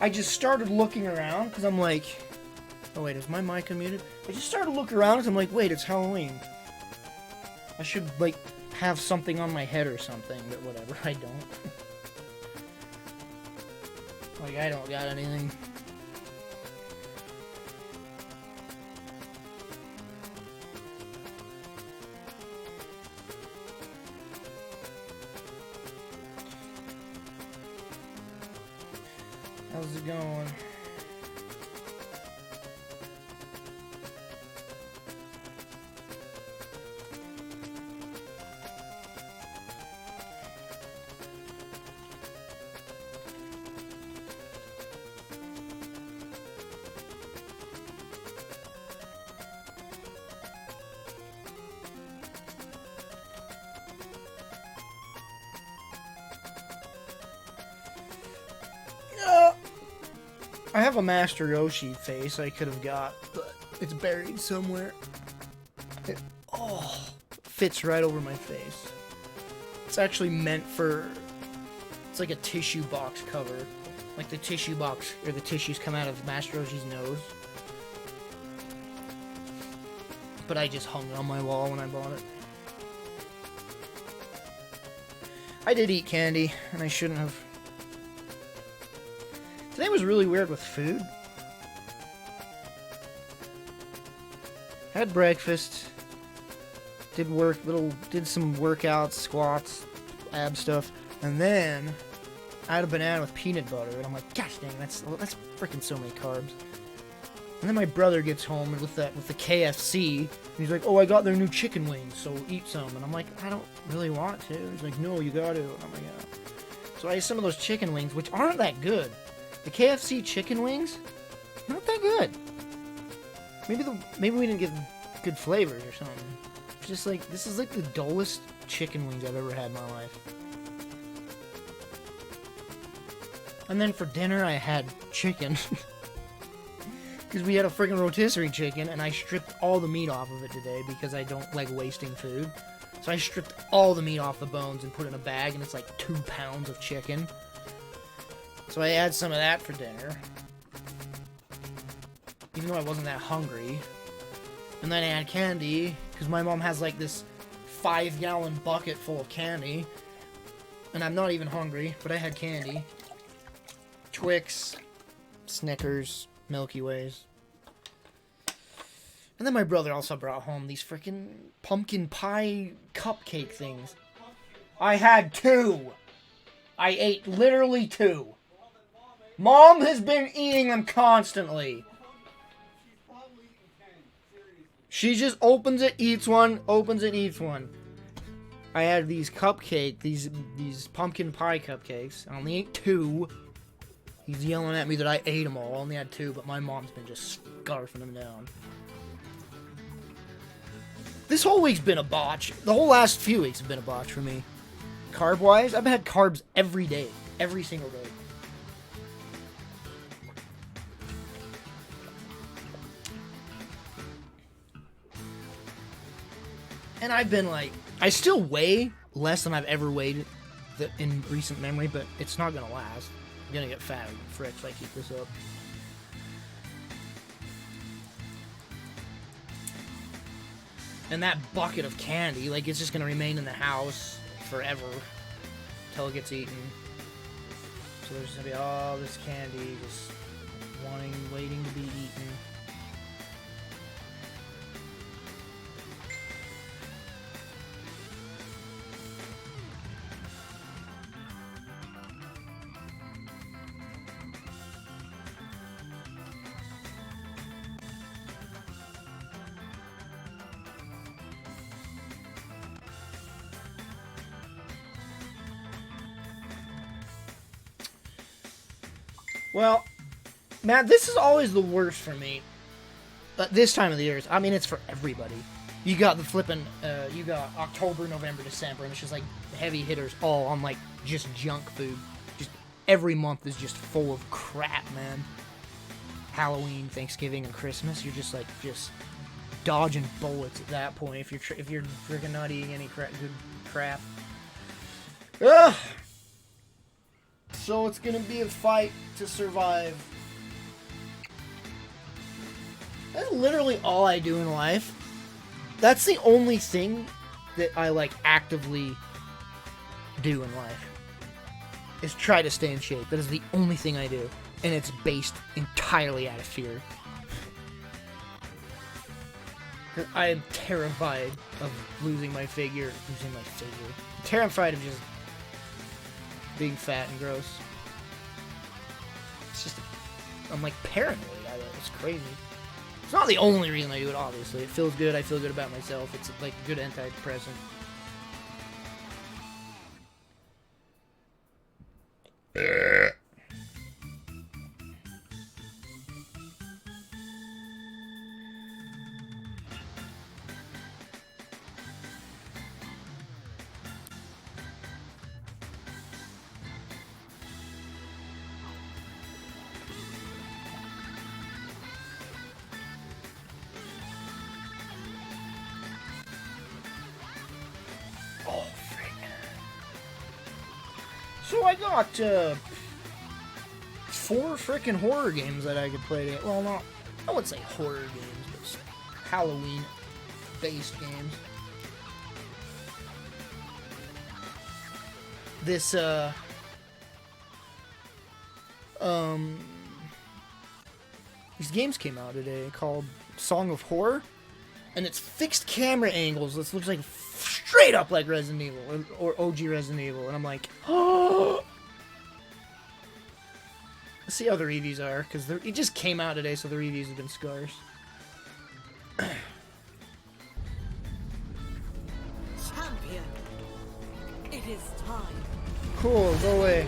I just started looking around because I'm like, oh wait, is my mic unmuted? I just started looking around because I'm like, wait, it's Halloween. I should like have something on my head or something, but whatever, I don't. Like, I don't got anything. How's it going? I have a Master Yoshi face I could have got, but it's buried somewhere. It fits right over my face. It's actually meant for, it's like a tissue box cover. Like the tissue box, or the tissues come out of Master Yoshi's nose. But I just hung it on my wall when I bought it. I did eat candy, and I shouldn't have. Today was really weird with food. Had breakfast. Did some workouts, squats, ab stuff, and then I had a banana with peanut butter, and I'm like, gosh dang, that's freaking so many carbs. And then my brother gets home and with the KFC, and he's like, oh, I got their new chicken wings, so eat some. And I'm like, I don't really want to. He's like, no, you got to. And I'm like, yeah. So I ate some of those chicken wings, which aren't that good. The KFC chicken wings, not that good. Maybe we didn't get good flavors or something. It's just like, this is like the dullest chicken wings I've ever had in my life. And then for dinner, I had chicken. Because we had a freaking rotisserie chicken, and I stripped all the meat off of it today because I don't like wasting food. So I stripped all the meat off the bones and put it in a bag, and it's like 2 pounds of chicken. So I had some of that for dinner, even though I wasn't that hungry. And then I had candy, because my mom has like this 5-gallon bucket full of candy. And I'm not even hungry, but I had candy. Twix, Snickers, Milky Ways. And then my brother also brought home these freaking pumpkin pie cupcake things. I had 2. I ate literally 2. Mom has been eating them constantly. She just opens it, eats one, opens it, eats one. I had these these pumpkin pie cupcakes. I only ate 2. He's yelling at me that I ate them all. I only had 2, but my mom's been just scarfing them down. This whole week's been a botch. The whole last few weeks have been a botch for me. Carb-wise, I've had carbs every day. Every single day. And I've been like, I still weigh less than I've ever weighed in recent memory, but it's not going to last. I'm going to get fat if I keep this up. And that bucket of candy, like, it's just going to remain in the house forever until it gets eaten. So there's going to be all this candy just waiting to be eaten. Well, Matt, this is always the worst for me. This time of the year, I mean, it's for everybody. You got the flipping, you got October, November, December, and it's just like heavy hitters all on like just junk food. Just every month is just full of crap, man. Halloween, Thanksgiving, and Christmas, you're just dodging bullets at that point if you're freaking not eating any good crap. Ugh. So it's gonna be a fight to survive. That's literally all I do in life. That's the only thing that I, like, actively do in life. Is try to stay in shape. That is the only thing I do. And it's based entirely out of fear. I am terrified of losing my figure. I'm terrified of just being fat and gross. It's just, I'm like paranoid. It's crazy. It's not the only reason I do it, obviously. It feels good. I feel good about myself. It's like a good antidepressant. So I got 4 freaking horror games that I could play. Well, not, I wouldn't say horror games, but Halloween-based games. This these games came out today called Song of Horror, and it's fixed camera angles. This looks like straight up like Resident Evil or OG Resident Evil, and I'm like, oh. Let's see how the reviews are, because it just came out today, so the reviews have been scarce. Champion, it is time. Cool, go away.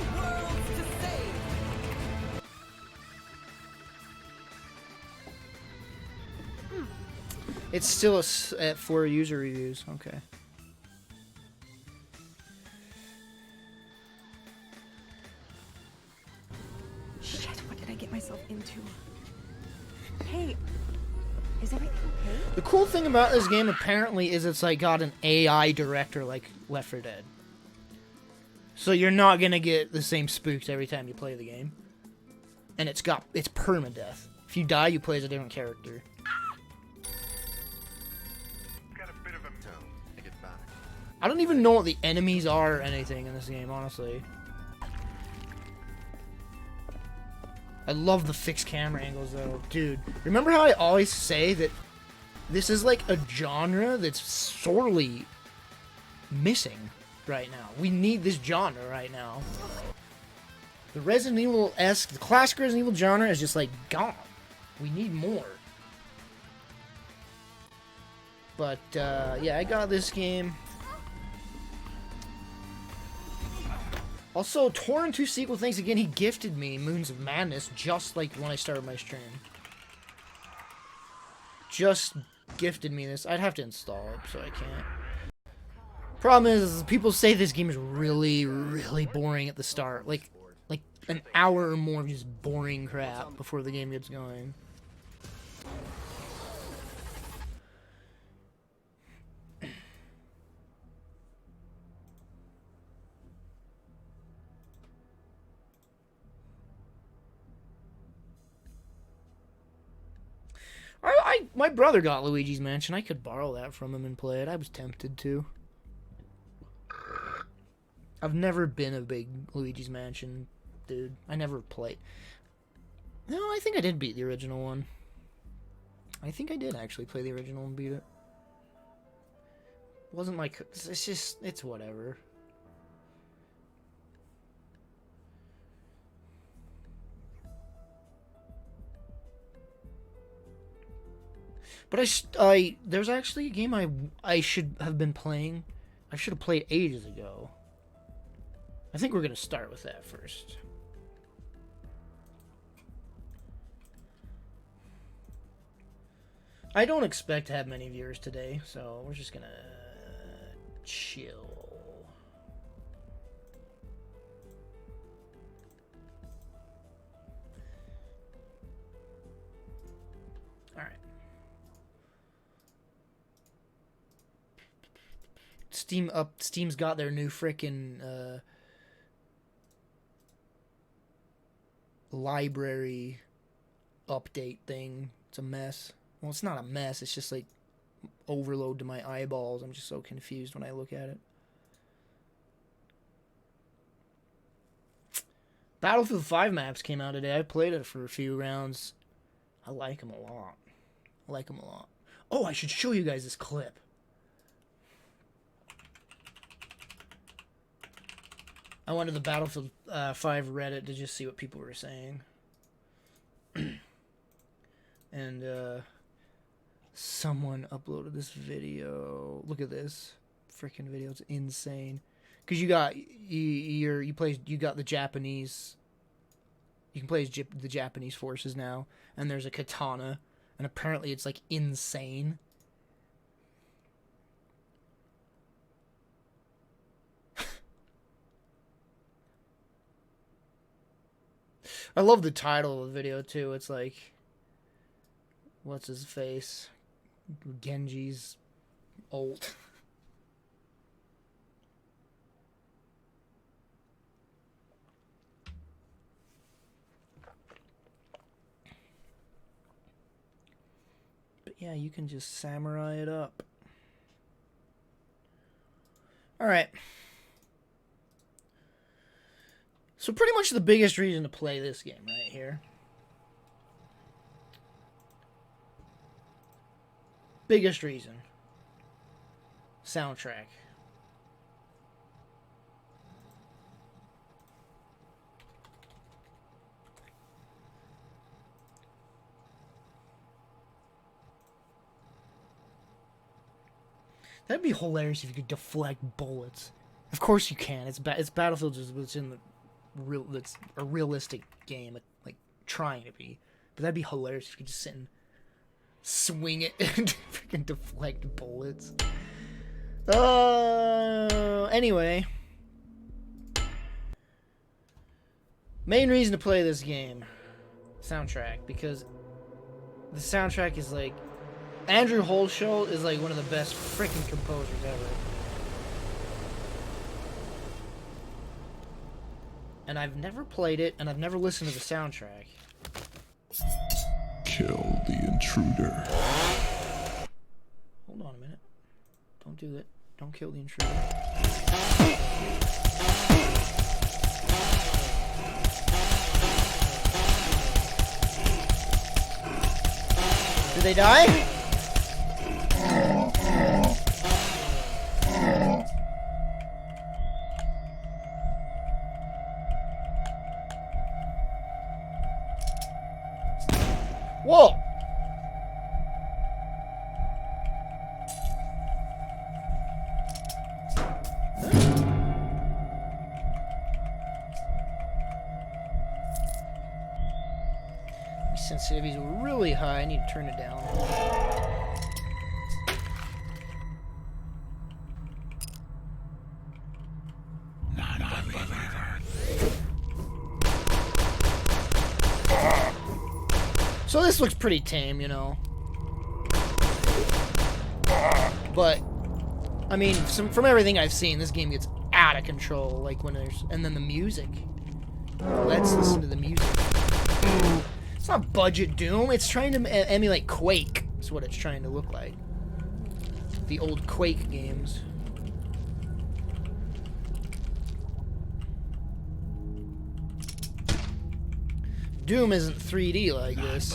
It's still at 4 user reviews. Okay. Shit, what did I get myself into? Hey, is everything okay? The cool thing about this game apparently is it's like got an AI director like Left 4 Dead. So you're not gonna get the same spooks every time you play the game. And it's permadeath. If you die, you play as a different character. I don't even know what the enemies are or anything in this game, honestly. I love the fixed camera angles, though. Dude, remember how I always say that this is like a genre that's sorely missing right now? We need this genre right now. The Resident Evil-esque, the classic Resident Evil genre is just like gone. We need more. But, yeah, I got this game. Also, Torrent2 Sequel, thanks again. He gifted me Moons of Madness just like when I started my stream. Just gifted me this. I'd have to install it, so I can't. Problem is, people say this game is really, really boring at the start. Like an hour or more of just boring crap before the game gets going. My brother got Luigi's Mansion. I could borrow that from him and play it. I was tempted to. I've never been a big Luigi's Mansion dude. I never played. No, I think I did beat the original one. I think I did actually play the original and beat it. Wasn't like... It's just... It's whatever. But there's actually a game I should have been playing. I should have played ages ago. I think we're gonna start with that first. I don't expect to have many viewers today, so we're just gonna chill. Steam's got their new frickin' library update thing. It's a mess. Well, it's not a mess. It's just like overload to my eyeballs. I'm just so confused when I look at it. Battlefield 5 maps came out today. I played it for a few rounds. I like them a lot. I like them a lot. Oh, I should show you guys this clip. I went to the Battlefield 5 Reddit to just see what people were saying. And someone uploaded this video. Look at this freaking video. It's insane. Cause you got you got the Japanese. You can play as the Japanese forces now, and there's a katana, and apparently it's like insane. I love the title of the video too. It's like, what's his face? Genji's ult. But yeah, you can just samurai it up. Alright. So pretty much the biggest reason to play this game right here. Biggest reason. Soundtrack. That'd be hilarious if you could deflect bullets. Of course you can. It's Battlefield, it's in the it's a realistic game, like trying to be. But that'd be hilarious if you could just sit and swing it and freaking deflect bullets. Anyway, main reason to play this game, soundtrack, because the soundtrack is like, Andrew Holsholt is like one of the best freaking composers ever. And I've never played it, and I've never listened to the soundtrack. Kill the intruder. Hold on a minute. Don't do that. Don't kill the intruder. Did they die? Whoa! My sensitivity's really high. I need to turn it down. So this looks pretty tame, you know. But, I mean, from everything I've seen, this game gets out of control. Like when there's, and then the music. Let's listen to the music. It's not budget Doom. It's trying to emulate Quake. That's what it's trying to look like. The old Quake games. Doom isn't 3D like this.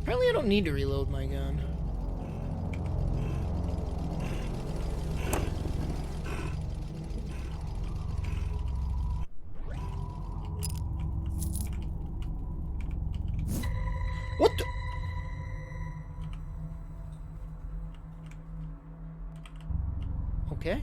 Apparently I don't need to reload my gun. What the? Okay.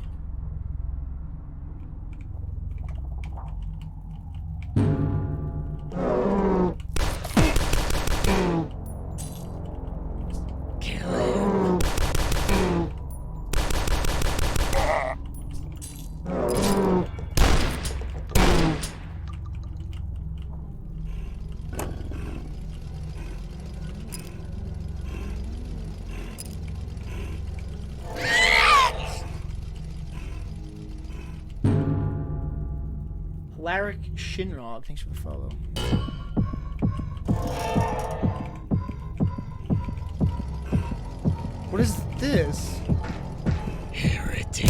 Larrick Shinrog, thanks for the follow. What is this? Heretic.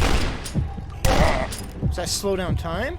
Does that slow down time?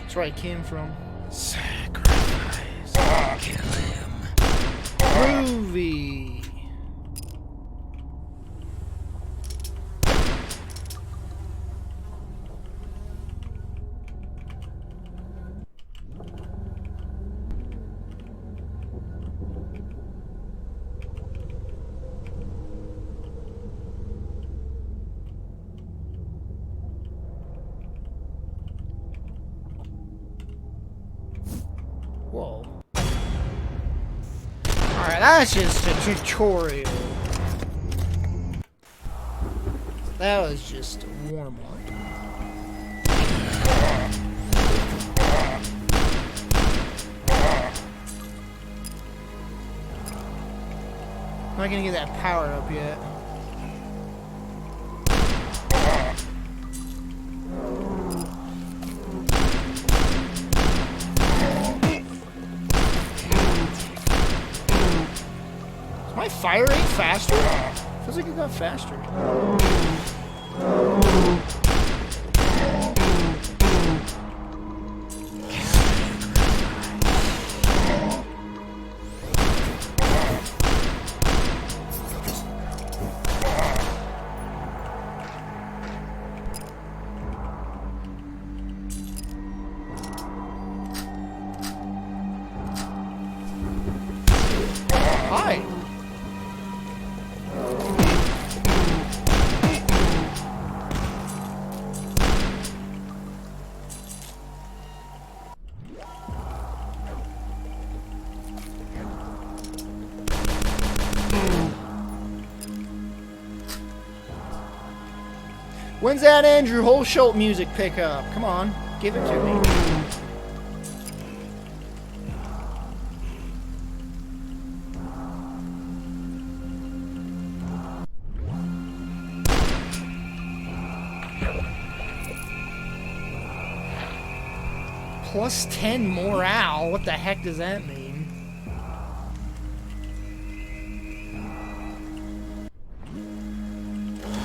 That's where I came from. Sacrifice. Kill him. Groovy. Whoa. Alright, that's just a tutorial. That was just a warm-up. Not gonna get that power up yet. Is my fire rate faster? Feels like it got faster. Hi. When's that Andrew Holschult music pick up? Come on, give it to me. Plus 10 morale? What the heck does that mean?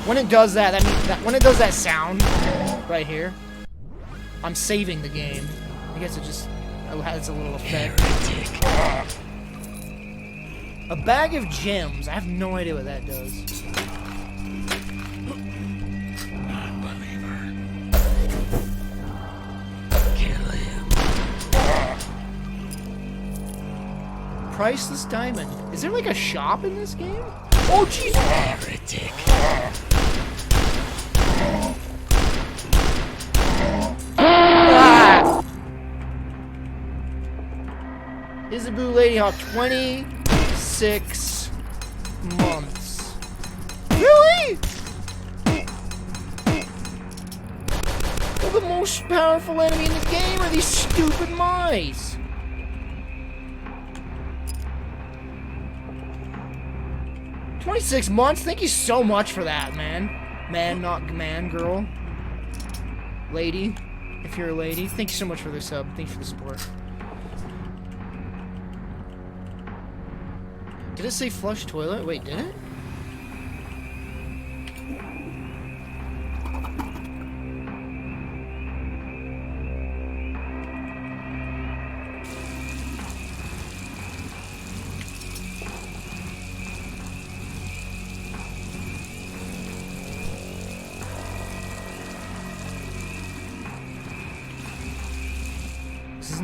When it does that, when it does that sound right here, I'm saving the game. I guess it just has a little effect. A bag of gems. I have no idea what that does. Priceless diamond. Is there like a shop in this game? Oh jeez! Heretic. Ah! Isaboo Lady Hawk, 26 months. Really? Well, the most powerful enemy in the game are these stupid mice. 26 months? Thank you so much for that, man. Man, not man, girl. Lady. If you're a lady. Thank you so much for the sub. Thanks for the support. Did it say flush toilet? Wait, did it?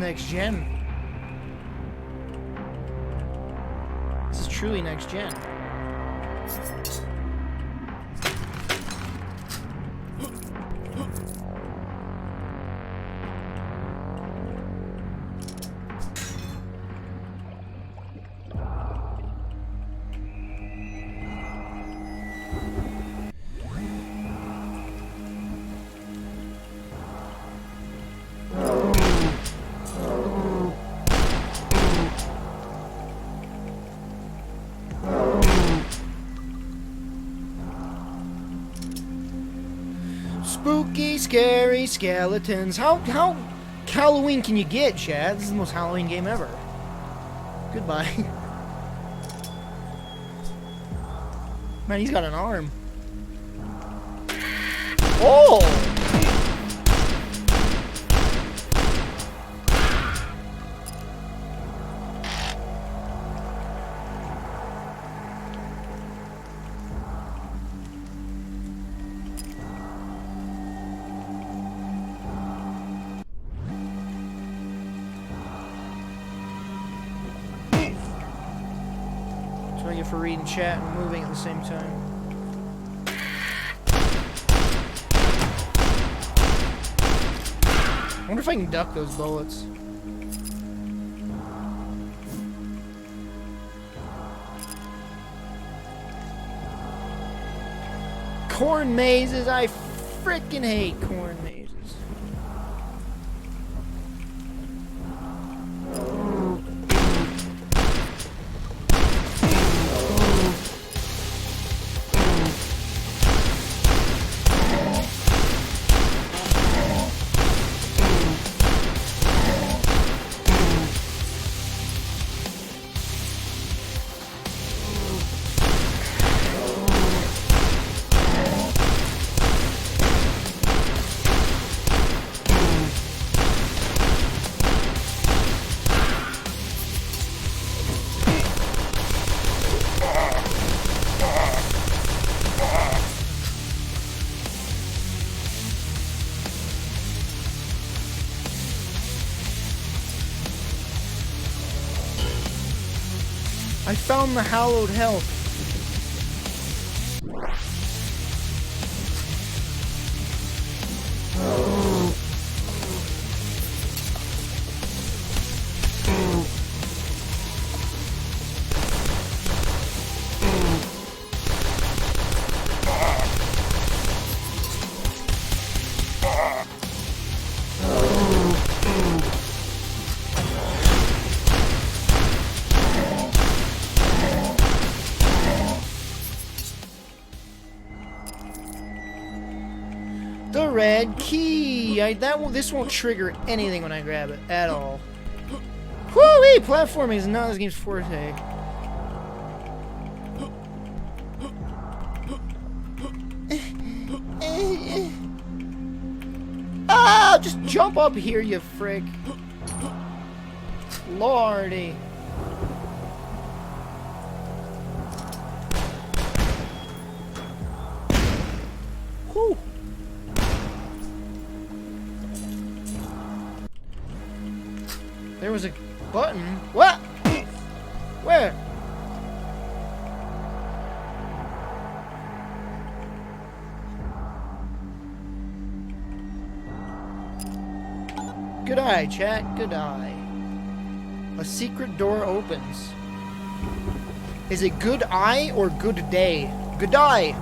next gen. This is truly next gen. Spooky, scary skeletons. How Halloween can you get, Chad? This is the most Halloween game ever. Goodbye. Man, he's got an arm. Oh! That's what I get for reading chat and moving at the same time. I wonder if I can duck those bullets. Corn mazes, I frickin' hate corn mazes. I found the hallowed health. The red key. This won't trigger anything when I grab it at all. Whoo-wee! Platforming is not this game's forte. Ah! Just jump up here, you frick. Lordy. Whew. There was a button. What? Where? Good eye, chat. Good eye. A secret door opens. Is it good eye or good day? Good eye.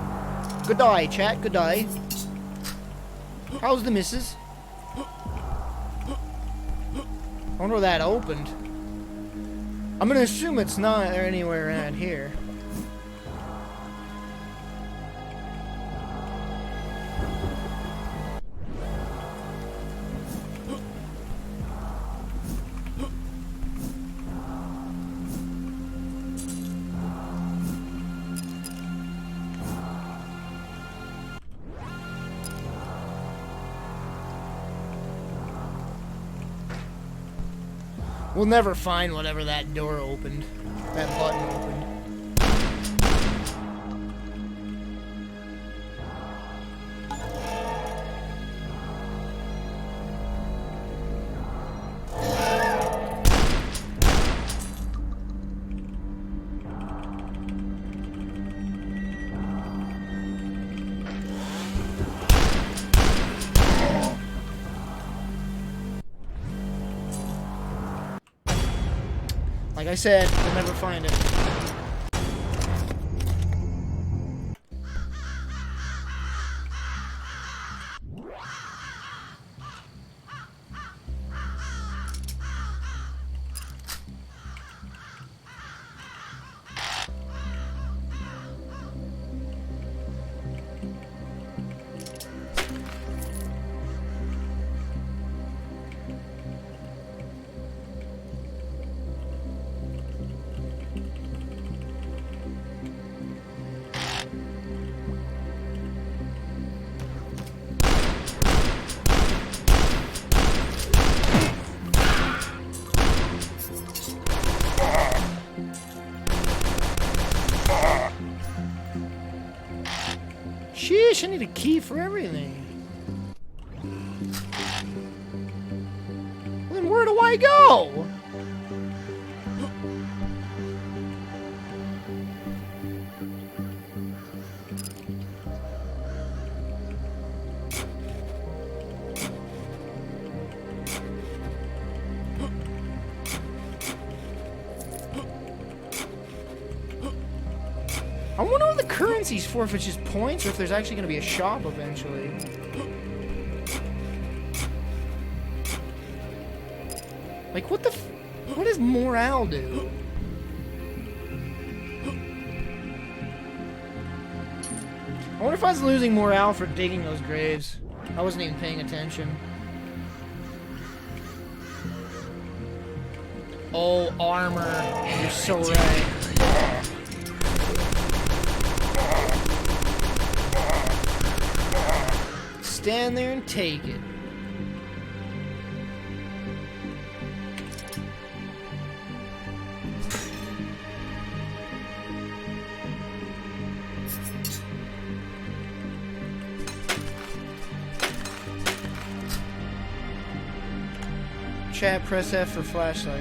Good eye, chat. Good eye. How's the missus? I wonder where that opened. I'm gonna assume it's not anywhere around here. We'll never find whatever that door opened. That button opened. I said, we'll never find it. Sheesh, I need a key for everything. Well, then where do I go? I wonder what the currency's for, if it's just points or if there's actually going to be a shop eventually. Like, what the what does morale do? I wonder if I was losing morale for digging those graves. I wasn't even paying attention. Oh, armor. You're so right. Stand there and take it. Chat, press F for flashlight.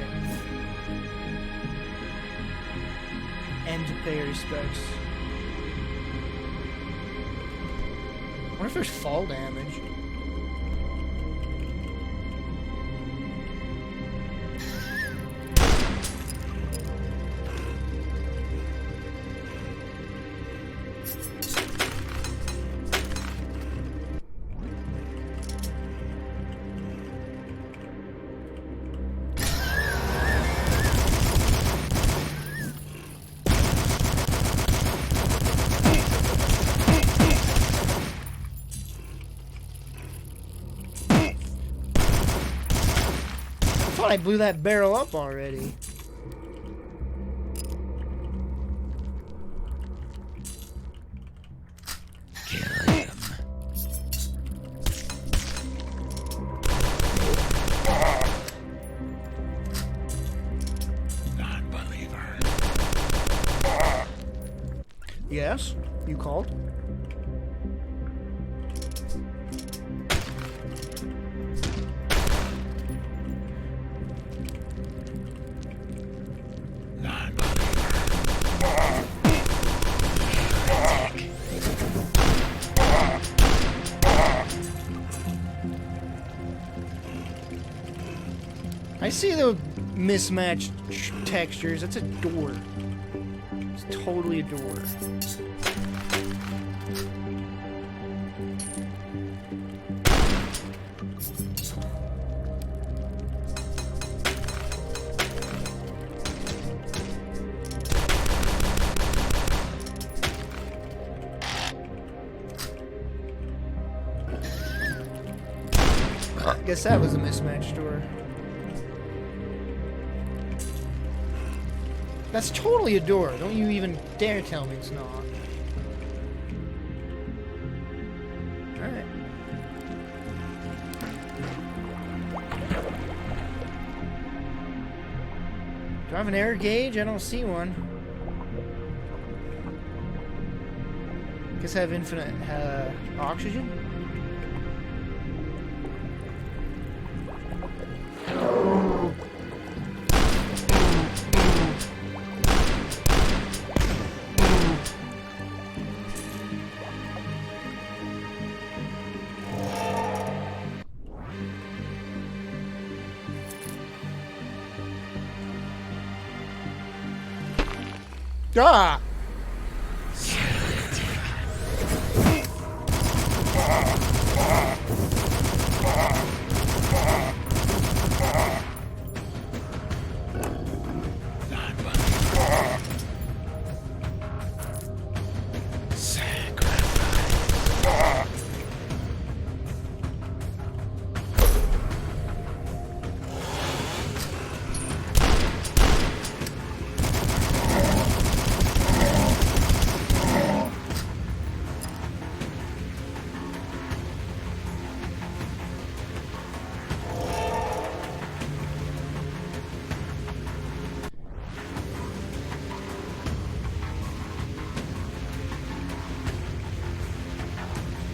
And to pay respects. I wonder if there's fall damage. I blew that barrel up already. Kill him. Non-believer. Yes, you called. I see the mismatched textures. That's a door. It's totally a door. I guess that was a mismatched door. That's totally a door. Don't you even dare tell me it's not. Alright. Do I have an air gauge? I don't see one. Guess I have infinite oxygen? Ah!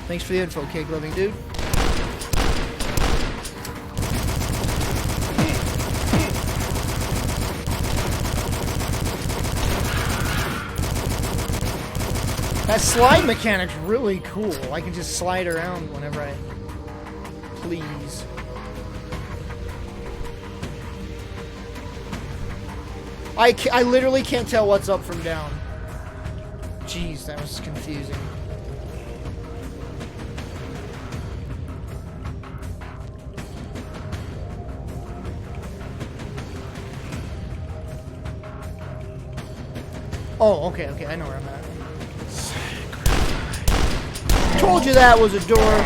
Thanks for the info, cake loving dude. That slide mechanic's really cool. I can just slide around whenever I please. I literally can't tell what's up from down. Jeez, that was confusing. Oh, okay, I know where I'm at. Told you that was a door.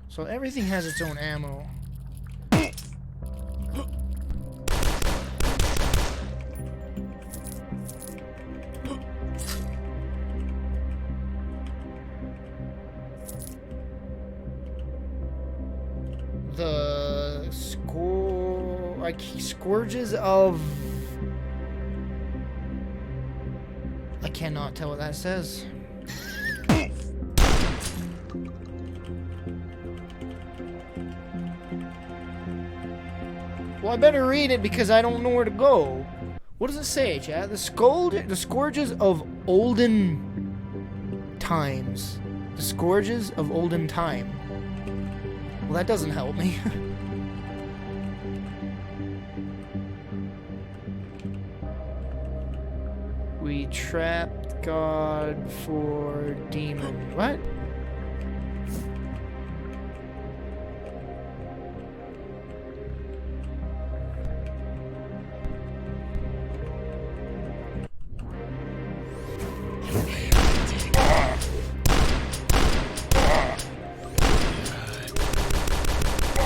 So everything has its own ammo. The scourges of... I cannot tell what that says. Well, I better read it because I don't know where to go. What does it say, chat? The scourges of olden times. The scourges of olden time. Well, that doesn't help me. We trapped God for demon. What?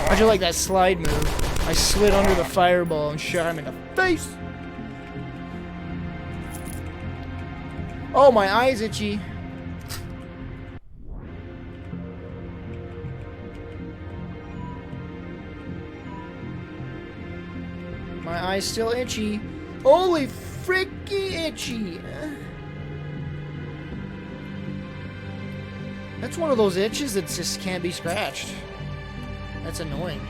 How'd you like that slide move? I slid under the fireball and shot him in the face! Oh, my eye's itchy. My eye's still itchy. Holy fricky itchy! That's one of those itches that just can't be scratched. That's annoying.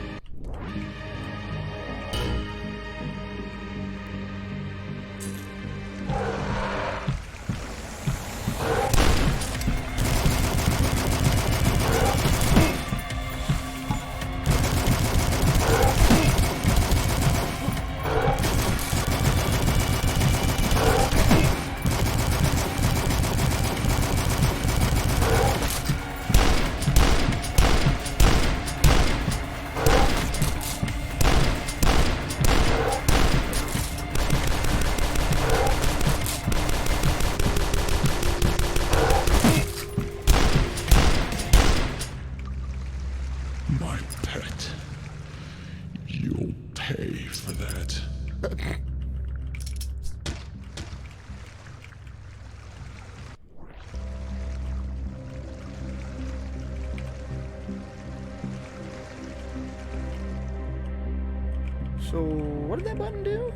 My pet. You'll pay for that. So, what did that button do?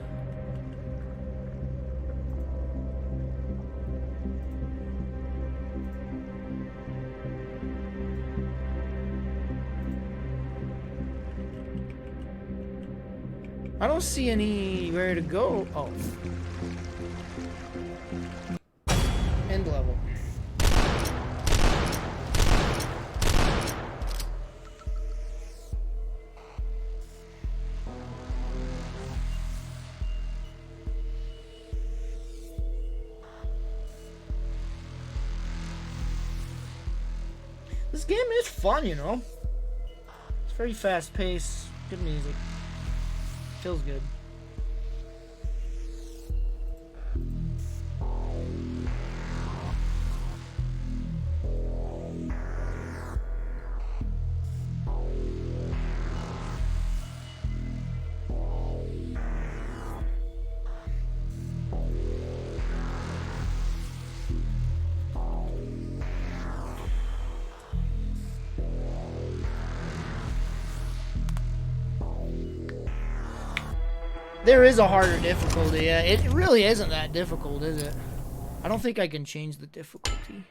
I don't see anywhere to go. Oh. End level. This game is fun, you know. It's very fast paced, good music. Feels good. There is a harder difficulty. Yeah, it really isn't that difficult, is it? I don't think I can change the difficulty.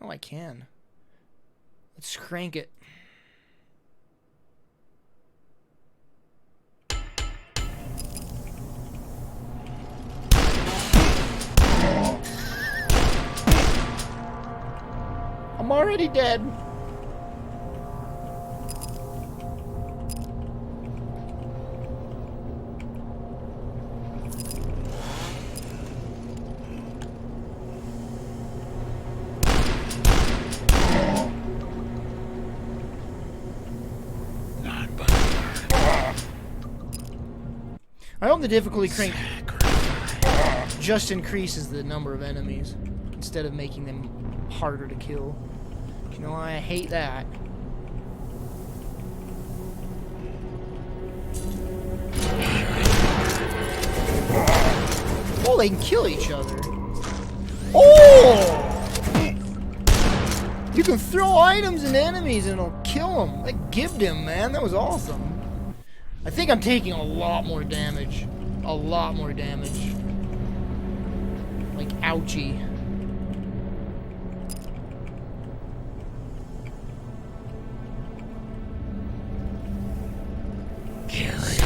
Oh, I can. Let's crank it. I'm already dead. I hope the difficulty crank just increases the number of enemies instead of making them harder to kill. You know, I hate that. Oh, they can kill each other. Oh! You can throw items at enemies and it'll kill them. That gibbed him, man. That was awesome. I think I'm taking a lot more damage. A lot more damage. Like, ouchie. Carrion.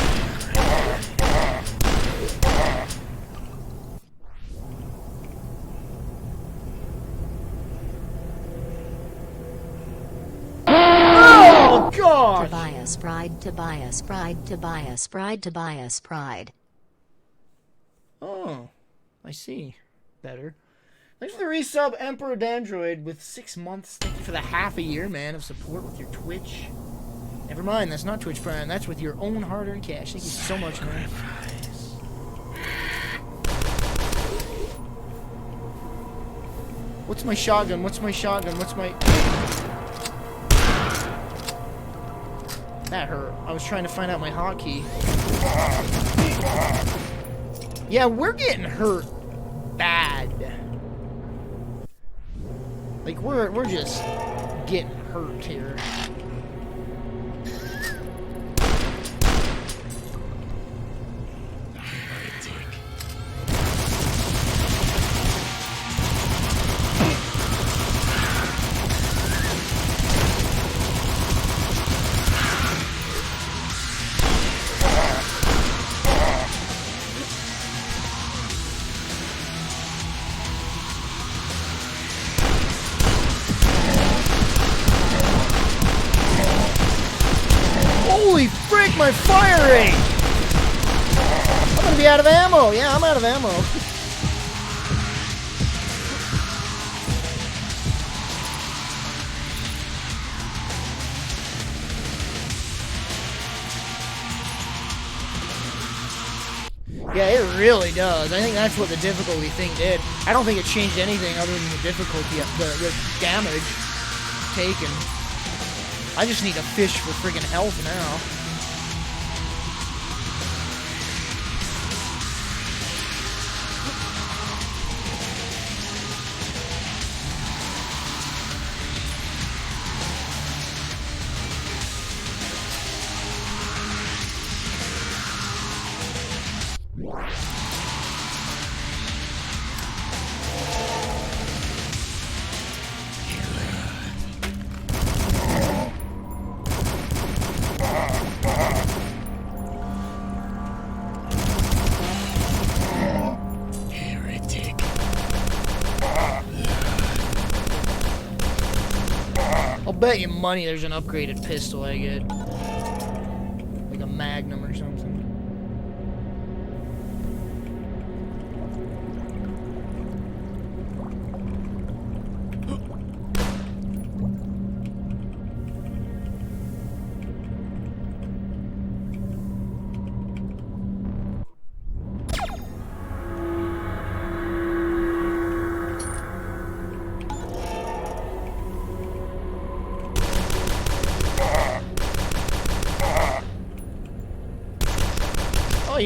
Oh, God! Tobias Pride, Tobias Pride, Tobias Pride, Tobias Pride. Oh, I see. Better. Thanks for the resub, Emperor Dandroid, with 6 months. Thank you for the half a year, man, of support with your Twitch. Never mind, that's not Twitch Prime. That's with your own hard-earned cash. Thank you so much, man. What's my shotgun? What's my shotgun? What's my... That hurt. I was trying to find out my hotkey. Yeah, we're getting hurt bad. Like, we're just getting hurt here. Holy frick, my fire rate! I'm gonna be out of ammo. Yeah, I'm out of ammo. Yeah, it really does. I think that's what the difficulty thing did. I don't think it changed anything other than the difficulty, the damage taken. I just need to fish for friggin' health now. I'll bet you money there's an upgraded pistol I get. Like a Magnum or something.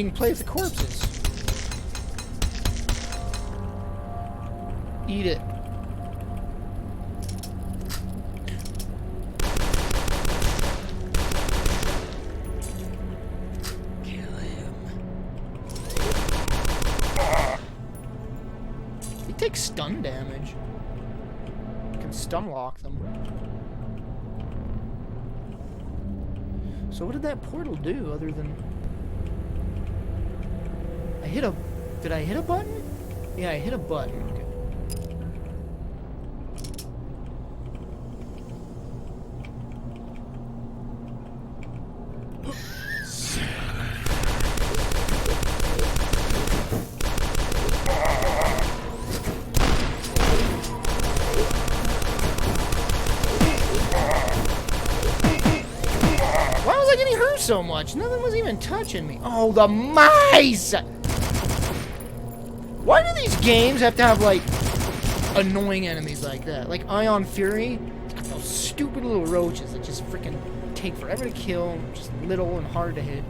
you can play with the corpses. Eat it. Kill him. He takes stun damage. You can stun lock them. So what did that portal do other than... I hit a... Did I hit a button? Yeah, I hit a button. Okay. Why was I getting hurt so much? Nothing was even touching me. Oh, the mice! Why do these games have to have, like, annoying enemies like that? Like Ion Fury, it's got those stupid little roaches that just freaking take forever to kill, just little and hard to hit.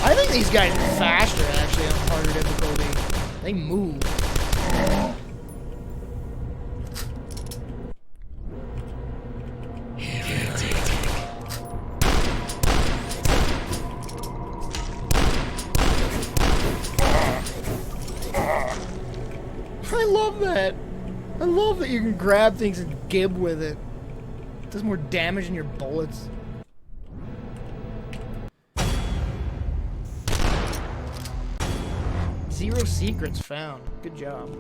I think these guys are faster, actually, on harder difficulty. They move. I love that. I love that you can grab things and gib with it. It does more damage than your bullets. Zero secrets found. Good job.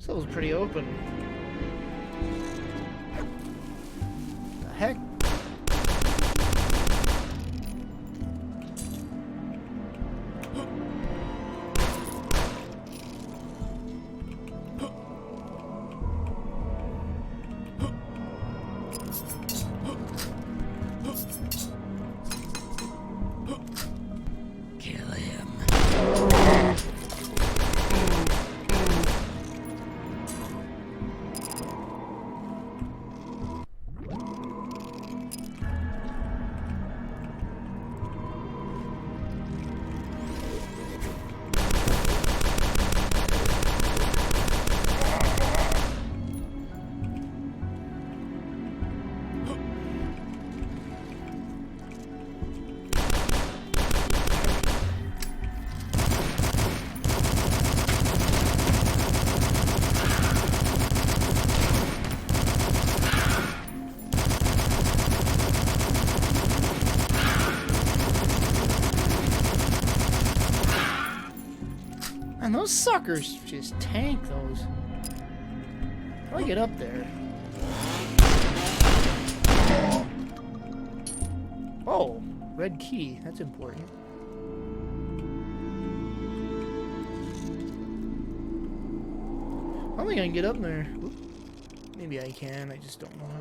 This was pretty open. The heck? Kill him. And those suckers just tank those. How do I get up there? Oh, red key. That's important. I don't think I can get up there. Oop. Maybe I can, I just don't know how.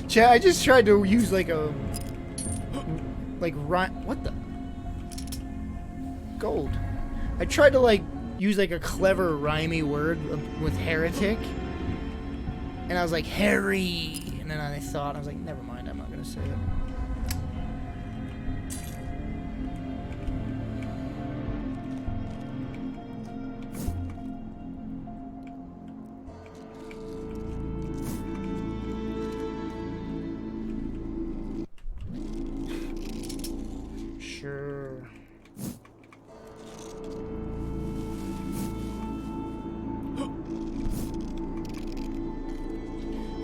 Chat, I just tried to use like a... What the? Gold. I tried to like use like a clever rhymey word with heretic. And I was like, Harry! And then I thought, I was like, never mind, I'm not gonna say it. Sure.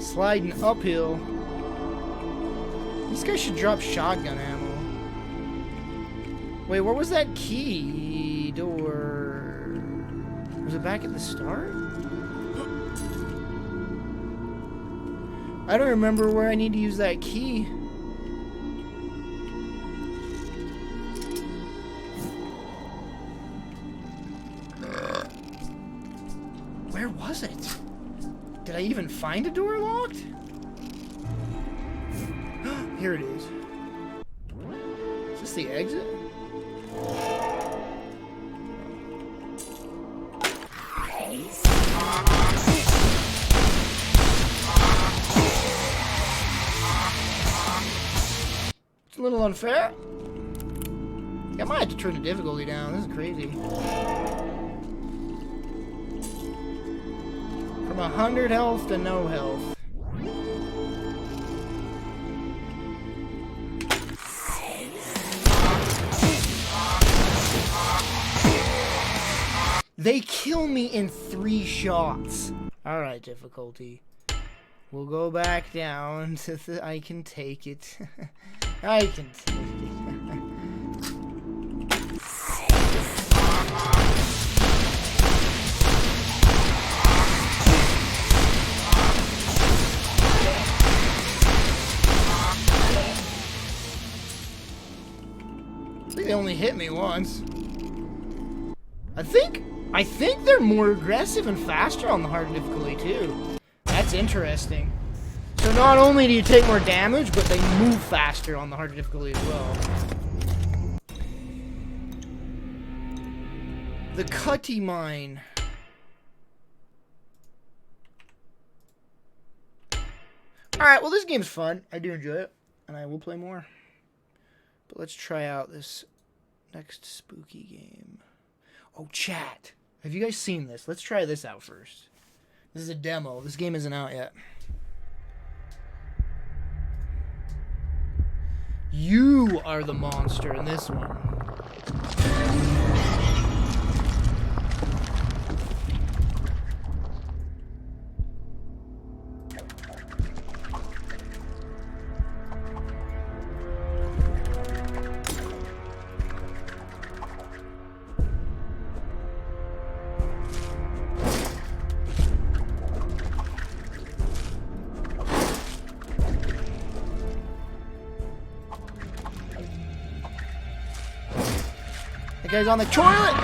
Sliding uphill. These guys should drop shotgun ammo. Wait, where was that key door? Was it back at the start? I don't remember where I need to use that key. Where was it? Did I even find a door locked? Here it is. Is this the exit? It's a little unfair. I might have to turn the difficulty down. This is crazy. From 100 health to no health. They kill me in 3 shots. Alright, difficulty. We'll go back down to the... I can take it. I can take it. I think they only hit me once. I think they're more aggressive and faster on the hard difficulty too. That's interesting. So not only do you take more damage, but they move faster on the hard difficulty as well. The Cutty Mine. Alright, well this game's fun. I do enjoy it, and I will play more. But let's try out this next spooky game. Oh, chat. Have you guys seen this? Let's try this out first. This is a demo. This game isn't out yet. You are the monster in this one. guy's on the toilet!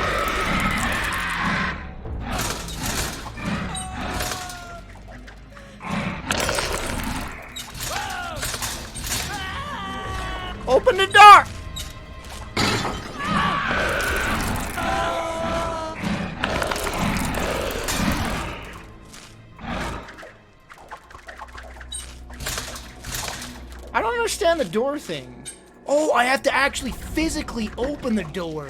Open the door! I don't understand the door thing. Oh, I have to actually physically open the door.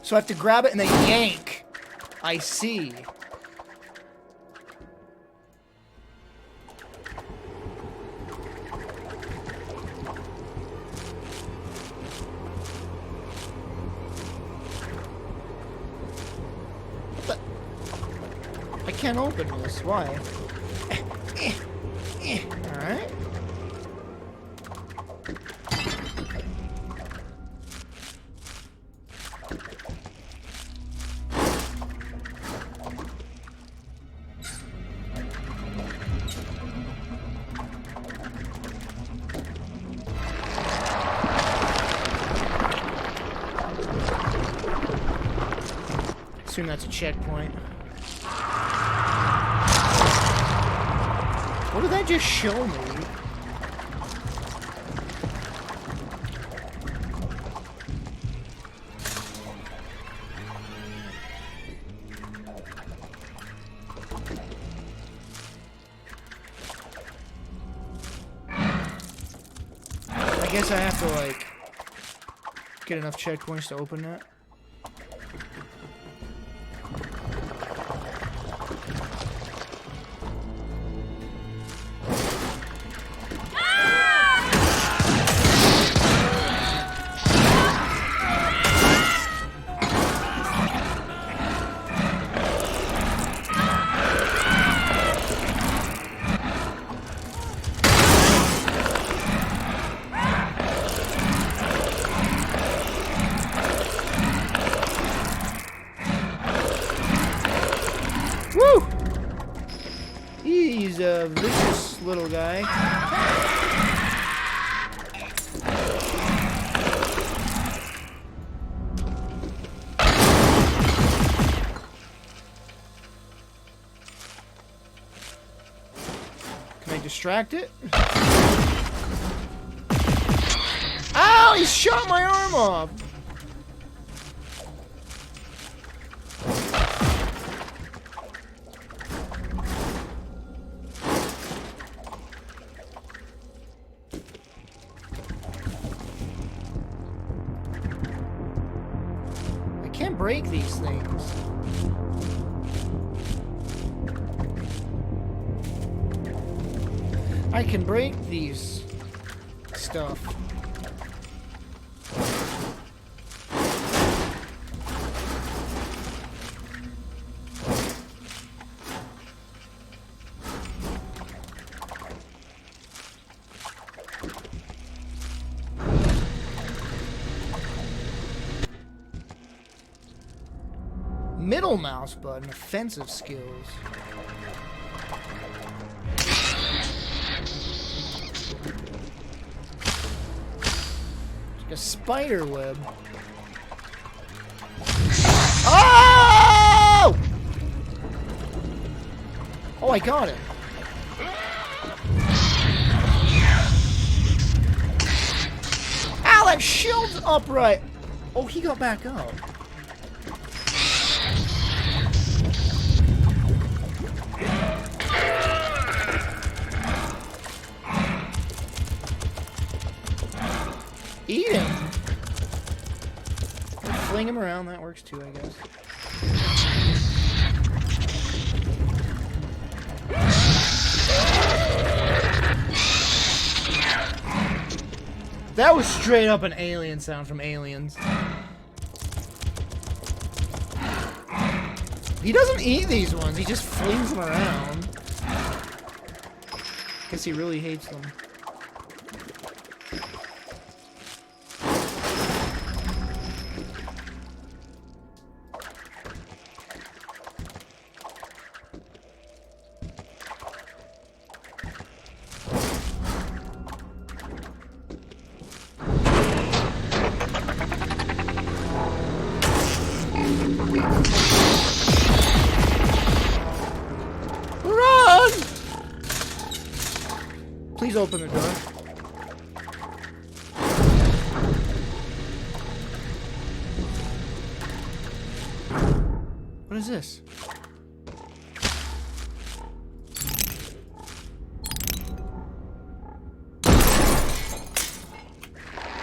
So I have to grab it and then yank. I see. What the? I can't open this. Why? Alright. Assume that's a checkpoint. What did that just show me? I guess I have to, like, get enough checkpoints to open that. Woo! He's a vicious little guy. Can I distract it? Ow! He shot my arm off! Can't break these things. I can break these stuff. Middle mouse button, offensive skills. It's like a spider web. Oh! Oh, I got it. Ow, that shield's upright. Oh, he got back up. Eat him! Fling him around, that works too, I guess. That was straight up an alien sound from Aliens. He doesn't eat these ones, he just flings them around. Guess he really hates them. Run! Please open the door. What is this?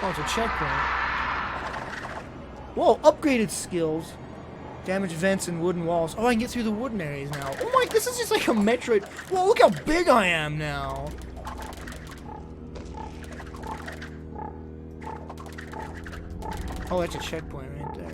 Oh, it's a checkpoint. Whoa, upgraded skills. Damage vents and wooden walls. Oh, I can get through the wooden areas now. Oh my, this is just like a Metroid. Whoa, look how big I am now. Oh, that's a checkpoint right there.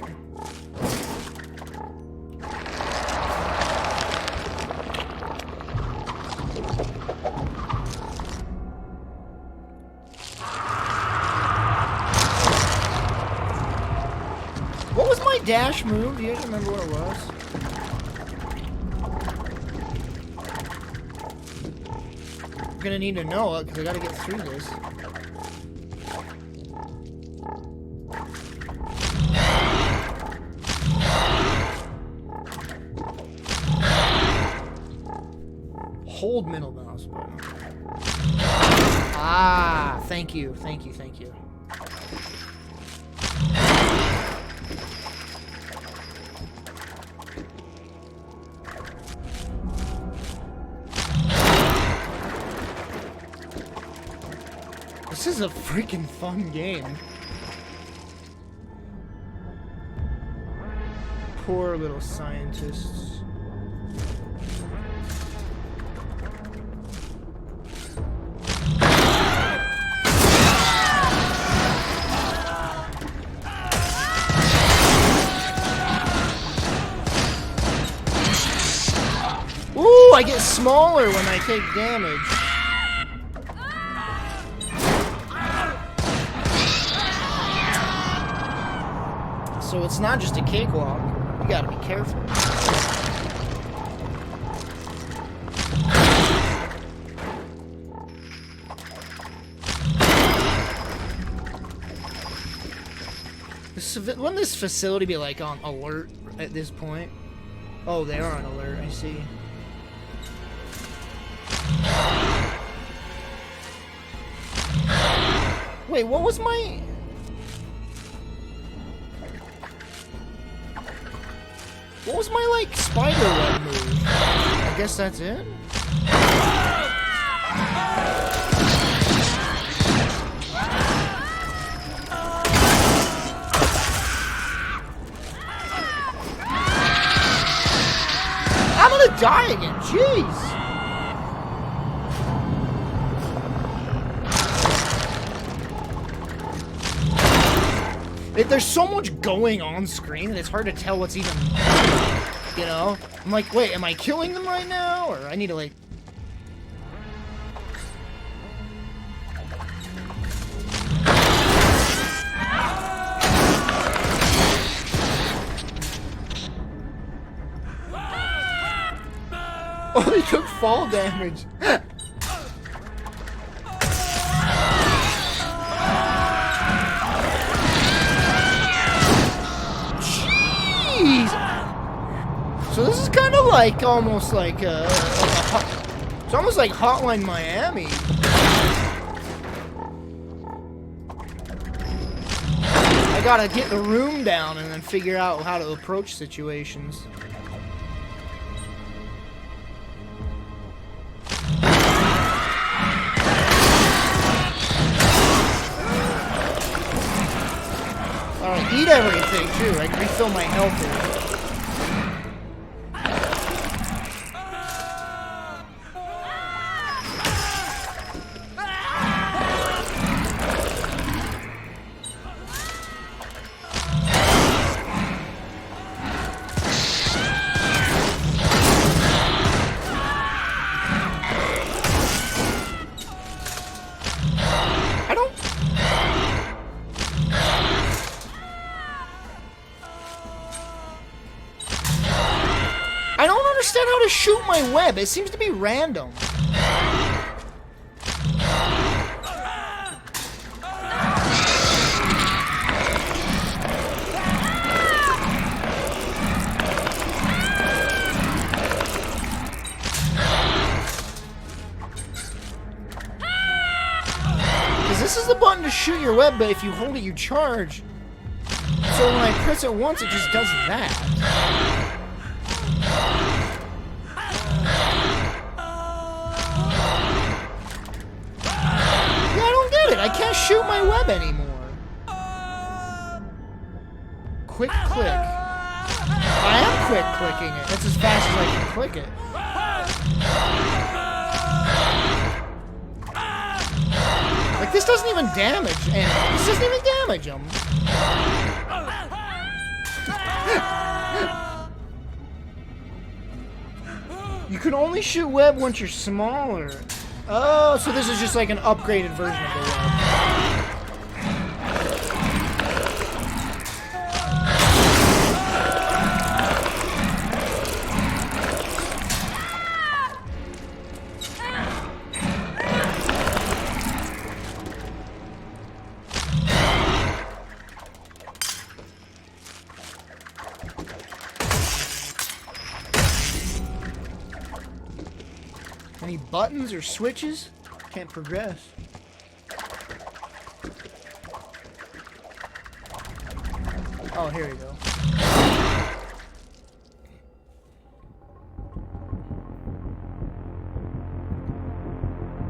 What was my dash move? Do you guys remember what it was? I'm gonna need to know it because I gotta get through this. Hold middle mouse button. Ah, thank you, thank you, thank you. This is a freaking fun game. Poor little scientists. Ooh, I get smaller when I take damage. So it's not just a cakewalk. You gotta be careful. Wouldn't this facility be like on alert at this point? Oh, they are on alert, I see. Wait, what was my... What was my, like, spider web move? I guess that's it? I'm gonna die again, jeez! There's so much going on screen that it's hard to tell what's even, you know? I'm like, wait, am I killing them right now? Or I need to, like... Oh, he took fall damage. So this is kind of like, almost like it's almost like Hotline Miami. I gotta get the room down and then figure out how to approach situations. Alright, eat everything too. I can refill my health here. I don't understand how to shoot my web. It seems to be random. shoot your web, but if you hold it, you charge. So when I press it once, it just does that. Yeah, I don't get it. I can't shoot my web anymore. Quick click. I am quick clicking it. That's as fast as I can click it. Like, this doesn't even damage enemies. This doesn't even damage them. You can only shoot web once you're smaller. Oh, so this is just like an upgraded version of the web. Any buttons or switches? Can't progress. Oh, here we go.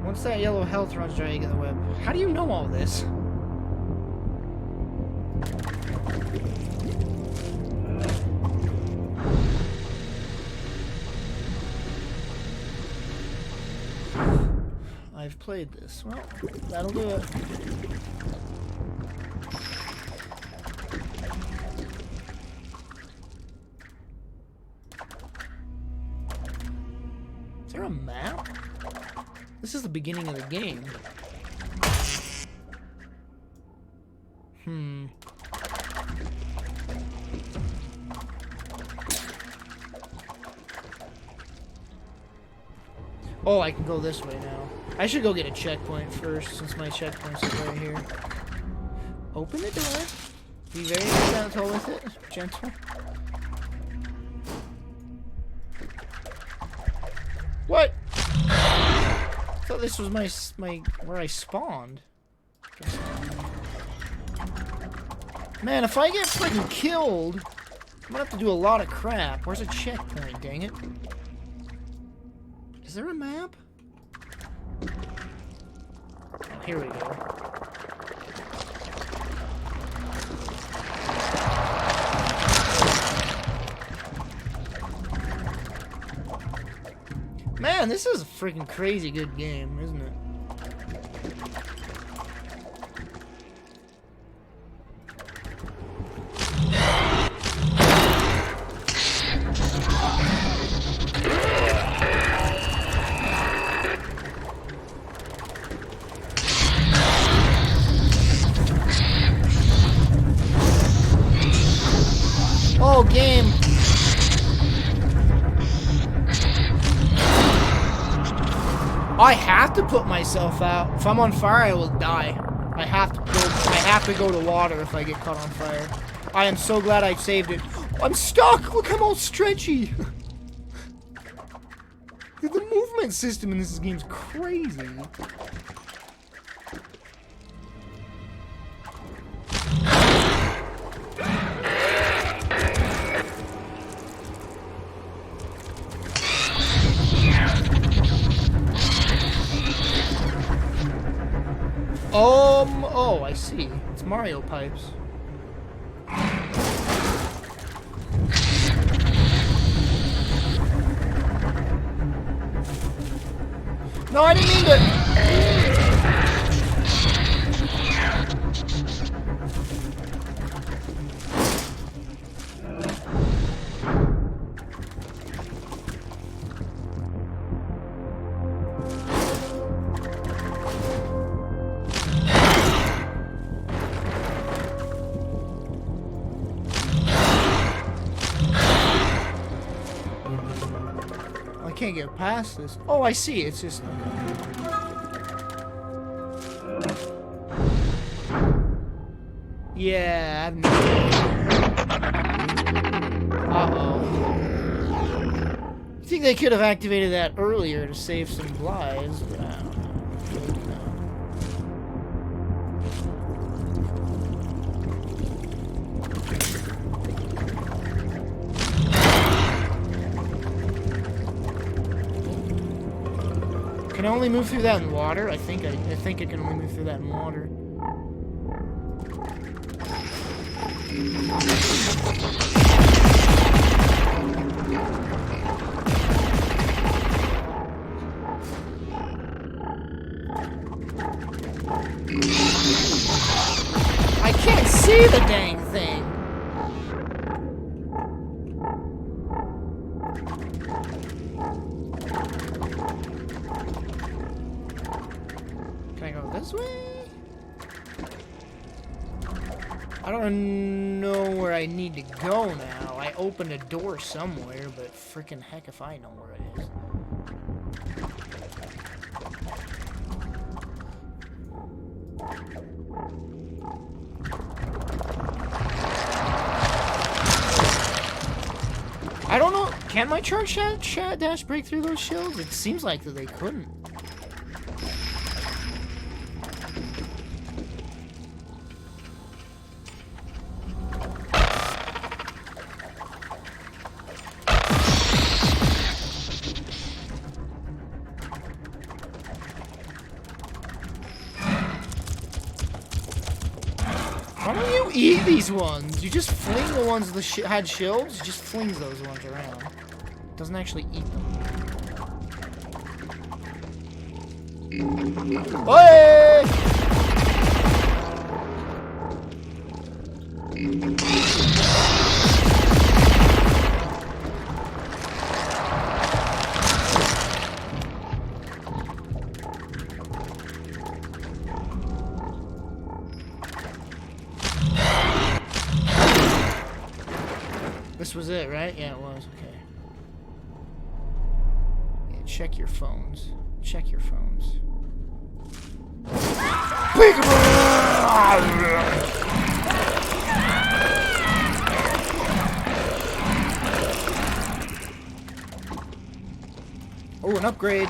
Once that yellow health runs dry, you get the web. How do you know all this? I've played this. Well, that'll do it. Is there a map? This is the beginning of the game. Oh, I can go this way now. I should go get a checkpoint first, since my checkpoint's right here. Open the door. Be very gentle with it. Gentle. What? I thought this was my where I spawned. Man, if I get freaking killed, I'm gonna have to do a lot of crap. Where's a checkpoint, dang it? Is there a map? Oh, here we go. Man, this is a freaking crazy good game, isn't it? Oh, game. I have to put myself out. If I'm on fire, I will die. I have to go to water if I get caught on fire. I am so glad I saved it. I'm stuck. Look, I'm all stretchy. The movement system in this game's crazy. Oh, I see. It's Mario pipes. No, I didn't mean to. I can't get past this. Oh, I see. It's just. Yeah, I've no idea. Uh-oh. I think they could have activated that earlier to save some lives, but I don't know. Can I only move through that in water? I think I can only move through that in water. I can't see the dang thing. Can I go this way? I don't know where I need to go now. I opened a door somewhere, but freaking heck if I know where it is. I don't know. Can my charge dash break through those shields? It seems like that they couldn't. Why don't you eat these ones? You just fling the ones that had shields, just flings those ones around. Doesn't actually eat them. Oi! This was it, right? Yeah, it was. Okay. Yeah, check your phones. Check your phones. Oh, an upgrade.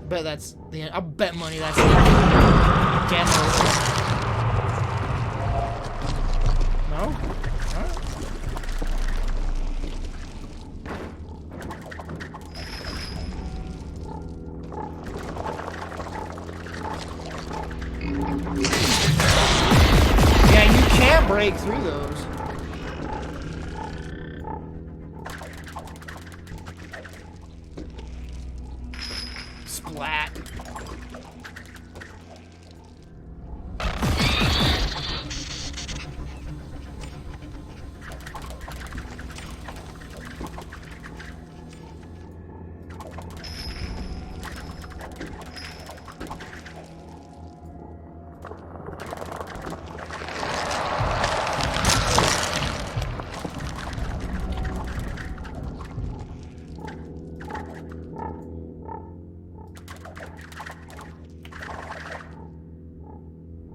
Bet that's the. I'll bet money that's the demo. No? Alright. Yeah, you can't break through those. Splat.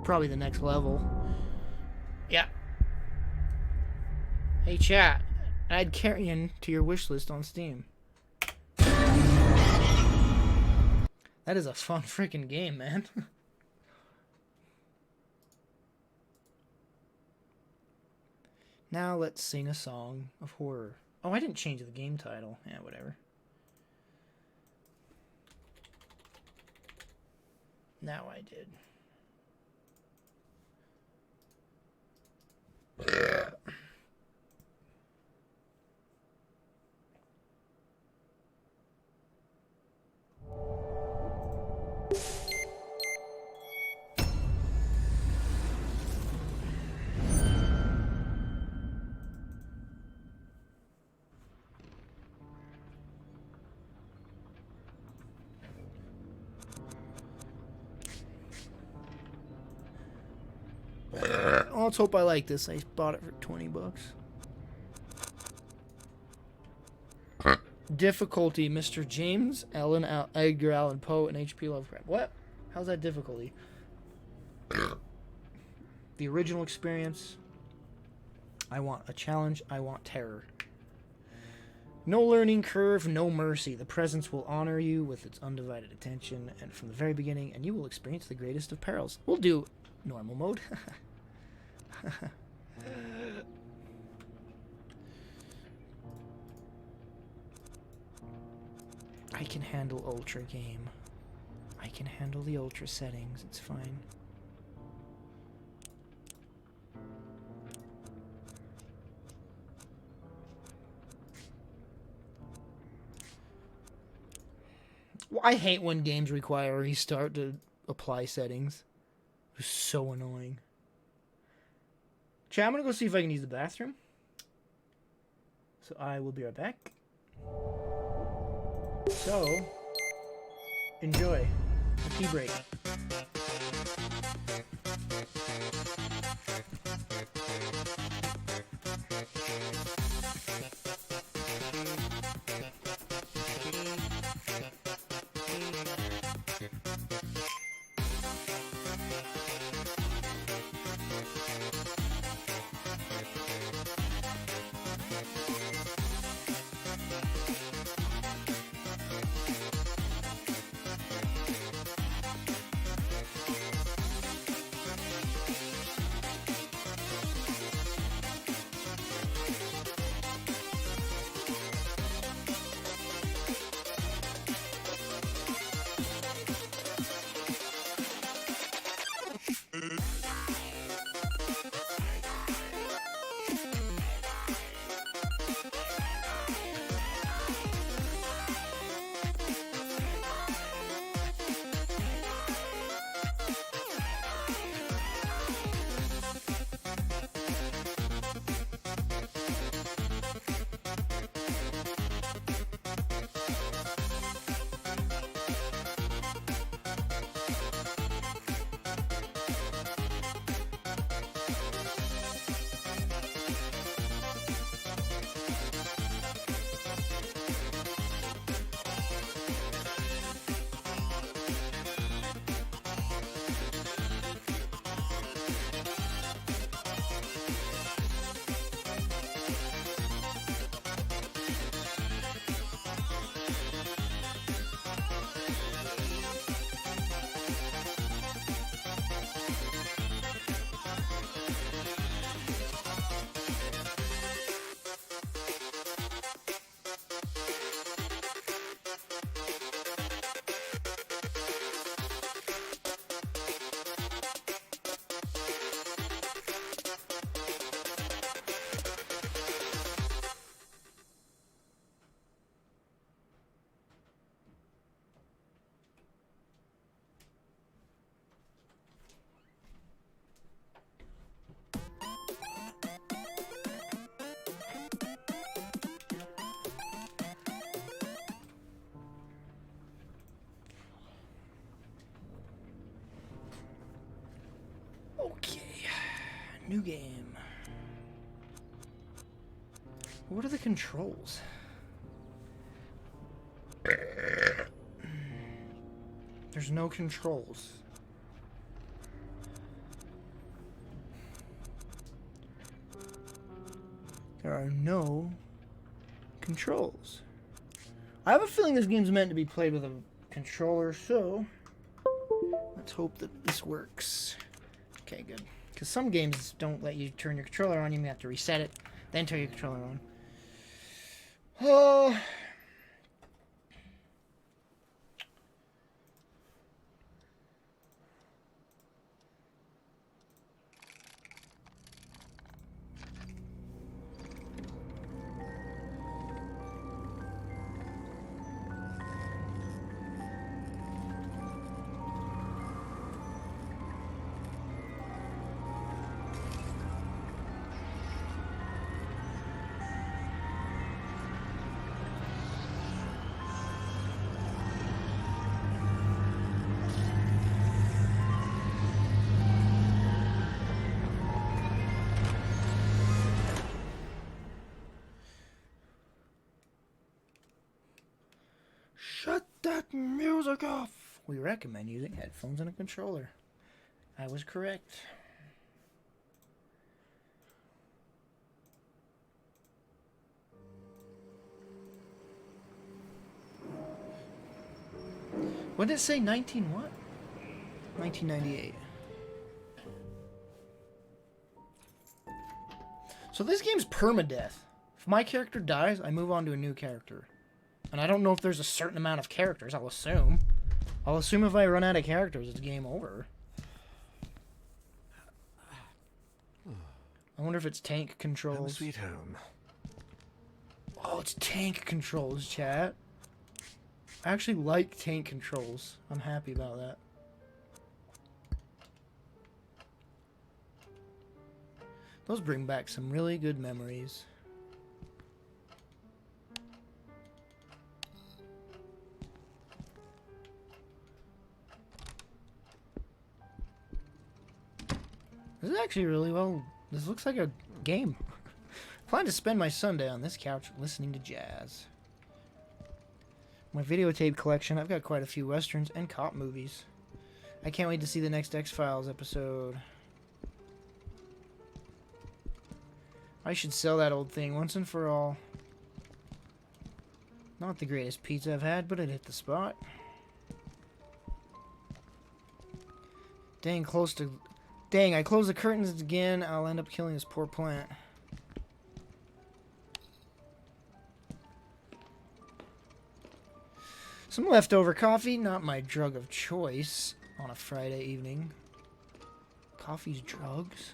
Probably the next level. Yeah. Hey chat, add Carrion to your wish list on Steam. That is a fun freaking game, man. Now let's sing a song of horror. Oh, I didn't change the game title. Yeah, whatever. Now I did. Well, let's hope I like this. I bought it for 20 bucks. Difficulty, Mr. James Edgar Allan Poe and H.P. Lovecraft. What? How's that difficulty? The original experience. I want a challenge. I want terror. No learning curve, no mercy. The presence will honor you with its undivided attention, and from the very beginning, and you will experience the greatest of perils. We'll do normal mode. I can handle ultra game. I can handle the ultra settings. It's fine. Well, I hate when games require a restart to apply settings. It's so annoying. Chat, I'm gonna go see if I can use the bathroom. So I will be right back. So, enjoy the tea break. Okay, new game. What are the controls? There's no controls. There are no controls. I have a feeling this game's meant to be played with a controller, so let's hope that this works. Okay, good. Because some games don't let you turn your controller on. You may have to reset it, then turn your controller on. Oh. Shut that music off! We recommend using headphones and a controller. I was correct. What did it say? 19 what? 1998. So this game's permadeath. If my character dies, I move on to a new character. And I don't know if there's a certain amount of characters. I'll assume. If I run out of characters, it's game over. I wonder if it's tank controls. Home sweet home. Oh, it's tank controls, chat. I actually like tank controls. I'm happy about that. Those bring back some really good memories. This is actually really well. This looks like a game. I plan to spend my Sunday on this couch listening to jazz. My videotape collection, I've got quite a few westerns and cop movies. I can't wait to see the next X-Files episode. I should sell that old thing once and for all. Not the greatest pizza I've had, but it hit the spot. Dang, I close the curtains again. I'll end up killing this poor plant. Some leftover coffee, not my drug of choice on a Friday evening. Coffee's drugs?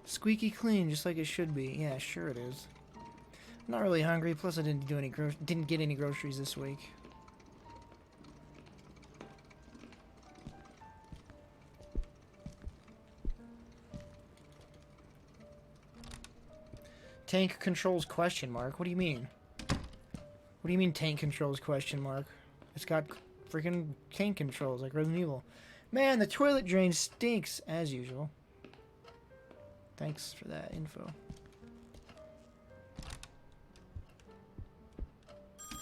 Squeaky clean, just like it should be. Yeah, sure it is. I'm not really hungry, plus I didn't get any groceries this week. Tank controls question mark. What do you mean? What do you mean tank controls question mark? It's got freaking tank controls like Resident Evil. Man, the toilet drain stinks as usual. Thanks for that info.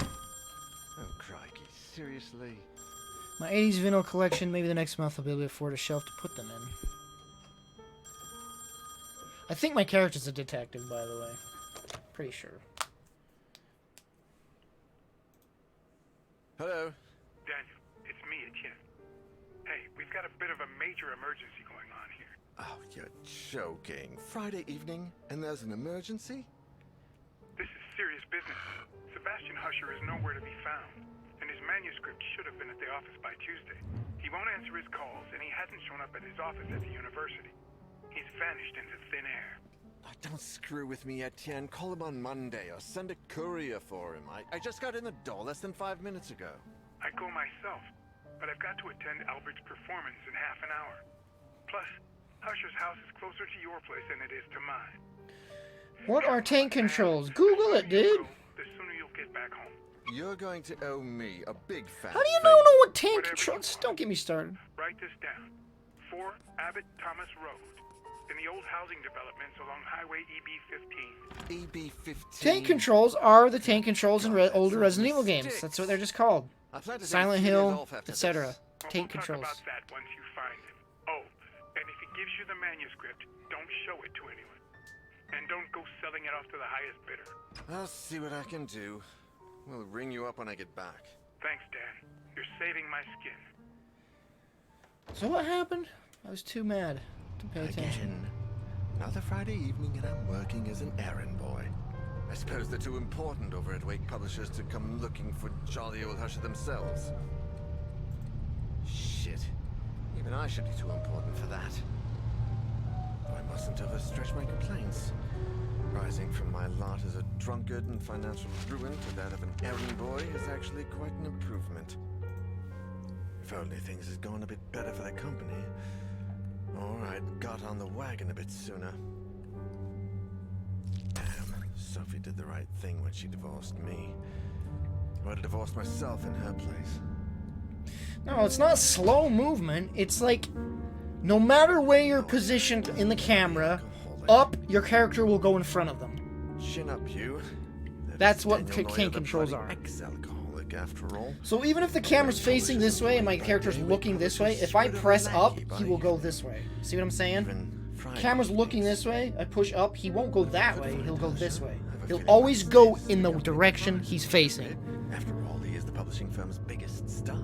Oh, crikey. Seriously? My 80s vinyl collection, maybe the next month I'll be able to afford a shelf to put them in. I think my character's a detective, by the way. Pretty sure. Hello? Daniel, it's me, Etienne. Hey, we've got a bit of a major emergency going on here. Oh, you're joking. Friday evening, and there's an emergency? This is serious business. Sebastian Husher is nowhere to be found, and his manuscript should have been at the office by Tuesday. He won't answer his calls, and he hasn't shown up at his office at the university. He's vanished into thin air. Oh, don't screw with me, Etienne. Call him on Monday, or send a courier for him. I just got in the door less than 5 minutes ago. I'd go myself, but I've got to attend Albert's performance in half an hour. Plus, Husher's house is closer to your place than it is to mine. What are tank controls? Google it, dude. The sooner you'll get back home. You're going to owe me a big fat How do you favor. know what tank controls? Don't get me started. Write this down. 4 Abbott Thomas Road. In the old housing developments along Highway EB-15. EB-15. Tank controls are the tank controls in older Resident Evil games. That's what they're just called. I plan to take Silent a few days Hill, off after etc. this. Well, Tank we'll controls. talk about that once you find him. Oh, and if he gives you the manuscript, don't show it to anyone. And don't go selling it off to the highest bidder. I'll see what I can do. We'll ring you up when I get back. Thanks, Dan. You're saving my skin. So what happened? I was too mad to pay attention. Again. Another Friday evening and I'm working as an errand boy. I suppose they're too important over at Wake Publishers to come looking for jolly old Husher themselves. Shit. Even I should be too important for that. I mustn't overstretch my complaints. Rising from my lot as a drunkard and financial ruin to that of an errand boy is actually quite an improvement. If only things had gone a bit better for the company, or I'd got on the wagon a bit sooner. Damn, Sophie did the right thing when she divorced me. I would have divorced myself in her place. No, it's not slow movement. It's like, no matter where you're positioned in the camera, up, your character will go in front of them. Chin up, you. That's what Daniel Noyer, tank the controls bloody are. Ex-alcoholic, after all. So even if the camera's facing this way and my character's looking this way, if I press up, he will go this way. See what I'm saying? Even Friday Camera's looking evenings. this way, I push up, he won't go that way, he'll go this way. He'll always go in the direction he's facing. After all, he is the publishing firm's biggest star.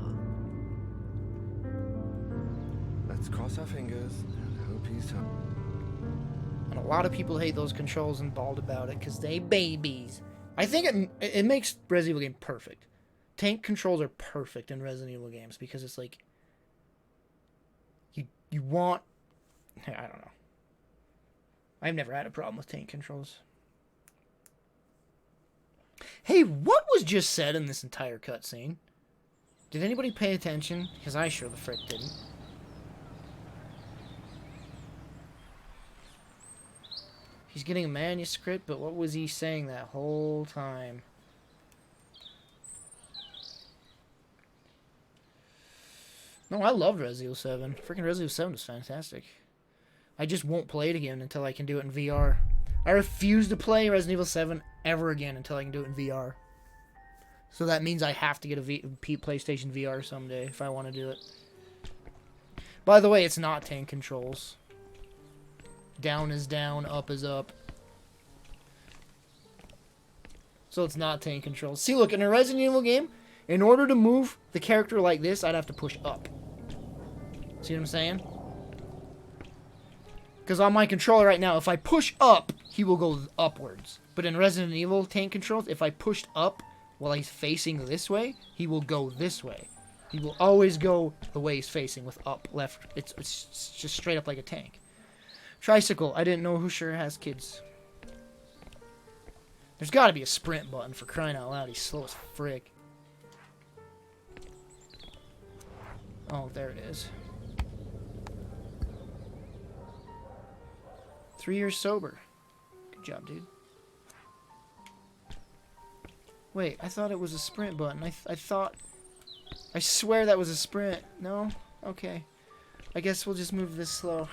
Let's cross our fingers and hope he's home. And a lot of people hate those controls and bawled about it because they babies. I think it makes Resident Evil game perfect. Tank controls are perfect in Resident Evil games because it's like you want. I don't know. I've never had a problem with tank controls. Hey, what was just said in this entire cutscene? Did anybody pay attention? Because I sure the frick didn't. He's getting a manuscript, but what was he saying that whole time? No, I loved Resident Evil 7. Freaking Resident Evil 7 was fantastic. I just won't play it again until I can do it in VR. I refuse to play Resident Evil 7 ever again until I can do it in VR. So that means I have to get a PlayStation VR someday if I want to do it. By the way, it's not tank controls. Down is down, up is up. So it's not tank controls. See, look, in a Resident Evil game, in order to move the character like this, I'd have to push up. See what I'm saying? Because on my controller right now, if I push up, he will go upwards. But in Resident Evil tank controls, if I pushed up while he's facing this way, he will go this way. He will always go the way he's facing with up, left. It's just straight up like a tank. Tricycle. I didn't know who sure has kids. There's got to be a sprint button for crying out loud. He's slow as frick. Oh, there it is. 3 years sober. Good job, dude. Wait, I thought it was a sprint button. I swear that was a sprint. No? Okay. I guess we'll just move this slow.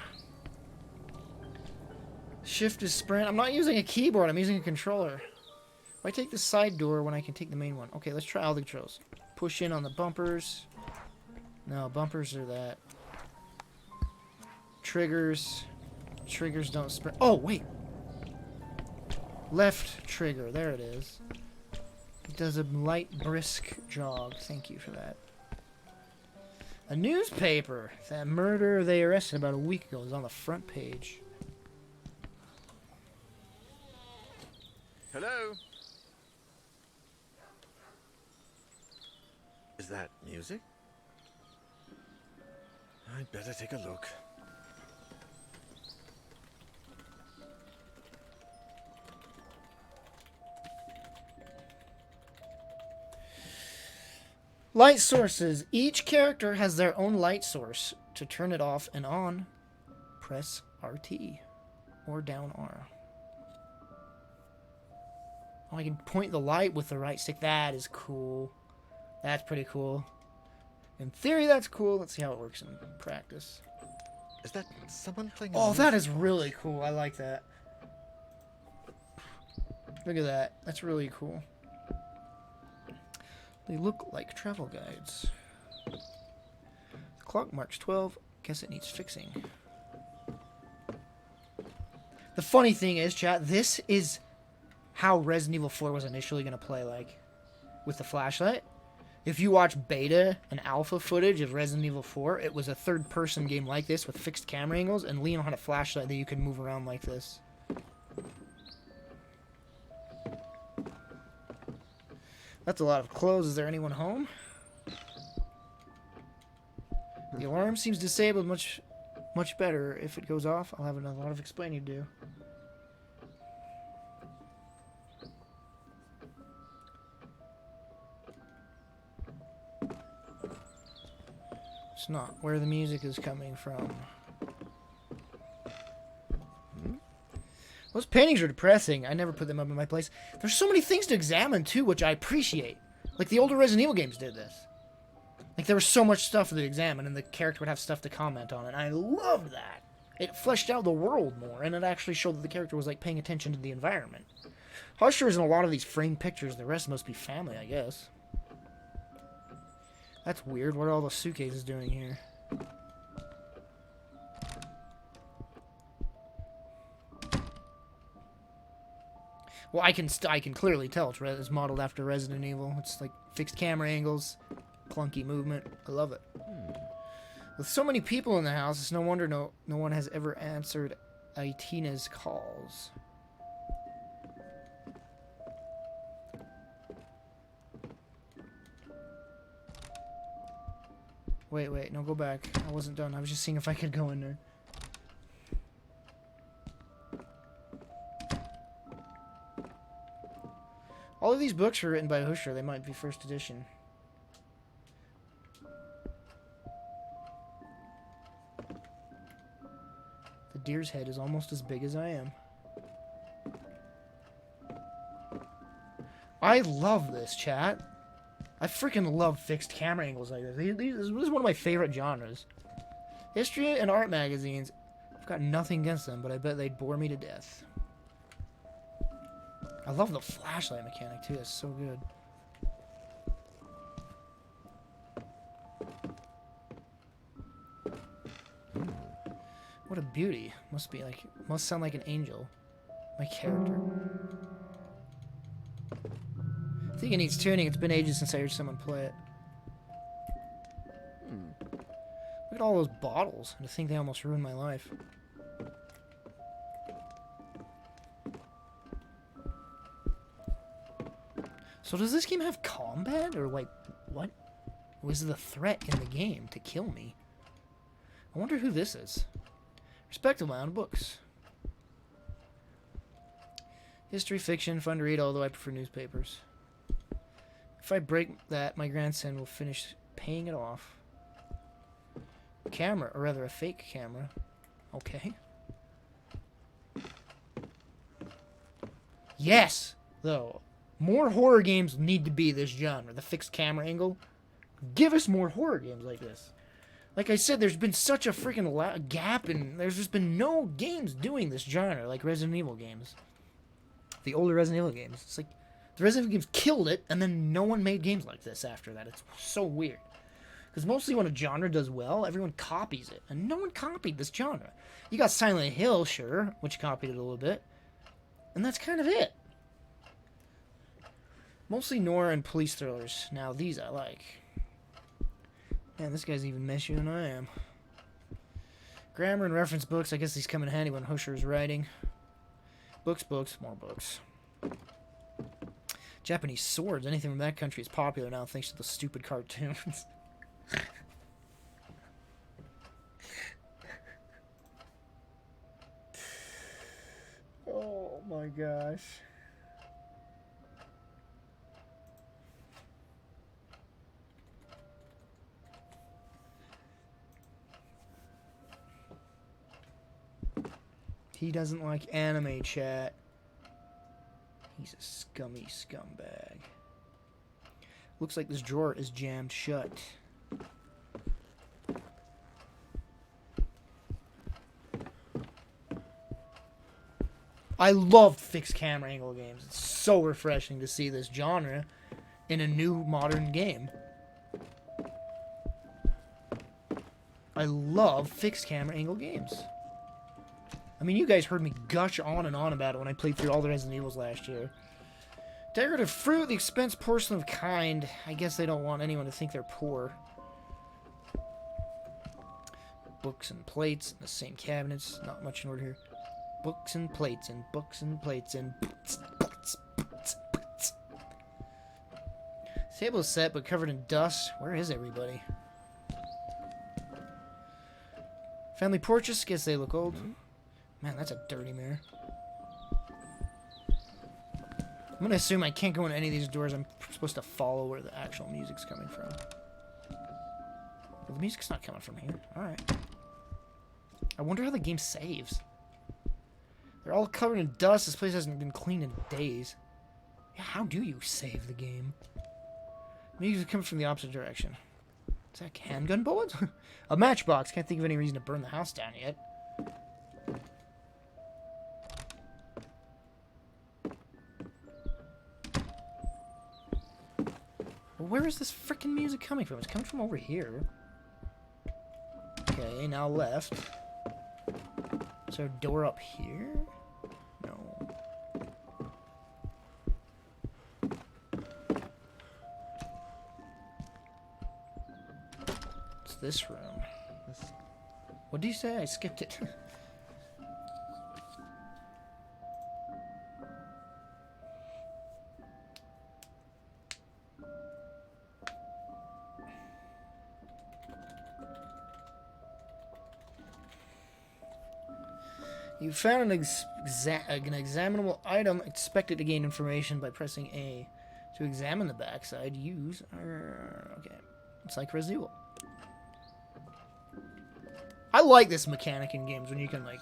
Shift is sprint. I'm not using a keyboard. I'm using a controller. Why take the side door when I can take the main one? Okay, let's try all the controls. Push in on the bumpers. No, bumpers are that. Triggers. Triggers don't sprint. Oh, wait. Left trigger. There it is. It does a light, brisk jog. Thank you for that. A newspaper. That murder they arrested about a week ago is on the front page. Hello? Is that music? I'd better take a look. Light sources. Each character has their own light source. To turn it off and on, press RT or down R. Oh, I can point the light with the right stick. That is cool. That's pretty cool. In theory, that's cool. Let's see how it works in practice. Is that someone playing? Oh, that is really cool. I like that. Look at that. That's really cool. They look like travel guides. The clock marks 12. Guess it needs fixing. The funny thing is, chat, this is how Resident Evil 4 was initially going to play like with the flashlight. If you watch beta and alpha footage of Resident Evil 4, it was a third-person game like this with fixed camera angles, and Leon had a flashlight that you could move around like this. That's a lot of clothes. Is there anyone home? The alarm seems disabled much better. If it goes off, I'll have a lot of explaining to do. It's not where the music is coming from. Those paintings are depressing. I never put them up in my place. There's so many things to examine, too, which I appreciate. Like, the older Resident Evil games did this. Like, there was so much stuff to examine, and the character would have stuff to comment on, and I loved that. It fleshed out the world more, and it actually showed that the character was, like, paying attention to the environment. Husher is in a lot of these framed pictures. The rest must be family, I guess. That's weird. What are all the suitcases doing here? Well, I can clearly tell it's modeled after Resident Evil. It's like fixed camera angles, clunky movement. I love it. With so many people in the house, it's no wonder no one has ever answered Aitina's calls. Wait, no, go back. I wasn't done. I was just seeing if I could go in there. All of these books were written by Husher. They might be first edition. The deer's head is almost as big as I am. I love this, chat. I freaking love fixed camera angles like this. This is one of my favorite genres. History and art magazines, I've got nothing against them, but I bet they'd bore me to death. I love the flashlight mechanic too, it's so good. What a beauty. Must sound like an angel. My character. I think it needs tuning. It's been ages since I heard someone play it. Look at all those bottles. I think they almost ruined my life. So does this game have combat? Or like, what was the threat in the game to kill me? I wonder who this is. Respect my own books. History, fiction, fun to read, although I prefer newspapers. If I break that, my grandson will finish paying it off. Camera, or rather a fake camera. Okay. Yes! Though, more horror games need to be this genre. The fixed camera angle. Give us more horror games like this. Like I said, there's been such a freaking gap, and there's just been no games doing this genre, like Resident Evil games. The older Resident Evil games. It's like, the Resident Evil games killed it, and then no one made games like this after that. It's so weird. Because mostly when a genre does well, everyone copies it. And no one copied this genre. You got Silent Hill, sure, which copied it a little bit. And that's kind of it. Mostly noir and police thrillers. Now, these I like. Man, this guy's even messier than I am. Grammar and reference books. I guess these come in handy when Husher is writing. Books, more books. Japanese swords. Anything from that country is popular now thanks to the stupid cartoons. Oh my gosh. He doesn't like anime, chat. He's a scummy scumbag. Looks like this drawer is jammed shut. I love fixed camera angle games. It's so refreshing to see this genre in a new modern game. I love fixed camera angle games. I mean, you guys heard me gush on and on about it when I played through all the Resident Evils last year. Decorative fruit, the expense porcelain of kind. I guess they don't want anyone to think they're poor. Books and plates in the same cabinets. Not much in order here. Books and plates and books and plates and Table is set but covered in dust. Where is everybody? Family portraits. Guess they look old. Man, that's a dirty mirror. I'm gonna assume I can't go in any of these doors. I'm supposed to follow where the actual music's coming from. Well, the music's not coming from here. Alright. I wonder how the game saves. They're all covered in dust. This place hasn't been cleaned in days. Yeah, how do you save the game? Music's coming from the opposite direction. Is that handgun bullets? A matchbox. Can't think of any reason to burn the house down yet. Where is this freaking music coming from? It's coming from over here. Okay, now left. Is there a door up here? No. It's this room. What did you say? I skipped it. You found an examinable item. Expected to gain information by pressing A. To examine the backside, use... okay. It's like Resident Evil. I like this mechanic in games when you can, like,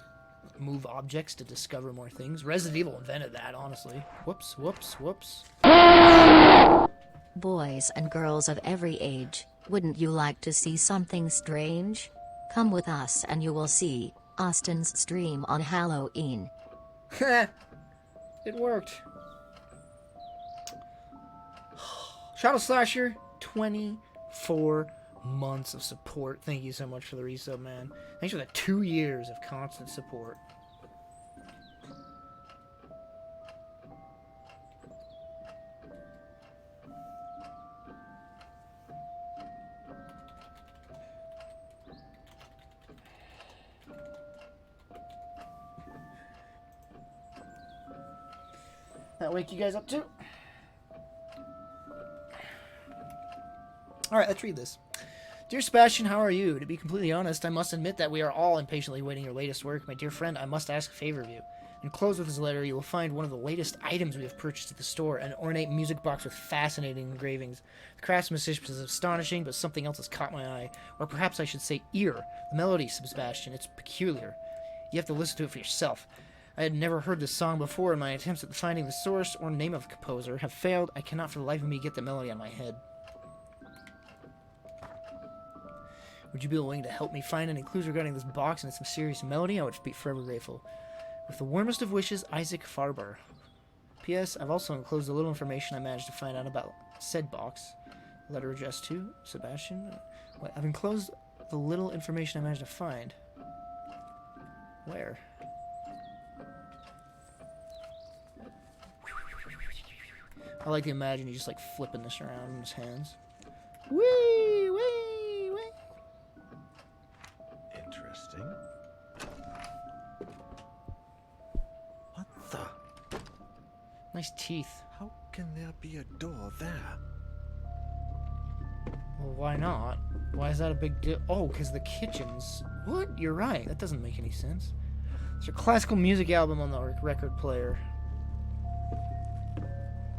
move objects to discover more things. Resident Evil invented that, honestly. Whoops, whoops, whoops. Boys and girls of every age, wouldn't you like to see something strange? Come with us and you will see Austin's stream on Halloween. It worked. Shadow Slasher, 24 months of support. Thank you so much for the resub, man. Thanks for the 2 years of constant support. That wake you guys up too? Alright, let's read this. Dear Sebastian, how are you? To be completely honest, I must admit that we are all impatiently awaiting your latest work. My dear friend, I must ask a favor of you. Enclosed with this letter, you will find one of the latest items we have purchased at the store, an ornate music box with fascinating engravings. The craftsmanship is astonishing, but something else has caught my eye. Or perhaps I should say ear. The melody, Sebastian, it's peculiar. You have to listen to it for yourself. I had never heard this song before, and my attempts at finding the source or name of the composer have failed. I cannot for the life of me get the melody on my head. Would you be willing to help me find any clues regarding this box and its mysterious melody? I would be forever grateful. With the warmest of wishes, Isaac Farber. P.S. I've also enclosed a little information I managed to find out about said box. Letter addressed to Sebastian. Wait, I've enclosed the little information I managed to find. Where? I like to imagine he's just like flipping this around in his hands. Wee, wee, wee. Interesting. What the? Nice teeth. How can there be a door there? Well, why not? Why is that a big deal? Oh, because the kitchen's... What? You're right. That doesn't make any sense. There's a classical music album on the record player.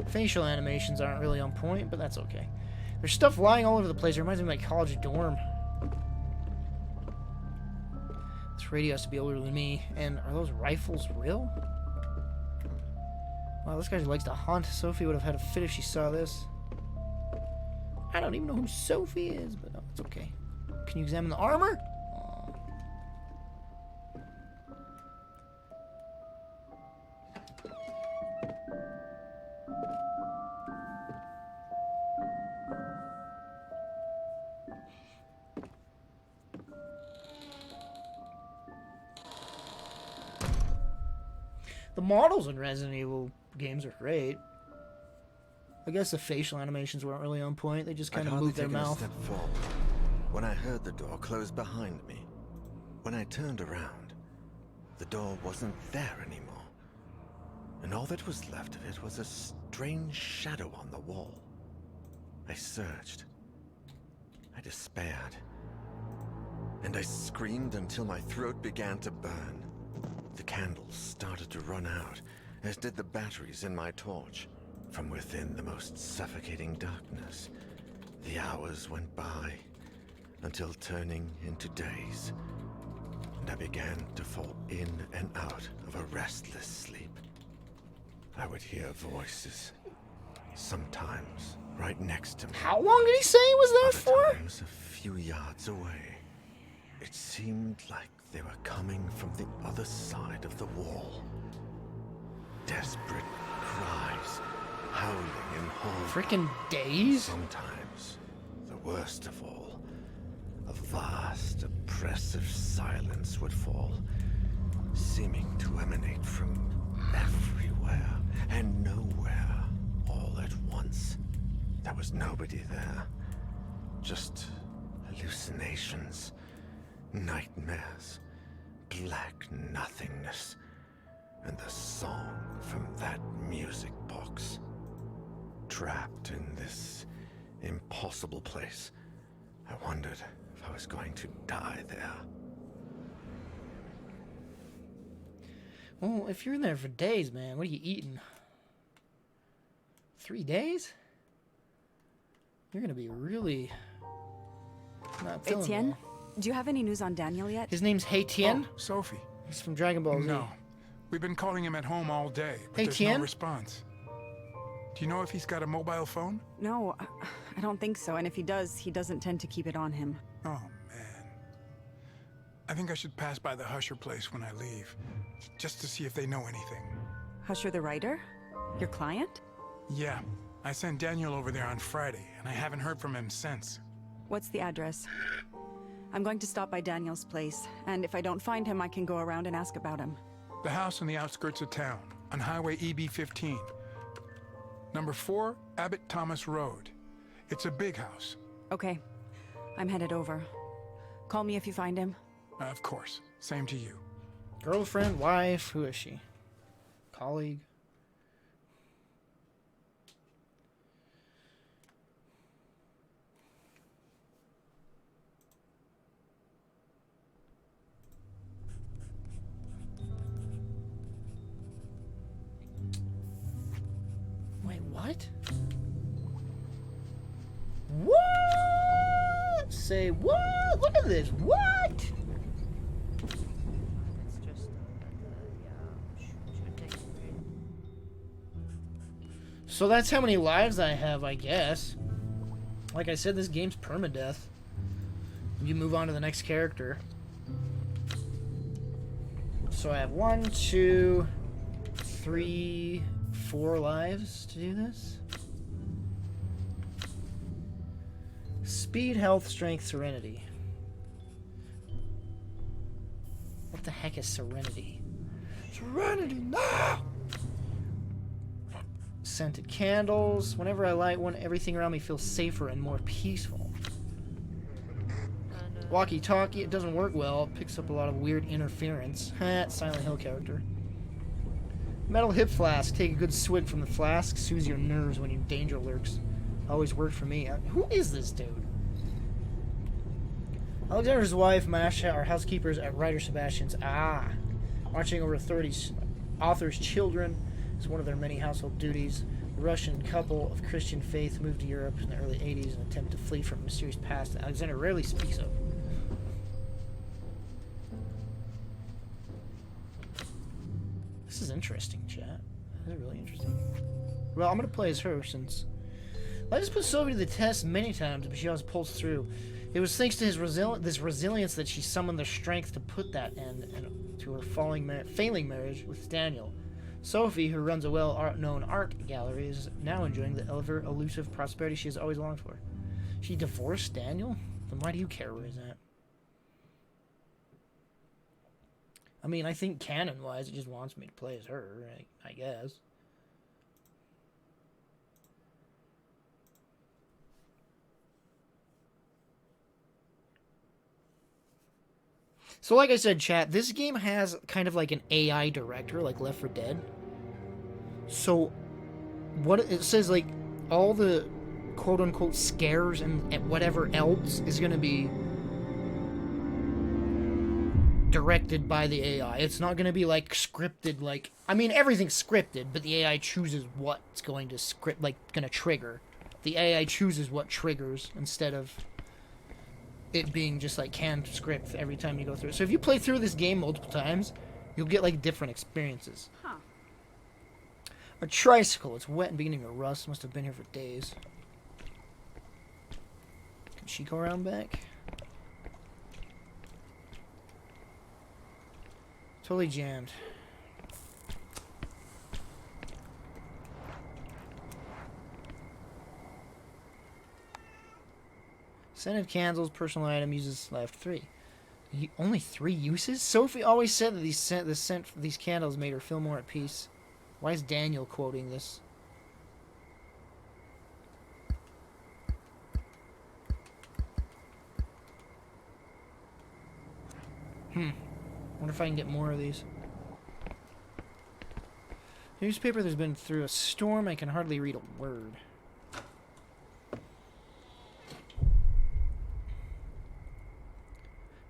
Facial animations aren't really on point, but that's okay. There's stuff lying all over the place. It reminds me of my college dorm. This radio has to be older than me. And are those rifles real? Wow, this guy likes to hunt. Sophie would have had a fit if she saw this. I don't even know who Sophie is, but no, it's okay. Can you examine the armor? Aw. The models in Resident Evil games are great. I guess the facial animations weren't really on point. They just kind of moved their mouth. I'd hardly taken a step forward when I heard the door close behind me. When I turned around, the door wasn't there anymore. And all that was left of it was a strange shadow on the wall. I searched. I despaired. And I screamed until my throat began to burn. The candles started to run out, as did the batteries in my torch. From within the most suffocating darkness, the hours went by, until turning into days, and I began to fall in and out of a restless sleep. I would hear voices, sometimes right next to me. How long did he say he was there for? Sometimes a few yards away. It seemed like they were coming from the other side of the wall. Desperate cries, howling in horror. Frickin' days? Sometimes, the worst of all, a vast, oppressive silence would fall, seeming to emanate from everywhere and nowhere all at once. There was nobody there, just hallucinations, nightmares, black nothingness, and the song from that music box. Trapped in this impossible place, I wondered if I was going to die there. Well, if you're in there for days, man, what are you eating? 3 days? You're gonna be really not feeling Etienne, well. do you have any news on Daniel yet? His name's Etienne. Oh, Sophie. He's from Dragon Ball Z. No. We've been calling him at home all day, but there's Etienne? no response. Do you know if he's got a mobile phone? No, I don't think so. And if he does, he doesn't tend to keep it on him. Oh, man. I think I should pass by the Husher place when I leave, just to see if they know anything. Husher the writer? Your client? Yeah. I sent Daniel over there on Friday, and I haven't heard from him since. What's the address? I'm going to stop by Daniel's place, and if I don't find him, I can go around and ask about him. The house on the outskirts of town, on Highway EB-15. Number 4, Abbott Thomas Road. It's a big house. Okay. I'm headed over. Call me if you find him. Of course. Same to you. Girlfriend, wife, who is she? Colleague? Wait, what? What? Say what? Look at this. What? So that's how many lives I have, I guess. Like I said, this game's permadeath. You move on to the next character. So I have 1, 2, 3, 4 lives to do this. Speed, health, strength, serenity. What the heck is serenity? Serenity, no! Scented candles. Whenever I light one, everything around me feels safer and more peaceful. Walkie-talkie, it doesn't work well. It picks up a lot of weird interference. Silent Hill character. Metal hip flask. Take a good swig from the flask. Soothes your nerves when your danger lurks. Always worked for me. Who is this dude? Alexander's wife, Masha, are housekeepers at Ryder Sebastian's. Watching over 30 author's children is one of their many household duties. The Russian couple of Christian faith moved to Europe in the early 80s in an attempt to flee from a mysterious past that Alexander rarely speaks of. This is interesting, chat. This is really interesting. Well, I'm going to play as her since... I just put Sophie to the test many times, but she always pulls through. It was thanks to this resilience that she summoned the strength to put that end to her failing marriage with Daniel. Sophie, who runs a well-known art gallery, is now enjoying the ever-elusive prosperity she has always longed for. She divorced Daniel? Then why do you care where he's at? I mean, I think canon-wise, it just wants me to play as her, I guess. So like I said, chat, this game has kind of like an AI director, like Left 4 Dead. So, what it says, like, all the quote-unquote scares and whatever else is going to be directed by the AI. It's not going to be, like, scripted, like... I mean, everything's scripted, but the AI chooses what's going to going to trigger. The AI chooses what triggers instead of it being just like canned script every time you go through it. So if you play through this game multiple times, you'll get like different experiences. Huh. A tricycle. It's wet and beginning to rust. Must have been here for days. Can she go around back? Totally jammed. Scented candles, personal item, uses left 3. Only 3 uses? Sophie always said that these candles made her feel more at peace. Why is Daniel quoting this? Wonder if I can get more of these. Newspaper, there's been through a storm. I can hardly read a word.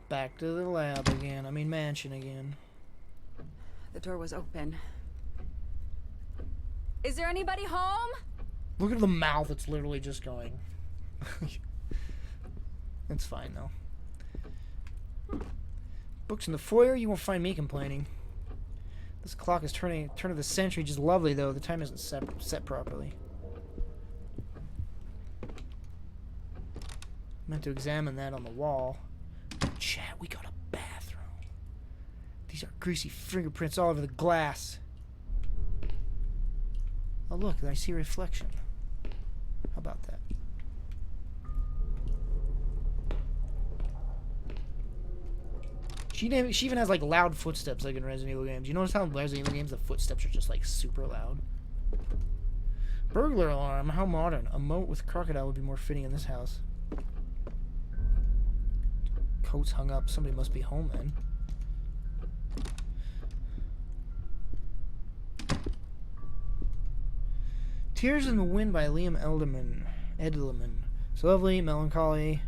Back to the lab again. I mean, mansion again. The door was open. Is there anybody home? Look at the mouth. It's literally just going. It's fine, though. Books in the foyer. You won't find me complaining. This clock is turn of the century. Just lovely, though. The time isn't set properly. Meant to examine that on the wall. Chat, we got a bathroom. These are greasy fingerprints all over the glass. Oh, look, I see a reflection. How about that? She even has, like, loud footsteps, like in Resident Evil games. You notice how in Resident Evil games the footsteps are just, like, super loud? Burglar alarm. How modern. A moat with crocodile would be more fitting in this house. Coats hung up. Somebody must be home, then. Tears in the Wind by Liam Edelman. It's lovely, melancholy,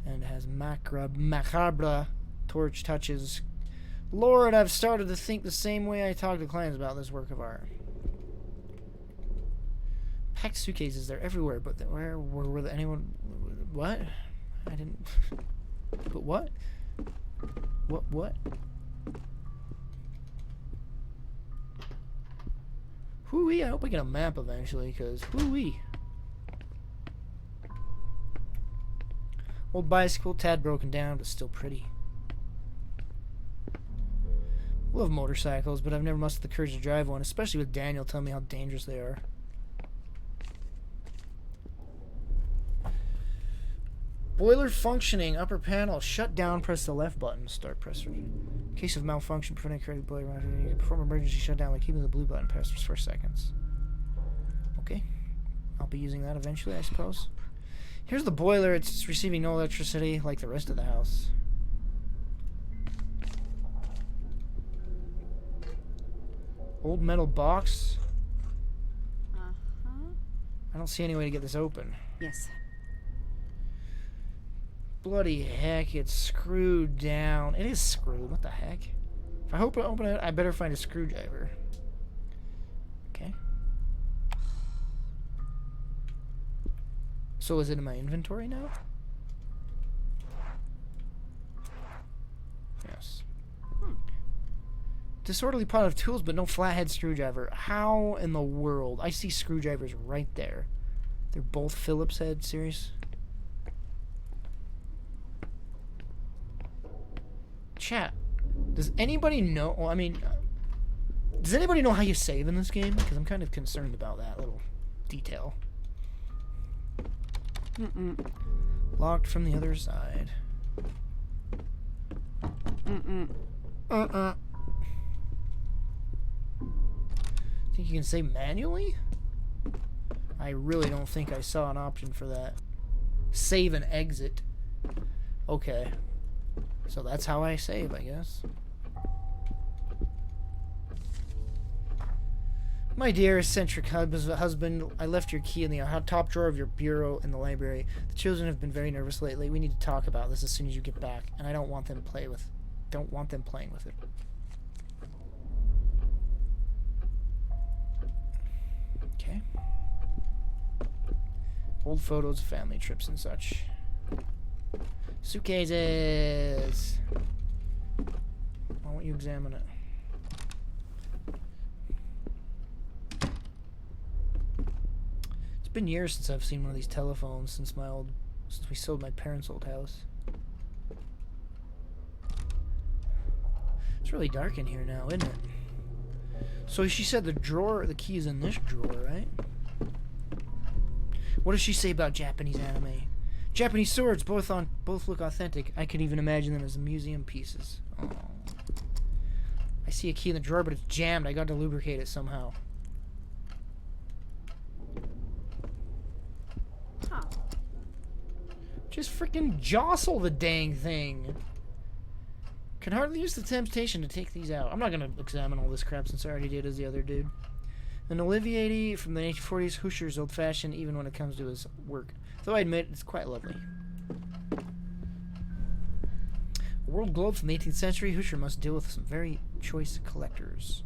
and has macabre torch touches. Lord, I've started to think the same way I talk to clients about this work of art. Packed suitcases, they're everywhere, but where were anyone... What? I didn't... But what? What? Hoo-wee, I hope we get a map eventually, because hoo-wee. Old bicycle, tad broken down, but still pretty. Love motorcycles, but I've never mustered the courage to drive one, especially with Daniel telling me how dangerous they are. Boiler functioning, upper panel, shut down, press the left button, start press. In case of malfunction, preventing correct boiler, you can perform emergency shutdown by keeping the blue button pressed for 4 seconds. Okay. I'll be using that eventually, I suppose. Here's the boiler, it's receiving no electricity like the rest of the house. Old metal box. I don't see any way to get this open. Yes. Bloody heck, it's screwed down. It is screwed. What the heck? If I hope I open it, I better find a screwdriver. Okay. So is it in my inventory now? Yes. Disorderly pile of tools, but no flathead screwdriver. How in the world? I see screwdrivers right there. They're both Phillips head. Serious? Chat, does anybody know... Well, I mean, does anybody know how you save in this game? Because I'm kind of concerned about that little detail. Locked from the other side. Think you can save manually? I really don't think I saw an option for that. Save and exit. Okay. So that's how I save, I guess. My dear eccentric husband, I left your key in the top drawer of your bureau in the library. The children have been very nervous lately. We need to talk about this as soon as you get back, and I don't want them playing with it. Okay. Old photos of family trips and such. Suitcases. Why won't you examine it? It's been years since I've seen one of these telephones since we sold my parents' old house. It's really dark in here now, isn't it? So she said the key is in this drawer, right? What does she say about Japanese anime? Japanese swords, both look authentic. I could even imagine them as museum pieces. Oh. I see a key in the drawer, but it's jammed. I got to lubricate it somehow. Huh. Just freaking jostle the dang thing. Can hardly use the temptation to take these out. I'm not gonna examine all this crap since I already did as the other dude. An Olivier from the 1940s, Hoosier's old-fashioned even when it comes to his work. Though I admit, it's quite lovely. A world globe from the 18th century, Hoosier must deal with some very choice collectors.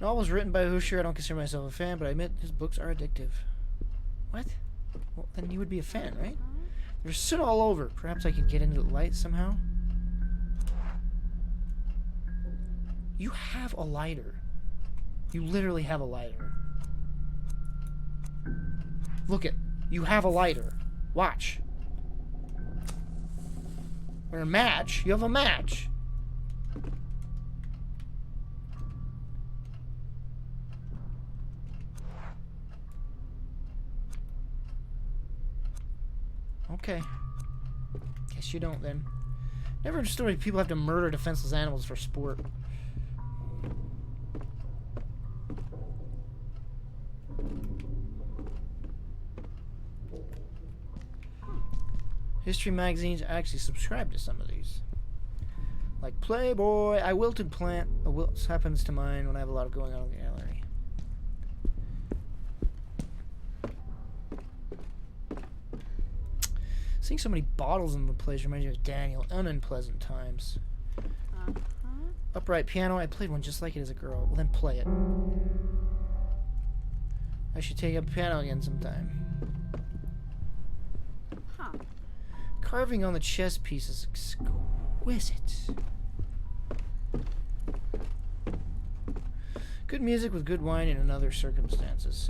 Novels written by Hoosier. I don't consider myself a fan, but I admit his books are addictive. What? Well, then you would be a fan, right? There's soot all over. Perhaps I could get into the light somehow? You have a lighter. You literally have a lighter. Look it. You have a lighter. Watch. Or a match. You have a match. Okay. Guess you don't then. Never understood why people have to murder defenseless animals for sport. History magazines actually subscribe to some of these. Like Playboy, I wilted plant. This happens to mine when I have a lot of going on in the gallery. Seeing so many bottles in the place reminds me of Daniel. Unpleasant times. Upright piano. I played one just like it as a girl. Well, then play it. I should take up piano again sometime. Carving on the chess piece is exquisite. Good music with good wine in other circumstances.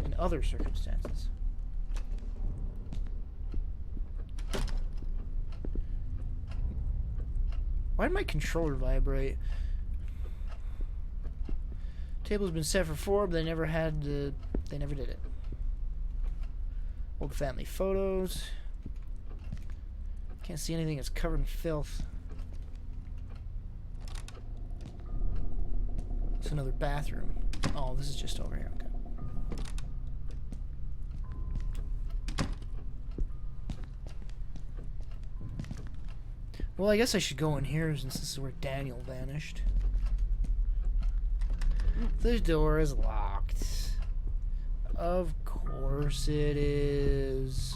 Why did my controller vibrate? Table's been set for 4, but they never did it. Old family photos. Can't see anything. It's covered in filth. It's another bathroom. Oh, this is just over here. Okay. Well, I guess I should go in here since this is where Daniel vanished. The door is locked. Of course it is.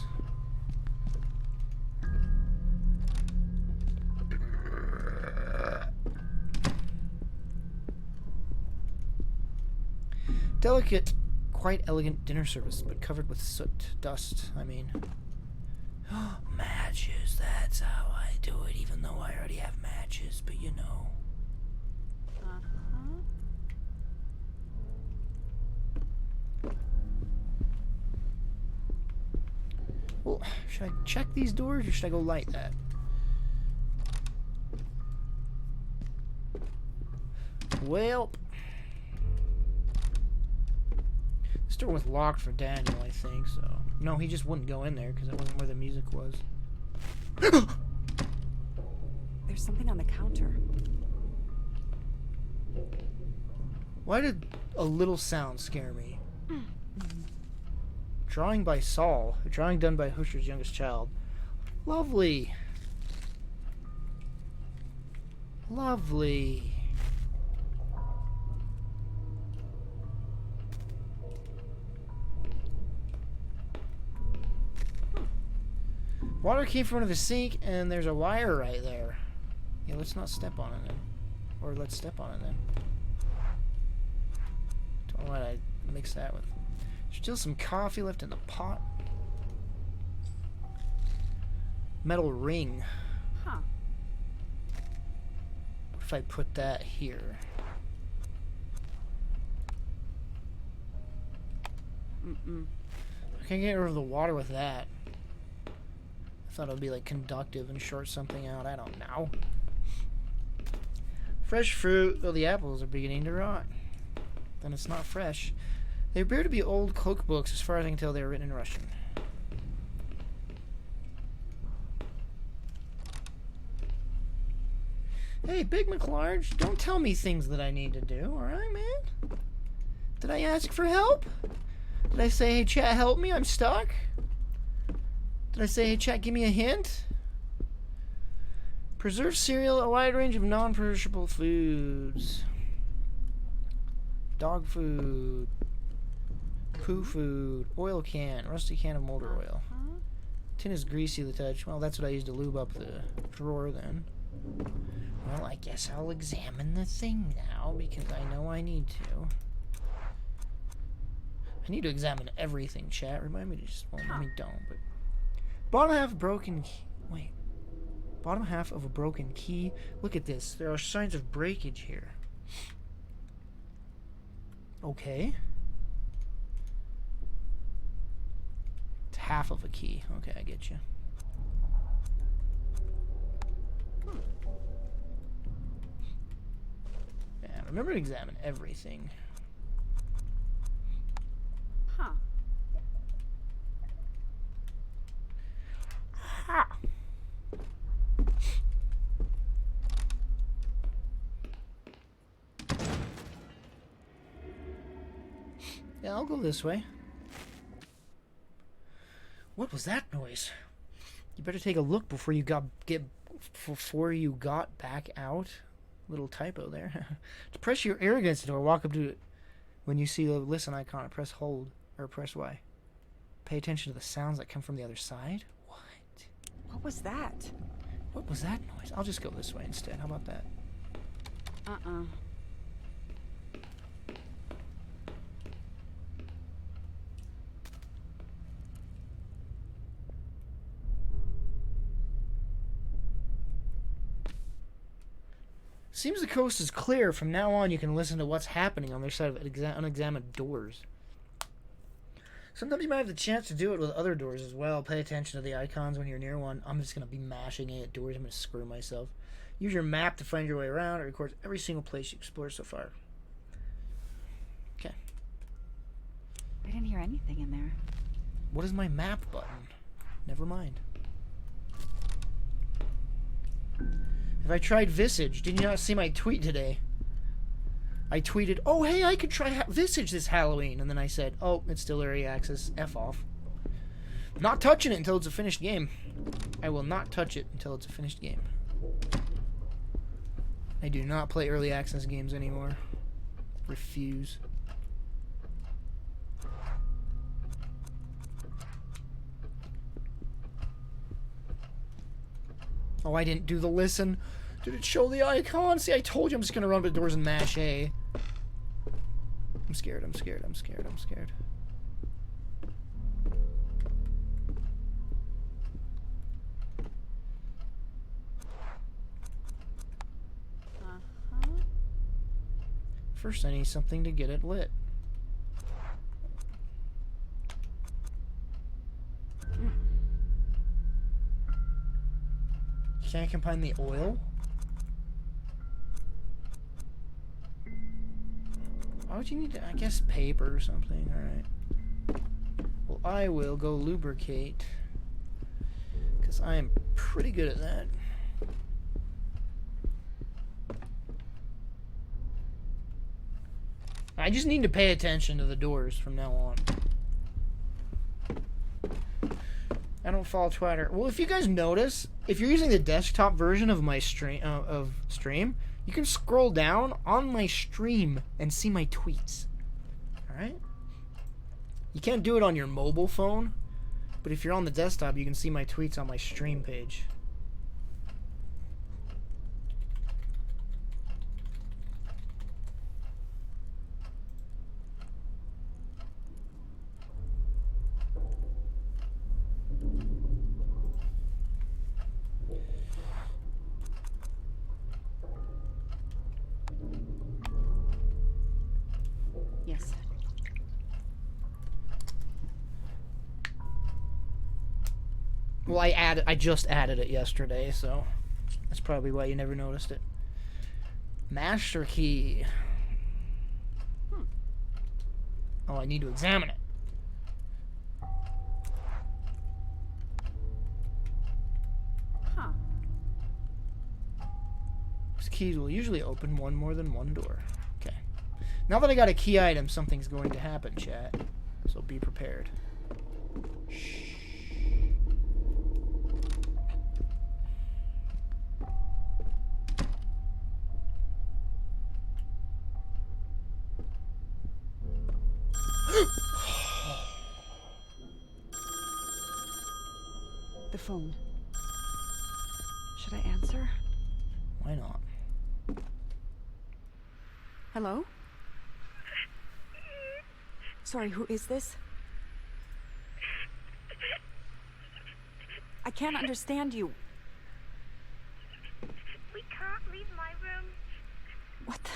Delicate, quite elegant dinner service, but covered with soot, dust, I mean. Matches, that's how I do it, even though I already have matches, but you know. Well, should I check these doors or should I go light that? Well, this door was locked for Daniel, I think, so. No, he just wouldn't go in there because that wasn't where the music was. There's something on the counter. Why did a little sound scare me? Drawing by Saul. A drawing done by Hoosier's youngest child. Lovely. Lovely. Water came from under the sink, and there's a wire right there. Yeah, let's not step on it then. Or let's step on it then. Don't know what I mix that with. Still some coffee left in the pot. Metal ring. Huh. What if I put that here? I can't get rid of the water with that. I thought it would be like conductive and short something out. I don't know. Fresh fruit, though the apples are beginning to rot. Then it's not fresh. They appear to be old cookbooks. As far as I can tell, they were written in Russian. Hey, Big McLarge, don't tell me things that I need to do, alright, man? Did I ask for help? Did I say, hey, chat, help me, I'm stuck? Did I say, hey, chat, give me a hint? Preserved cereal, a wide range of non-perishable foods. Dog food. Poo food. Oil can. Rusty can of motor oil. Tin is greasy to the touch. Well, that's what I used to lube up the drawer then. Well, I guess I'll examine the thing now because I know I need to. I need to examine everything, chat. Remind me to just... Well, I mean, don't, but... Bottom half broken key. Wait. Bottom half of a broken key. Look at this. There are signs of breakage here. Okay. It's half of a key. Okay, I get you. Yeah, remember to examine everything. Huh. Ha! Yeah, I'll go this way. What was that noise? You better take a look before you got back out. Little typo there. To press your ear against the door, walk up to it. When you see the listen icon, press hold or press Y. Pay attention to the sounds that come from the other side. What? What was that? What was that noise? I'll just go this way instead. How about that? Seems the coast is clear. From now on, you can listen to what's happening on the other side of unexamined doors. Sometimes you might have the chance to do it with other doors as well. Pay attention to the icons when you're near one. I'm just going to be mashing A at doors. I'm going to screw myself. Use your map to find your way around. It records every single place you explored so far. Okay. I didn't hear anything in there. What is my map button? Never mind. Have I tried Visage? Did you not see my tweet today? I tweeted, oh, hey, I could try Visage this Halloween. And then I said, oh, it's still early access. F off. Not touching it until it's a finished game. I will not touch it until it's a finished game. I do not play early access games anymore. Refuse. Oh, I didn't do the listen. Did it show the icon? See, I told you I'm just going to run to the doors and mash A. I'm scared, I'm scared, I'm scared, I'm scared. First, I need something to get it lit. Can I combine the oil? Why would you need to, I guess paper or something, alright. Well, I will go lubricate. Because I am pretty good at that. I just need to pay attention to the doors from now on. I don't follow Twitter. Well, if you guys notice, if you're using the desktop version of my stream, you can scroll down on my stream and see my tweets. All right? You can't do it on your mobile phone, but if you're on the desktop, you can see my tweets on my stream page. Yes. Well, I just added it yesterday, so that's probably why you never noticed it. Master key. Oh, I need to examine it. Huh. These keys will usually open more than one door. Okay. Now that I got a key item, something's going to happen, chat. So be prepared. Shh. The phone. Should I answer? Why not? Hello? Sorry, who is this? I can't understand you. We can't leave my room. What the?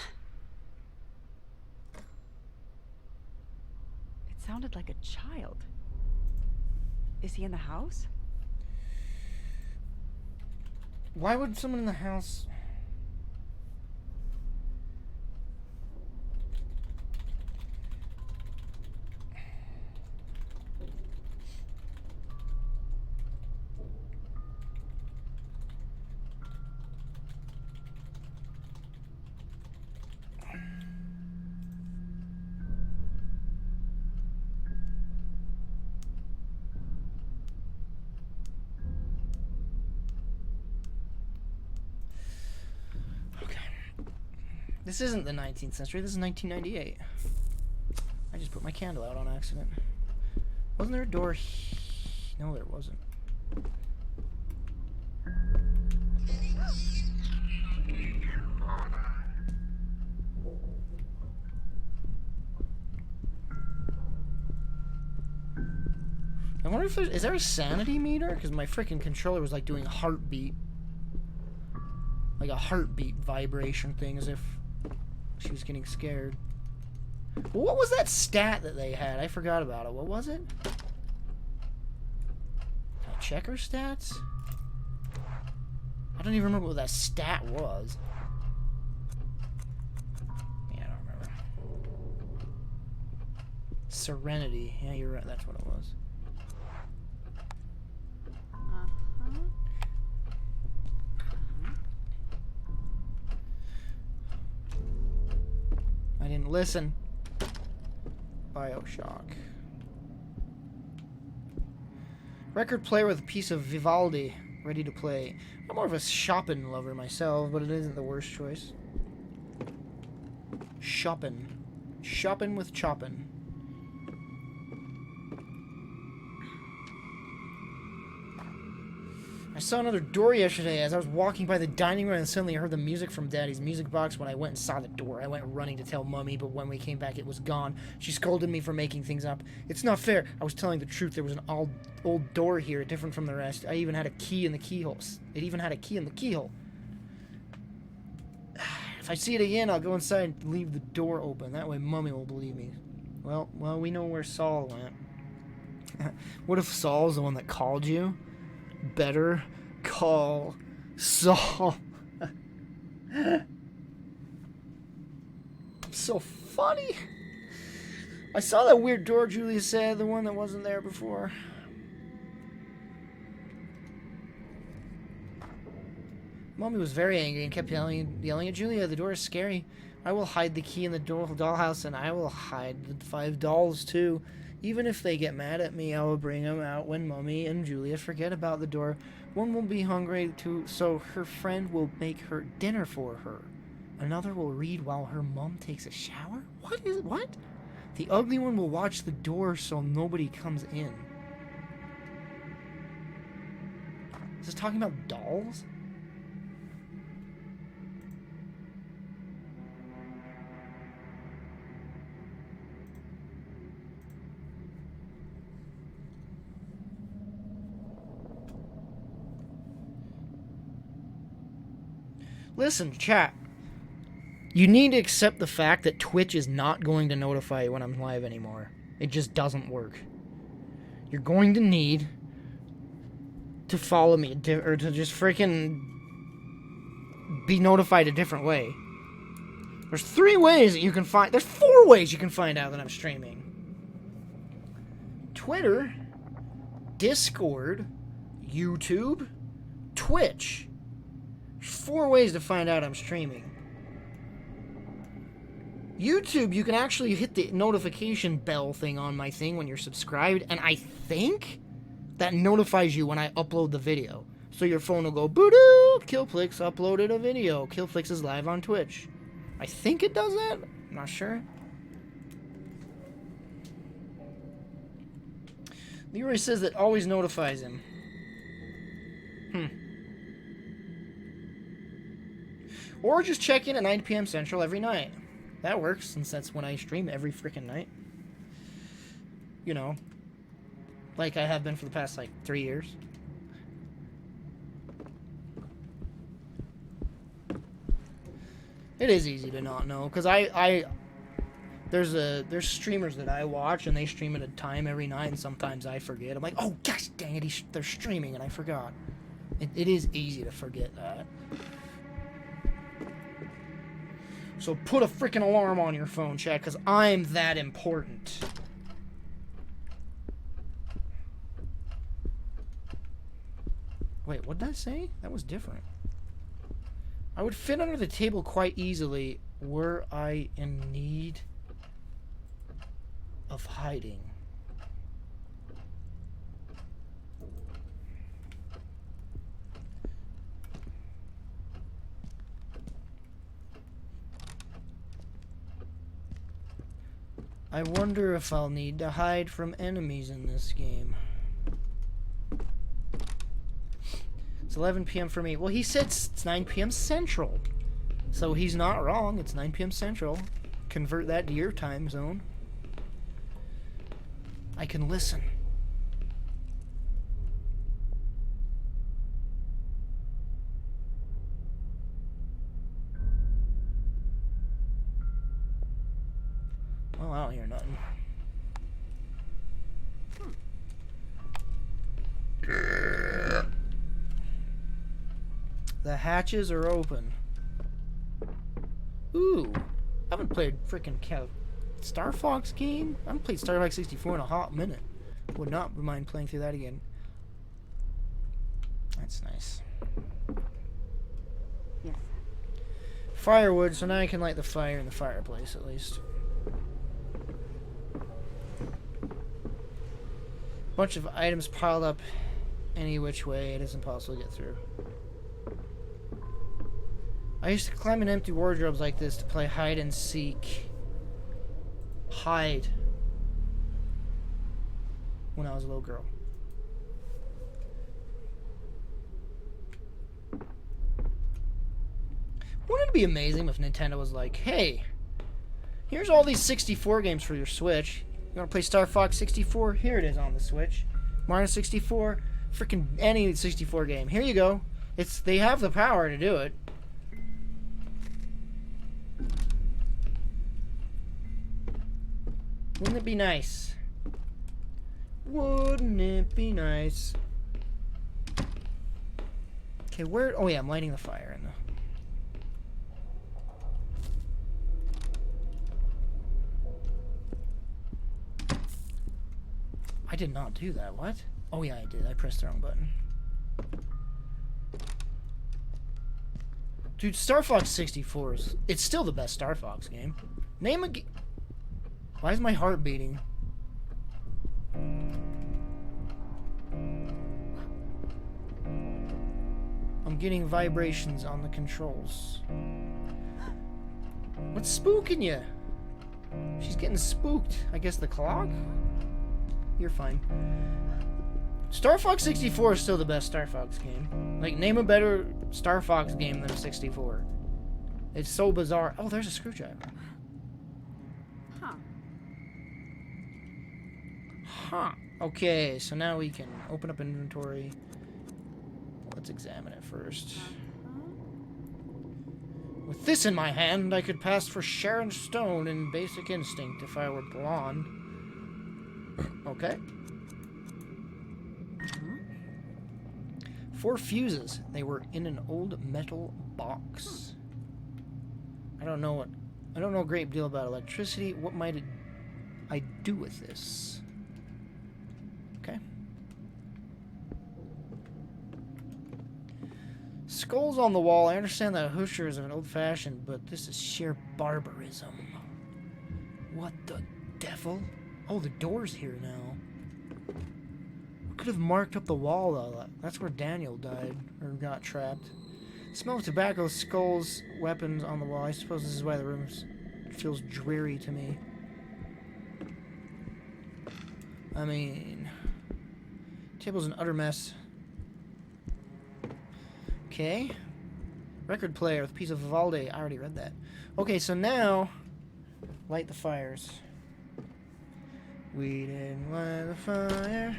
It sounded like a child. Is he in the house? Why would someone in the house... This isn't the 19th century, this is 1998. I just put my candle out on accident. Wasn't there a door No, there wasn't. I wonder if is there a sanity meter? Because my freaking controller was like doing a heartbeat. Like a heartbeat vibration thing, as if she was getting scared. Well, what was that stat that they had? I forgot about it. What was it? Can I check her stats? I don't even remember what that stat was. Yeah, I don't remember. Serenity. Yeah, you're right. That's what it was. I didn't listen. BioShock. Record player with a piece of Vivaldi ready to play. I'm more of a shopping lover myself, but it isn't the worst choice. Shopping. Shopping with chopping. I saw another door yesterday as I was walking by the dining room and suddenly I heard the music from Daddy's music box. When I went and saw the door, I went running to tell Mummy, but when we came back it was gone. She scolded me for making things up. It's not fair. I was telling the truth. There was an old door here, different from the rest. I even had a key in the keyhole. It even had a key in the keyhole. If I see it again, I'll go inside and leave the door open. That way Mummy will believe me. Well, we know where Saul went. What if Saul's the one that called you? Better call Saul. So funny. I saw that weird door Julia said, the one that wasn't there before. Mommy was very angry and kept yelling at Julia, the door is scary. I will hide the key in the dollhouse and I will hide the 5 dolls too. Even if they get mad at me, I will bring them out when Mummy and Julia forget about the door. One will be hungry too, so her friend will make her dinner for her. Another will read while her mom takes a shower? What? The ugly one will watch the door so nobody comes in. Is this talking about dolls? Listen, chat. You need to accept the fact that Twitch is not going to notify you when I'm live anymore. It just doesn't work. You're going to need to follow me, or to just freaking be notified a different way. There's 3 ways that you can find... There's 4 ways you can find out that I'm streaming. Twitter, Discord, YouTube, Twitch. 4 ways to find out I'm streaming. YouTube, you can actually hit the notification bell thing on my thing when you're subscribed, and I think that notifies you when I upload the video. So your phone will go, boo-doo, Kilplix uploaded a video. Kilplix is live on Twitch. I think it does that. I'm not sure. Leroy says that always notifies him. Or just check in at 9 p.m. Central every night. That works, since that's when I stream every freaking night. You know. Like I have been for the past, like, 3 years. It is easy to not know, because there's streamers that I watch, and they stream at a time every night, and sometimes I forget. I'm like, oh, gosh dang it, they're streaming, and I forgot. It is easy to forget that. So put a freaking alarm on your phone, chat, because I'm that important. Wait, what did I say? That was different. I would fit under the table quite easily were I in need of hiding. I wonder if I'll need to hide from enemies in this game. It's 11 p.m. for me. Well, he said it's 9 p.m. Central. So he's not wrong. It's 9 p.m. Central. Convert that to your time zone. I can listen. Well, I don't hear nothing. The hatches are open. Ooh. I haven't played freaking Star Fox game. I haven't played Star Fox 64 in a hot minute. Would not mind playing through that again. That's nice. Yes. Firewood, so now I can light the fire in the fireplace at least. Bunch of items piled up any which way. It is impossible to get through. I used to climb in empty wardrobes like this to play hide and seek. Hide. When I was a little girl. Wouldn't it be amazing if Nintendo was like, hey, here's all these 64 games for your Switch. You want to play Star Fox 64? Here it is on the Switch. Mario 64, freaking any 64 game. Here you go. They have the power to do it. Wouldn't it be nice? Wouldn't it be nice? Okay, where? Oh yeah, I'm lighting the fire in the. I did not do that. What? Oh yeah, I did. I pressed the wrong button. Dude, Star Fox 64 it's still the best Star Fox game. Name a game. Why is my heart beating? I'm getting vibrations on the controls. What's spooking you? She's getting spooked. I guess the clock? You're fine. Star Fox 64 is still the best Star Fox game. Like, name a better Star Fox game than a 64. It's so bizarre. Oh, there's a screwdriver. Huh. Okay, so now we can open up inventory. Let's examine it first. With this in my hand, I could pass for Sharon Stone in Basic Instinct if I were blonde. Okay. 4 fuses. They were in an old metal box. I don't know a great deal about electricity. What might I do with this? Okay. Skulls on the wall. I understand that Hoosier is an old-fashioned, but this is sheer barbarism. What the devil? Oh, the door's here now. We could have marked up the wall, though. That's where Daniel died, or got trapped. Smell of tobacco, skulls, weapons on the wall. I suppose this is why the room feels dreary to me. I mean, table's an utter mess. Okay. Record player with a piece of Vivaldi. I already read that. Okay, so now light the fires. We didn't light the fire.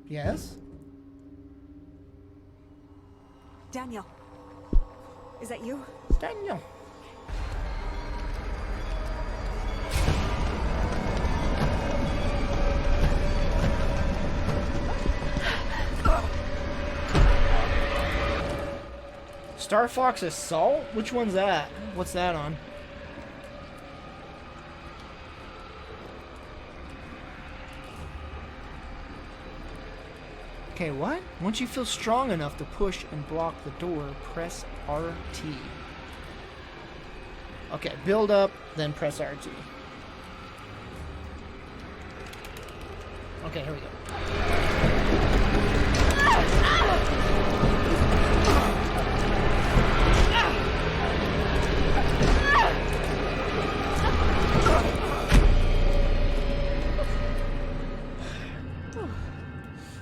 Yes? Daniel. Is that you? Daniel. Star Fox Assault? Which one's that? What's that on? Okay, what? Once you feel strong enough to push and block the door, press RT. Okay, build up, then press RT. Okay, here we go.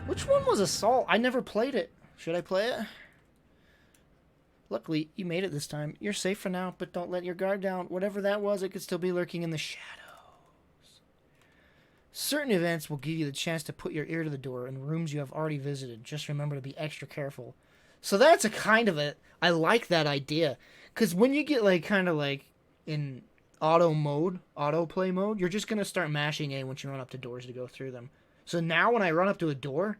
Which one was Assault? I never played it. Should I play it? Luckily, you made it this time. You're safe for now, but don't let your guard down. Whatever that was, it could still be lurking in the shadows. Certain events will give you the chance to put your ear to the door in rooms you have already visited. Just remember to be extra careful. So that's a kind of a... I like that idea. Because when you get, like, kind of, like, in autoplay mode, you're just going to start mashing A once you run up to doors to go through them. So now when I run up to a door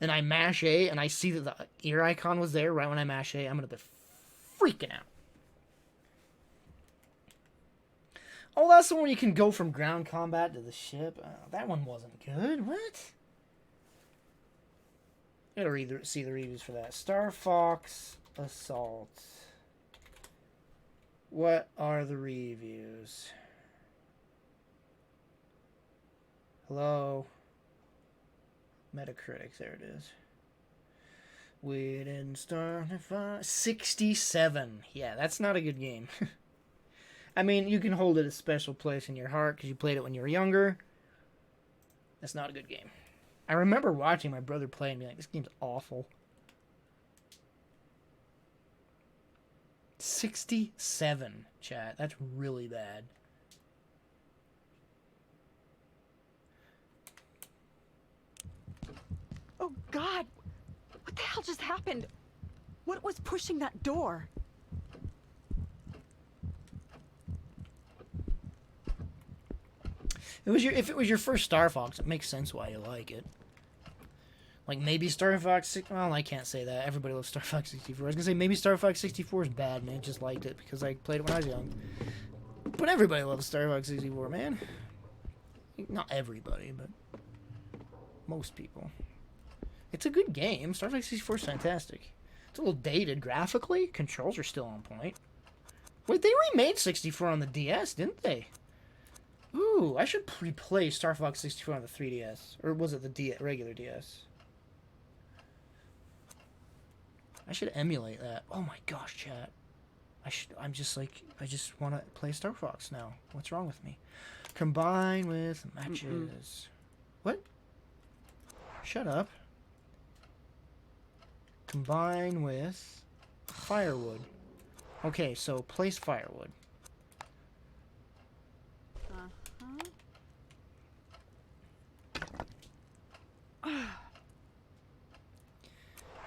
and I mash A and I see that the ear icon was there right when I mash A, I'm going to be freaking out. Oh, that's the one you can go from ground combat to the ship. That one wasn't good. What? Gotta see the reviews for that. Star Fox Assault. What are the reviews? Hello? Metacritic, there it is. We didn't start the fire. 67. Yeah, that's not a good game. I mean, you can hold it a special place in your heart because you played it when you were younger. That's not a good game. I remember watching my brother play and being like, this game's awful. 67, chat. That's really bad. Oh, God! What the hell just happened? What was pushing that door? If it was your first Star Fox, it makes sense why you like it. Like, maybe Star Fox... Well, I can't say that. Everybody loves Star Fox 64. I was going to say, maybe Star Fox 64 is bad, and I just liked it because I played it when I was young. But everybody loves Star Fox 64, man. Not everybody, but most people. It's a good game. Star Fox 64 is fantastic. It's a little dated graphically. Controls are still on point. Wait, they remade 64 on the DS, didn't they? Ooh, I should replay Star Fox 64 on the 3DS. Or was it the regular DS? I should emulate that. Oh my gosh, chat. I just want to play Star Fox now. What's wrong with me? Combine with matches. What? Shut up. Combine with firewood. Okay, so place firewood.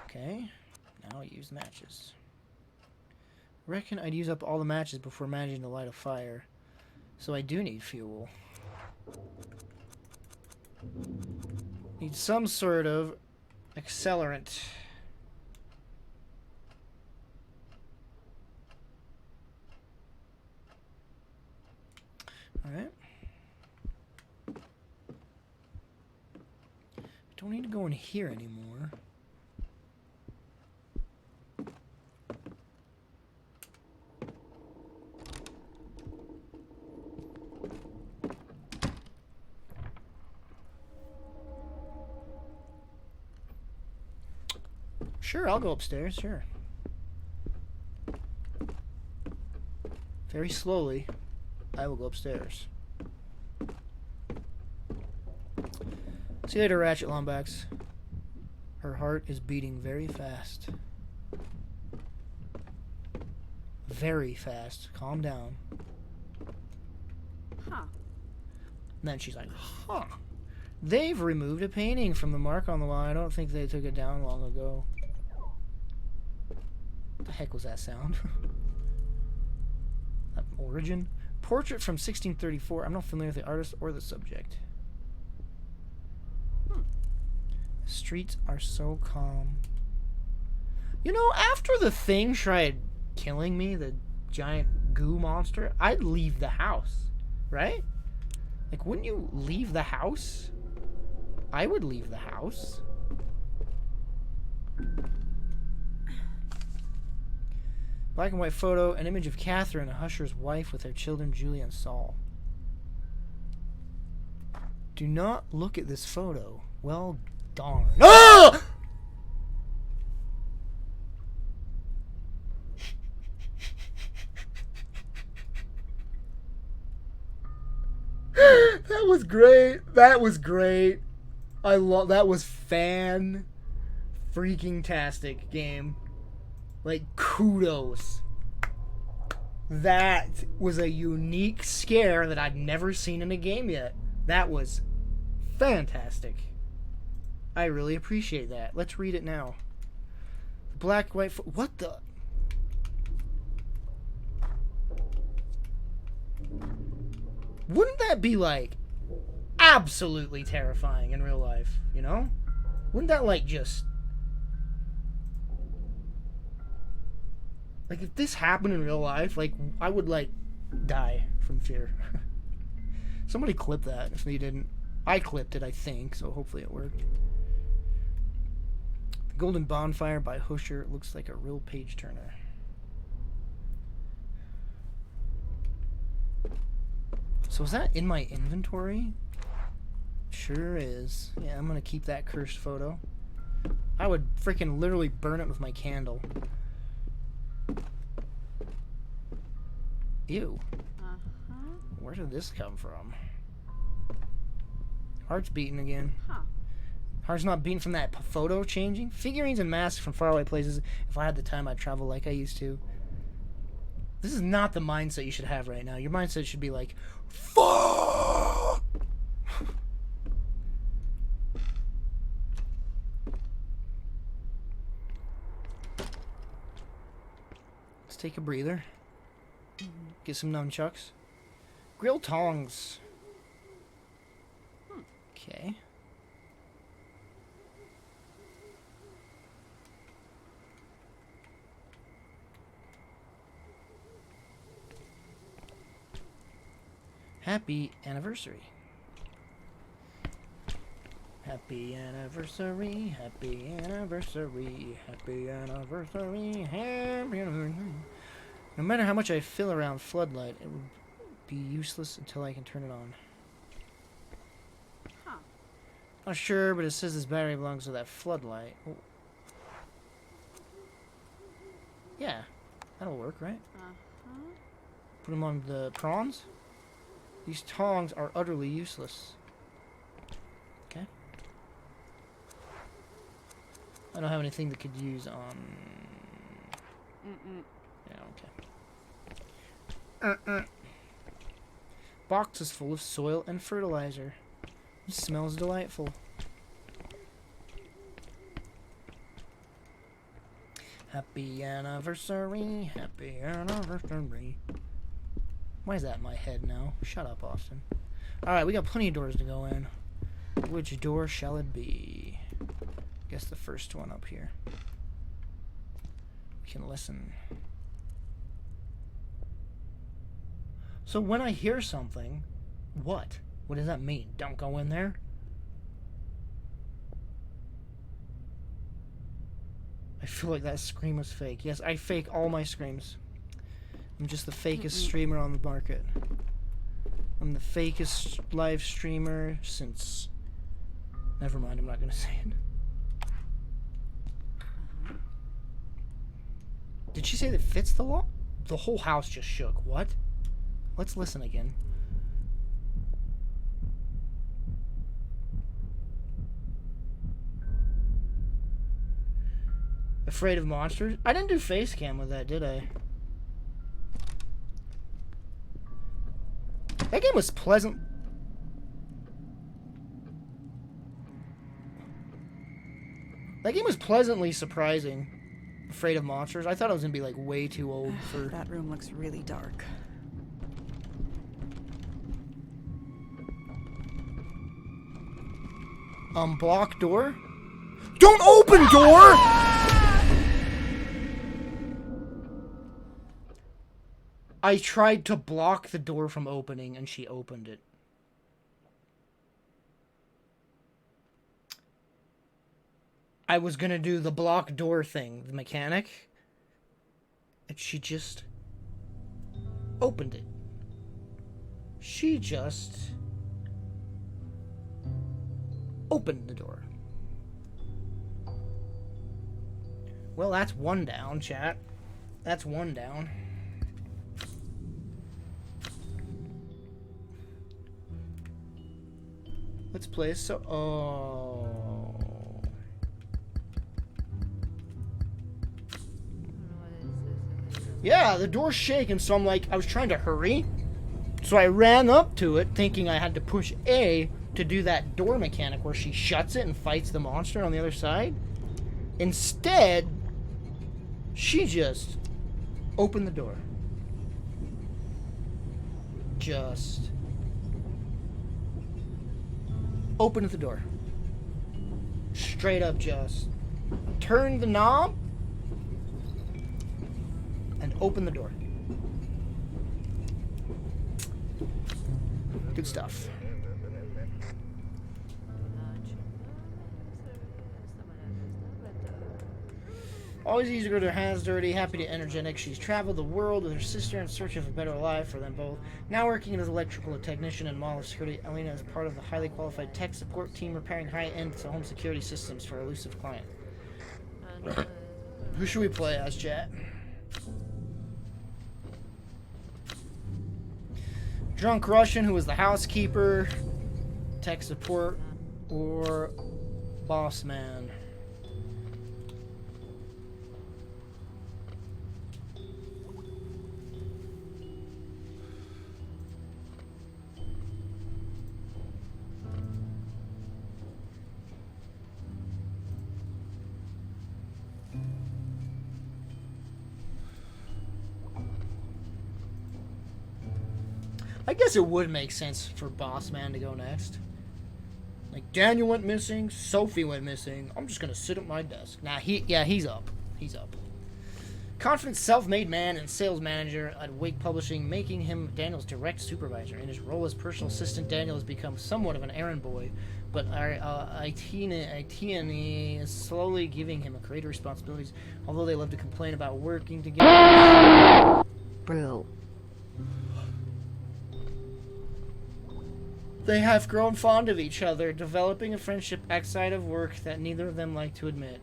Okay, now use matches. Reckon I'd use up all the matches before managing to light a fire. So I do need fuel. Need some sort of accelerant. Alright. Don't need to go in here anymore. Sure, I'll go upstairs, sure. Very slowly, I will go upstairs. See you later, Ratchet Lombax. Her heart is beating very fast. Very fast. Calm down. Huh. And then she's like, huh. They've removed a painting from the mark on the wall. I don't think they took it down long ago. What the heck was that sound? Origin? Portrait from 1634. I'm not familiar with the artist or the subject. The streets are so calm. You know, after the Thing tried killing me, the giant goo monster, I'd leave the house, right? Like, wouldn't you leave the house? I would leave the house. Black and white photo, an image of Catherine, a Husher's wife, with their children Julia and Saul. Do not look at this photo. Well, darn. Ah! That was great. That was great. I love that. Was fan freaking tastic game. Like, kudos. That was a unique scare that I'd never seen in a game yet. That was fantastic. I really appreciate that. Let's read it now. Black, white, what the? Wouldn't that be, like, absolutely terrifying in real life, you know? Wouldn't that, like, just... Like, if this happened in real life, like, I would, like, die from fear. Somebody clip that if they didn't. I clipped it, I think, so hopefully it worked. The Golden Bonfire by Husher looks like a real page-turner. So is that in my inventory? Sure is. Yeah, I'm gonna keep that cursed photo. I would freaking literally burn it with my candle. Ew. Where did this come from? Heart's beating again. Heart's not beating from that photo changing? Figurines and masks from faraway places. If I had the time, I'd travel like I used to. This is not the mindset you should have right now. Your mindset should be like, fuck! Let's take a breather. Get some nunchucks. Grill tongs. Okay. Happy anniversary. Happy anniversary, happy anniversary, happy anniversary, happy anniversary. No matter how much I fill around floodlight, it would be useless until I can turn it on. Not sure, but it says this battery belongs to that floodlight. Oh. Yeah, that'll work, right? Put them on the prawns. These tongs are utterly useless. Okay. I don't have anything that could use on... Yeah, okay. Box is full of soil and fertilizer. It smells delightful. Happy anniversary, happy anniversary. Why is that in my head now? Shut up, Austin. Alright, we got plenty of doors to go in. Which door shall it be? Guess the first one up here. We can listen. So when I hear something, what? What does that mean? Don't go in there? I feel like that scream was fake. Yes, I fake all my screams. I'm just the fakest streamer on the market. I'm the fakest live streamer since... Never mind, I'm not going to say it. Did she say that fits the law? The whole house just shook. What? Let's listen again. Afraid of monsters? I didn't do face cam with that, did I? That game was pleasant. That game was pleasantly surprising. Afraid of monsters. I thought it was gonna be like way too old for. That room looks really dark. Block door. Don't open door. I tried to block the door from opening, and she opened it. I was gonna do the block door thing, the mechanic, and she just opened it. She just opened the door. Well, that's one down, chat. That's one down. Let's play so. Oh. Yeah, the door's shaking, so I'm like, I was trying to hurry. So I ran up to it, thinking I had to push A to do that door mechanic where she shuts it and fights the monster on the other side. Instead, she just opened the door. Just opened the door. Straight up just turned the knob and opened the door. Good stuff. Always eager to go to her hands dirty, happy to energetic. She's traveled the world with her sister in search of a better life for them both. Now working as an electrical technician in mall security, Elena is part of the highly qualified tech support team repairing high-end home security systems for elusive client. Who should we play as, chat? Drunk Russian, who was the housekeeper, tech support, or boss man? I guess it would make sense for Boss Man to go next. Like, Daniel went missing, Sophie went missing. I'm just gonna sit at my desk. Nah, he's up. He's up. Confident self-made man and sales manager at Wake Publishing, making him Daniel's direct supervisor. In his role as personal assistant, Daniel has become somewhat of an errand boy, but Itini is slowly giving him greater responsibilities, although they love to complain about working together. Brew. They have grown fond of each other, developing a friendship outside of work that neither of them like to admit.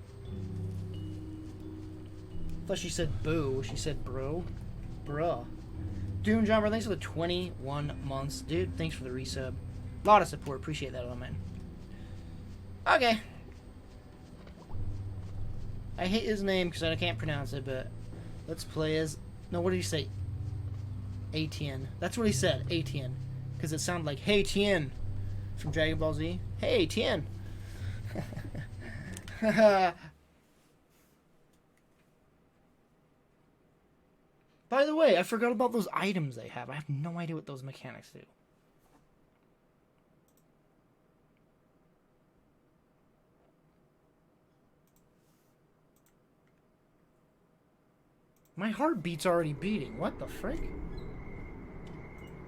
I thought she said boo. She said bro. Bruh. Doom Jumper, thanks for the 21 months. Dude, thanks for the resub. A lot of support. Appreciate that, man. Okay. I hate his name because I can't pronounce it, but let's play as... No, what did he say? Atien. That's what he said. Atien. Because it sounded like, hey, Tien, from Dragon Ball Z. Hey, Tien. By the way, I forgot about those items they have. I have no idea what those mechanics do. My heartbeat's already beating. What the frick?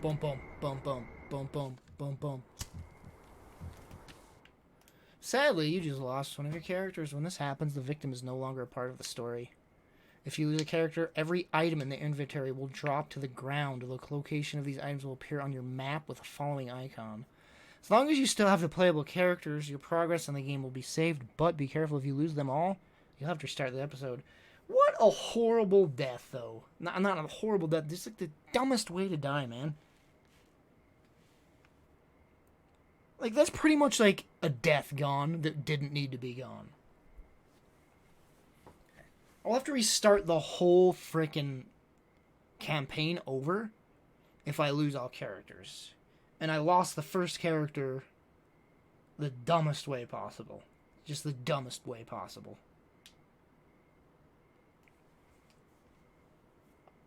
Boom, boom, boom, boom, boom, boom, boom, boom. Sadly, you just lost one of your characters. When this happens, the victim is no longer a part of the story. If you lose a character, every item in the inventory will drop to the ground. The location of these items will appear on your map with the following icon. As long as you still have the playable characters, your progress in the game will be saved, but be careful if you lose them all, you'll have to restart the episode. What a horrible death, though. Not a horrible death, just like the dumbest way to die, man. Like, that's pretty much like a death gone that didn't need to be gone. I'll have to restart the whole freaking campaign over if I lose all characters. And I lost the first character the dumbest way possible. Just the dumbest way possible.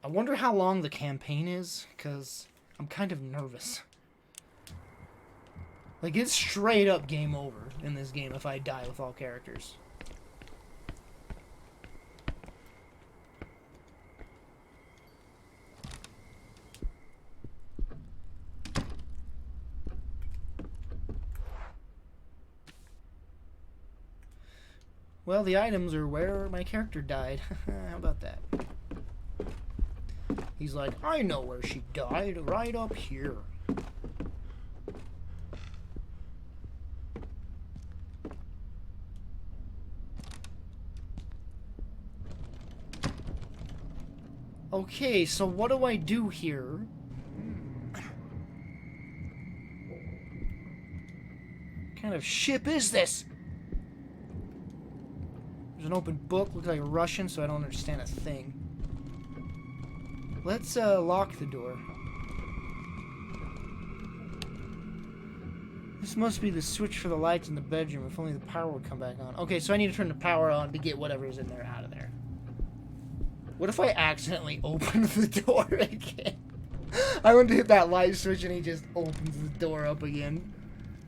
I wonder how long the campaign is, because I'm kind of nervous. Like, it's straight up game over in this game if I die with all characters. Well, the items are where my character died. How about that? He's like, I know where she died, right up here. Okay, so what do I do here? What kind of ship is this? There's an open book, looks like a Russian, so I don't understand a thing. Let's lock the door. This must be the switch for the lights in the bedroom. If only the power would come back on. Okay, so I need to turn the power on to get whatever's in there out of there. What if I accidentally open the door again? I went to hit that light switch and he just opens the door up again.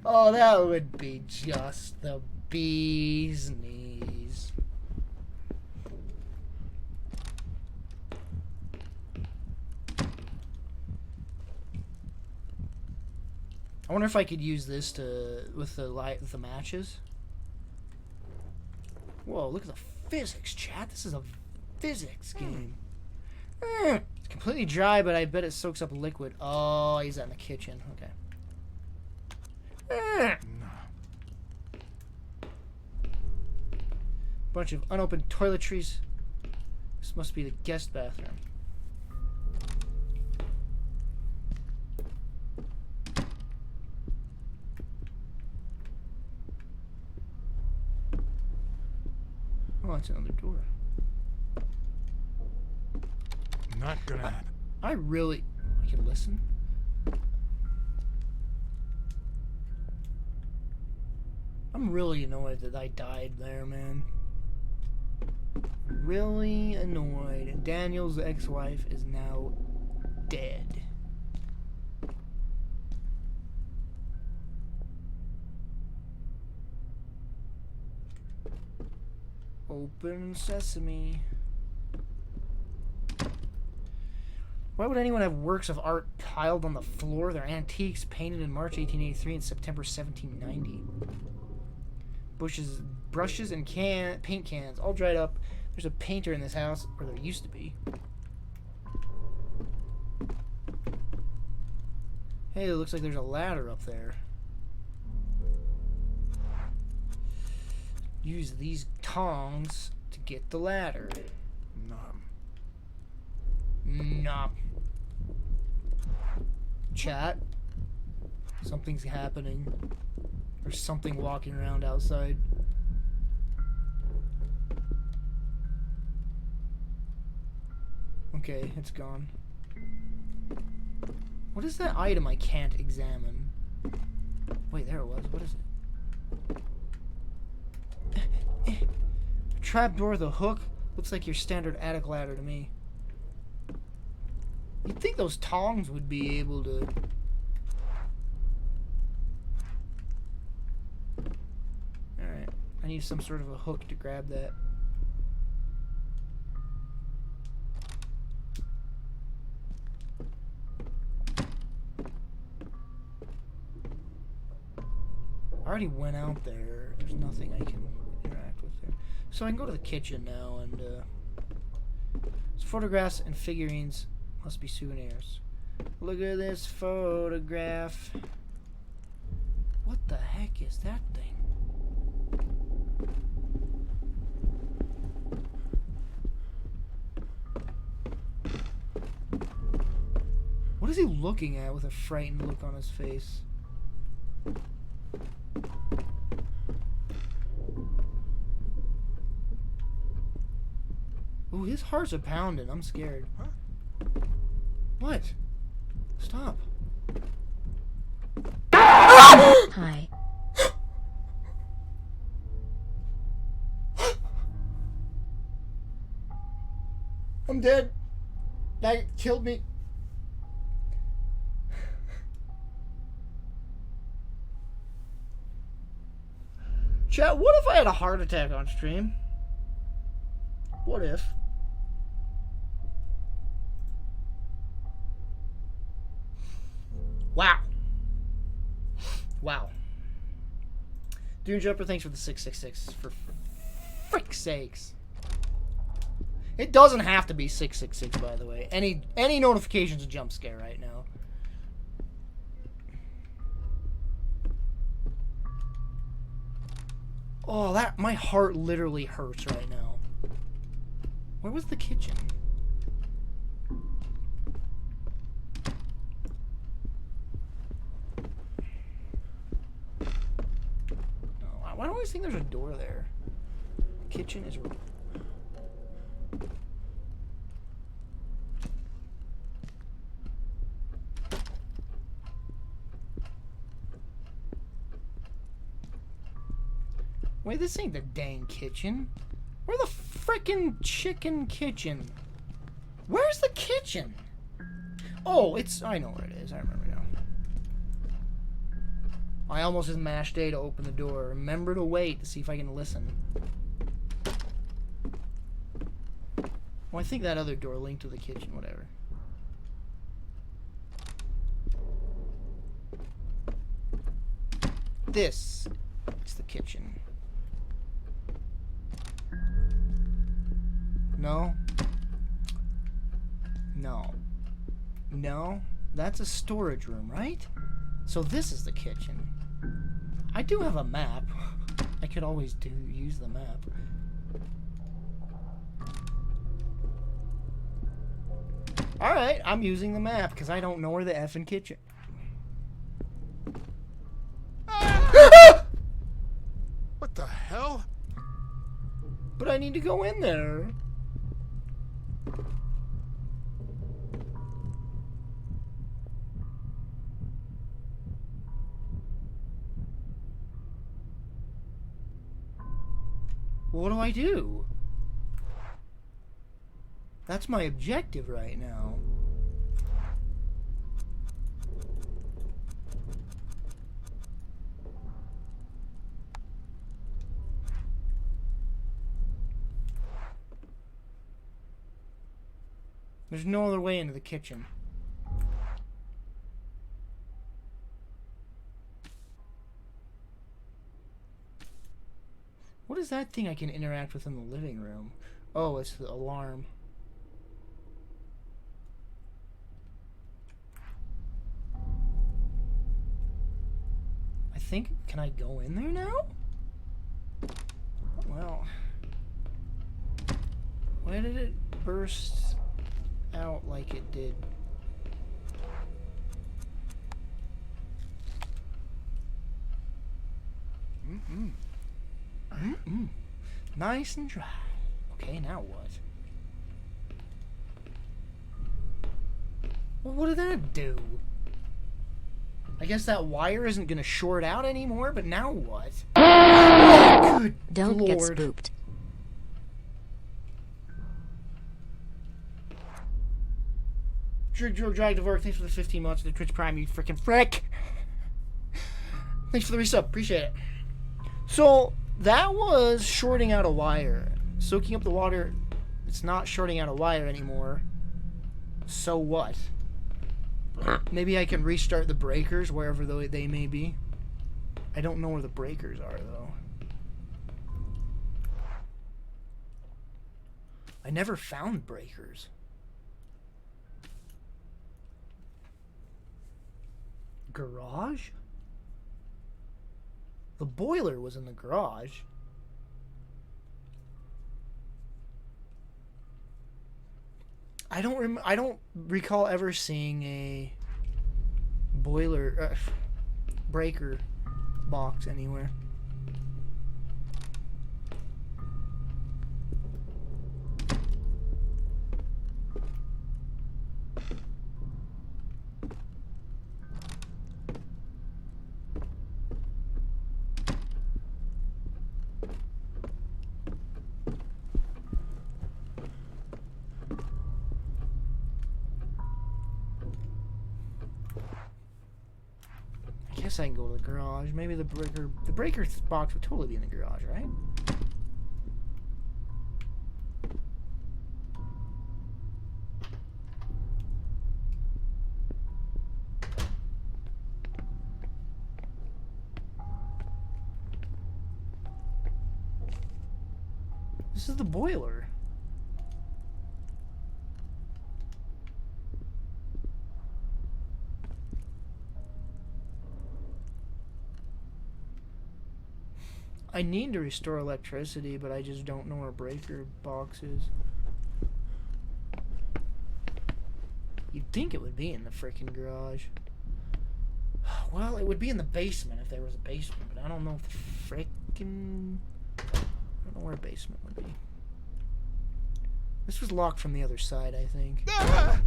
Oh, that would be just the bee's knees. I wonder if I could use this with the light, with the matches. Whoa, look at the physics, chat. This is a physics game. It's completely dry, but I bet it soaks up liquid. Oh, he's out in the kitchen. Okay. Bunch of unopened toiletries. This must be the guest bathroom. Oh, it's another door. Not gonna happen. I really... I can listen? I'm really annoyed that I died there, man. Really annoyed. And Daniel's ex-wife is now dead. Open sesame. Why would anyone have works of art piled on the floor? They're antiques painted in March 1883 and September 1790. Brushes and paint cans, all dried up. There's a painter in this house, or there used to be. Hey, it looks like there's a ladder up there. Use these tongs to get the ladder. Nom. Chat. Something's happening. There's something walking around outside. Okay, it's gone. What is that item I can't examine? Wait, there it was. What is it? Trapdoor with a hook? Looks like your standard attic ladder to me. You'd think those tongs would be able to... Alright. I need some sort of a hook to grab that. I already went out there. There's nothing I can interact with there. So I can go to the kitchen now and photographs and figurines must be souvenirs. Look at this photograph. What the heck is that thing? What is he looking at with a frightened look on his face? Ooh, his hearts are pounding. I'm scared. Huh? What? Stop. Hi. I'm dead. That killed me. Chat, what if I had a heart attack on stream? What if? Wow. Wow. Dune Jumper, thanks for the 666. For frick's sakes. It doesn't have to be 666, by the way. Any notification's a jump scare right now. Oh, my heart literally hurts right now. Where was the kitchen? Oh, why do I always think there's a door there? Kitchen is... Wait, this ain't the dang kitchen. Where the frickin' chicken kitchen? Where's the kitchen? Oh, I know where it is. I remember now. I almost just mashed A to open the door. Remember to wait to see if I can listen. Well, I think that other door linked to the kitchen, whatever. This is the kitchen. No. No. No. That's a storage room, right? So this is the kitchen. I do have a map. I could always use the map. Alright, I'm using the map because I don't know where the effing kitchen. What the hell? But I need to go in there. What do I do? That's my objective right now. There's no other way into the kitchen. What is that thing I can interact with in the living room? Oh, it's the alarm. I think... Can I go in there now? Well... Why did it burst out like it did? Mm-mm. Mm-mm. Nice and dry. Okay, now what? Well, what did that do? I guess that wire isn't gonna short out anymore, but now what? Oh, good Don't Lord. get spooked. Drag to work. Thanks for the 15 months of the Twitch Prime, you freaking frick. Thanks for the resub. Appreciate it. So, that was shorting out a wire. Soaking up the water, it's not shorting out a wire anymore. So what? Maybe I can restart the breakers wherever they may be. I don't know where the breakers are, though. I never found breakers. Garage? The boiler was in the garage. I don't recall ever seeing a boiler breaker box anywhere. guess I can go to the garage. Maybe the breaker box would totally be in the garage, right? This is the boiler. I need to restore electricity, but I just don't know where breaker box is. You'd think it would be in the frickin' garage. Well, it would be in the basement if there was a basement, but I don't know if the frickin'... I don't know where a basement would be. This was locked from the other side, I think. Ah!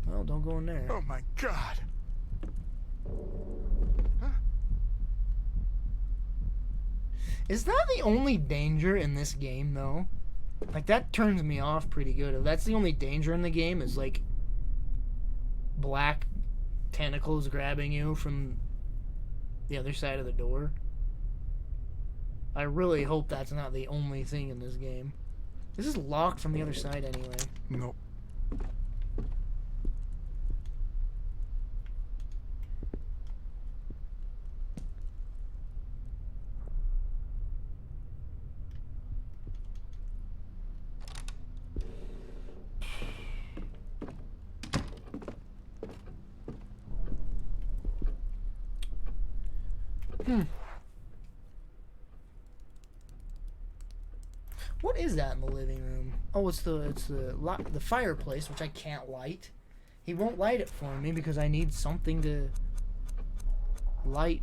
Well, don't go in there. Oh my god. Is that the only danger in this game, though? Like, that turns me off pretty good. If that's the only danger in the game, is, like, black tentacles grabbing you from the other side of the door. I really hope that's not the only thing in this game. This is locked from the other side anyway. Nope. What is that in the living room? Oh, it's the fireplace, which I can't light. He won't light it for me because I need something to light.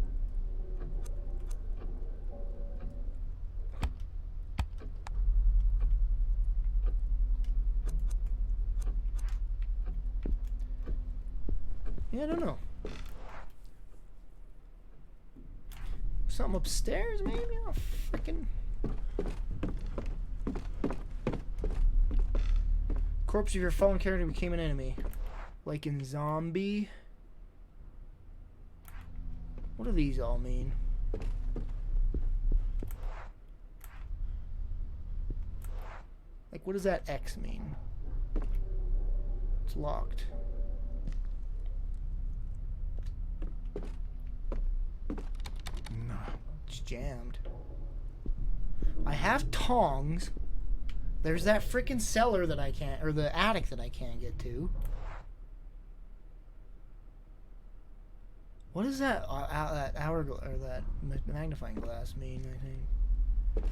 Yeah, I don't know. Something upstairs, maybe? Oh, freaking. Corpse of your fallen character became an enemy. Like in Zombie. What do these all mean? Like, what does that X mean? It's locked. No. It's jammed. I have tongs. There's that freaking cellar that I can't, or the attic that I can't get to. What does that that or that magnifying glass mean? I think.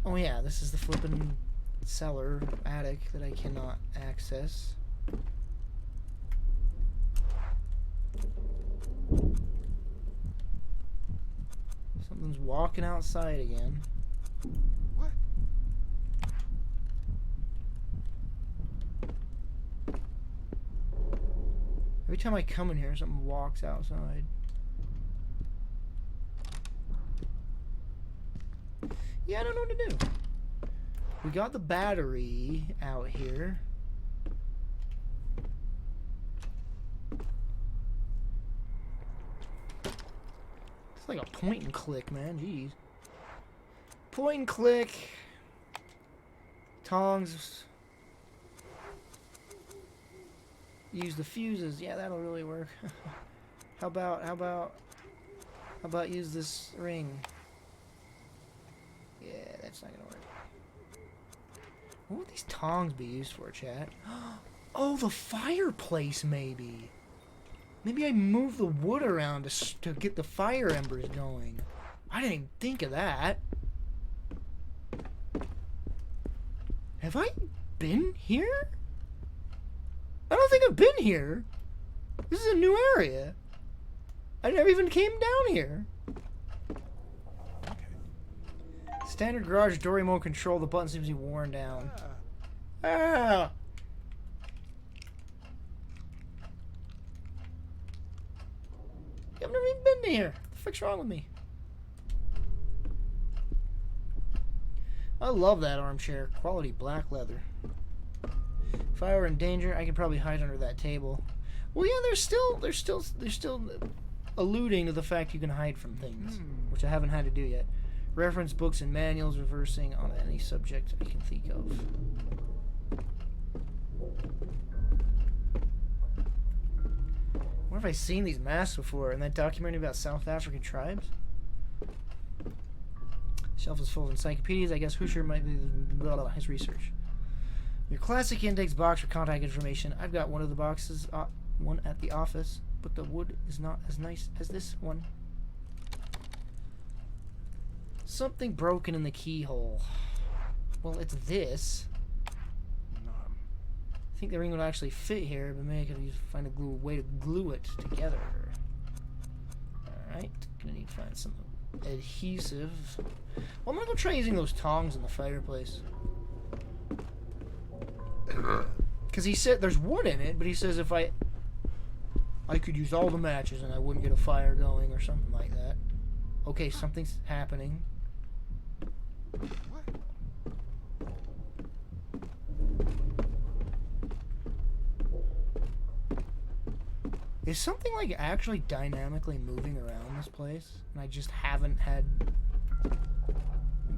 Oh yeah, this is the flippin' cellar attic that I cannot access. Something's walking outside again. What? Every time I come in here, something walks outside. Yeah, I don't know what to do. We got the battery out here. It's like a point and click, man. Jeez. Point and click. Tongs. Use the fuses. Yeah, that'll really work. How about use this ring? Yeah, that's not gonna work. What would these tongs be used for, chat? Oh, the fireplace, maybe. Maybe I move the wood around to get the fire embers going. I didn't even think of that. Have I been here? I don't think I've been here. This is a new area. I never even came down here. Standard garage door remote control. The button seems to be worn down. Ah! I've never even been here. What the frick's wrong with me? I love that armchair. Quality black leather. If I were in danger, I could probably hide under that table. Well, yeah, they're still alluding to the fact you can hide from things, which I haven't had to do yet. Reference books and manuals reversing on any subject I can think of. Where have I seen these masks before? In that documentary about South African tribes? Shelf is full of encyclopedias. I guess Hoosier might be his research. Your classic index box for contact information. I've got one of the boxes, one at the office, but the wood is not as nice as this one. Something broken in the keyhole. Well, it's this. I think the ring would actually fit here, but maybe I could find a way to glue it together. Alright, gonna need to find some adhesive. Well, I'm gonna go try using those tongs in the fireplace. Because he said there's wood in it, but he says if I could use all the matches and I wouldn't get a fire going or something like that. Okay, something's happening. Is something like actually dynamically moving around this place? And I just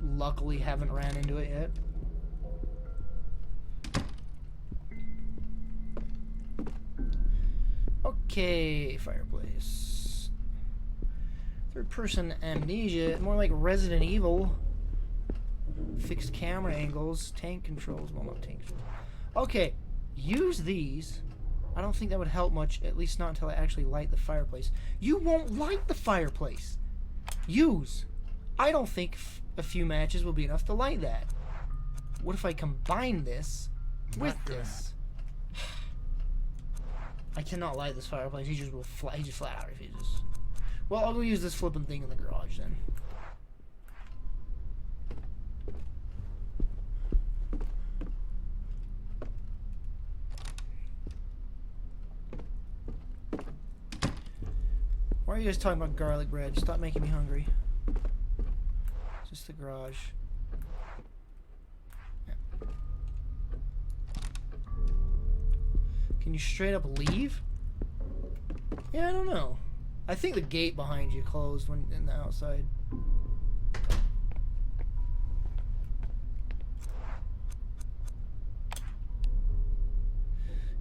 luckily haven't ran into it yet. Okay, fireplace. Third person amnesia, more like Resident Evil. Fixed camera angles, tank controls, well not tank controls. Okay, use these. I don't think that would help much, at least not until I actually light the fireplace. You won't light the fireplace! Use! I don't think a few matches will be enough to light that. What if I combine this with this? I cannot light this fireplace. He just flat out refuses. Well, I'll go use this flipping thing in the garage then. Why are you guys talking about garlic bread? Stop making me hungry. It's just the garage. Yeah. Can you straight up leave? Yeah, I don't know. I think the gate behind you closed when in the outside.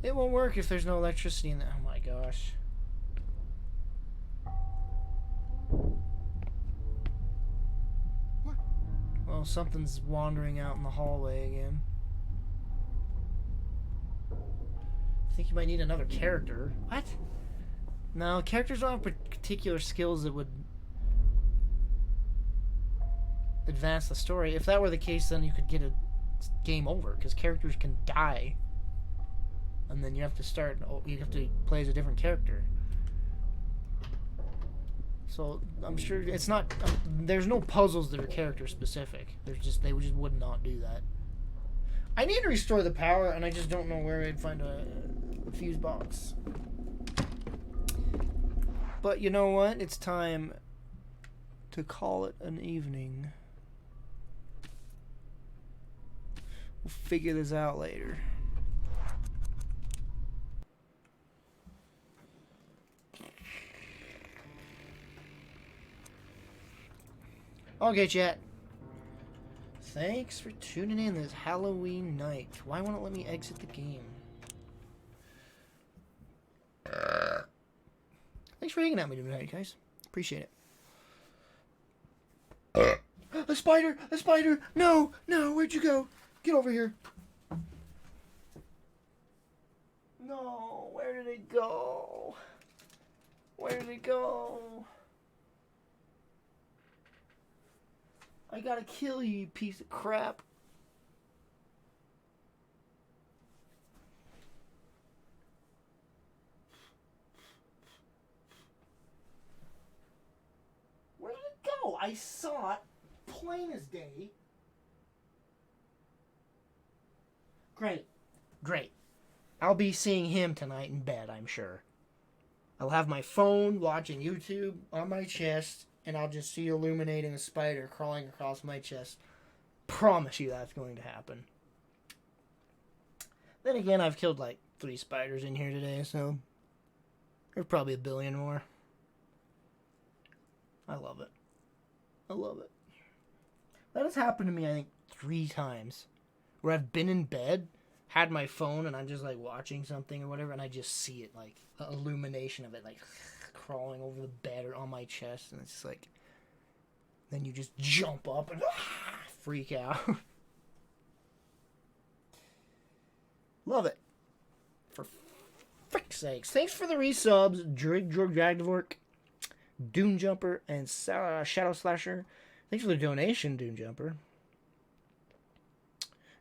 It won't work if there's no electricity in there. Oh my gosh. Well, something's wandering out in the hallway again. I think you might need another character. What? No, characters don't have particular skills that would advance the story. If that were the case, then you could get a game over, because characters can die. And then you have to play as a different character. So I'm sure it's not. There's no puzzles that are character specific. They just would not do that. I need to restore the power, and I just don't know where I'd find a fuse box. But you know what? It's time to call it an evening. We'll figure this out later. Okay, chat. Thanks for tuning in this Halloween night. Why won't it let me exit the game? Thanks for hanging out with me tonight, guys. Appreciate it. A spider! A spider! No! No! Where'd you go? Get over here. No! Where did it go? Where did it go? I gotta kill you, you piece of crap. Where did it go? I saw it plain as day. Great. Great. I'll be seeing him tonight in bed, I'm sure. I'll have my phone watching YouTube on my chest, and I'll just see illuminating a spider crawling across my chest. Promise you that's going to happen. Then again, I've killed like 3 spiders in here today, so There's probably a billion more. I love it. I love it. That has happened to me, I think, 3 times. Where I've been in bed, had my phone, and I'm just, like, watching something or whatever, and I just see it, like, an illumination of it, like, crawling over the bed or on my chest, and it's just like... Then you just jump up and freak out. Love it. For frick's sakes. Thanks for the resubs, Drig Dragdvork, Dune Jumper, and Shadow Slasher. Thanks for the donation, Dune Jumper.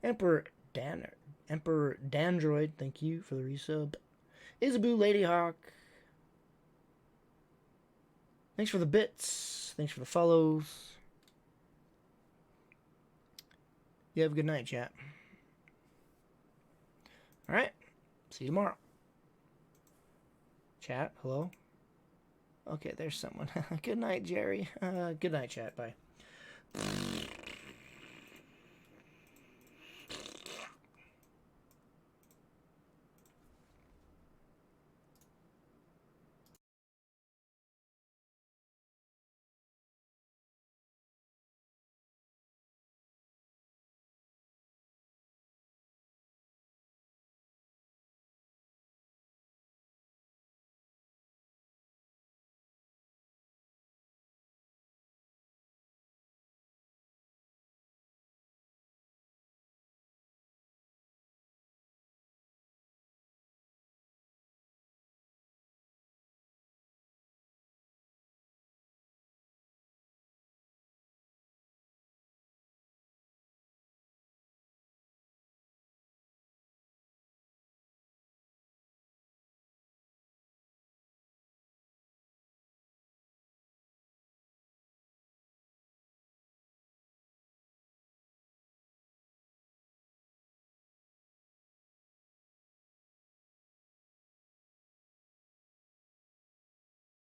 Emperor Dandroid, thank you for the resub. Isabu Ladyhawk. Thanks for the bits. Thanks for the follows. You have a good night, chat. Alright. See you tomorrow. Chat, hello? Okay, there's someone. Good night, Jerry. Good night, chat. Bye.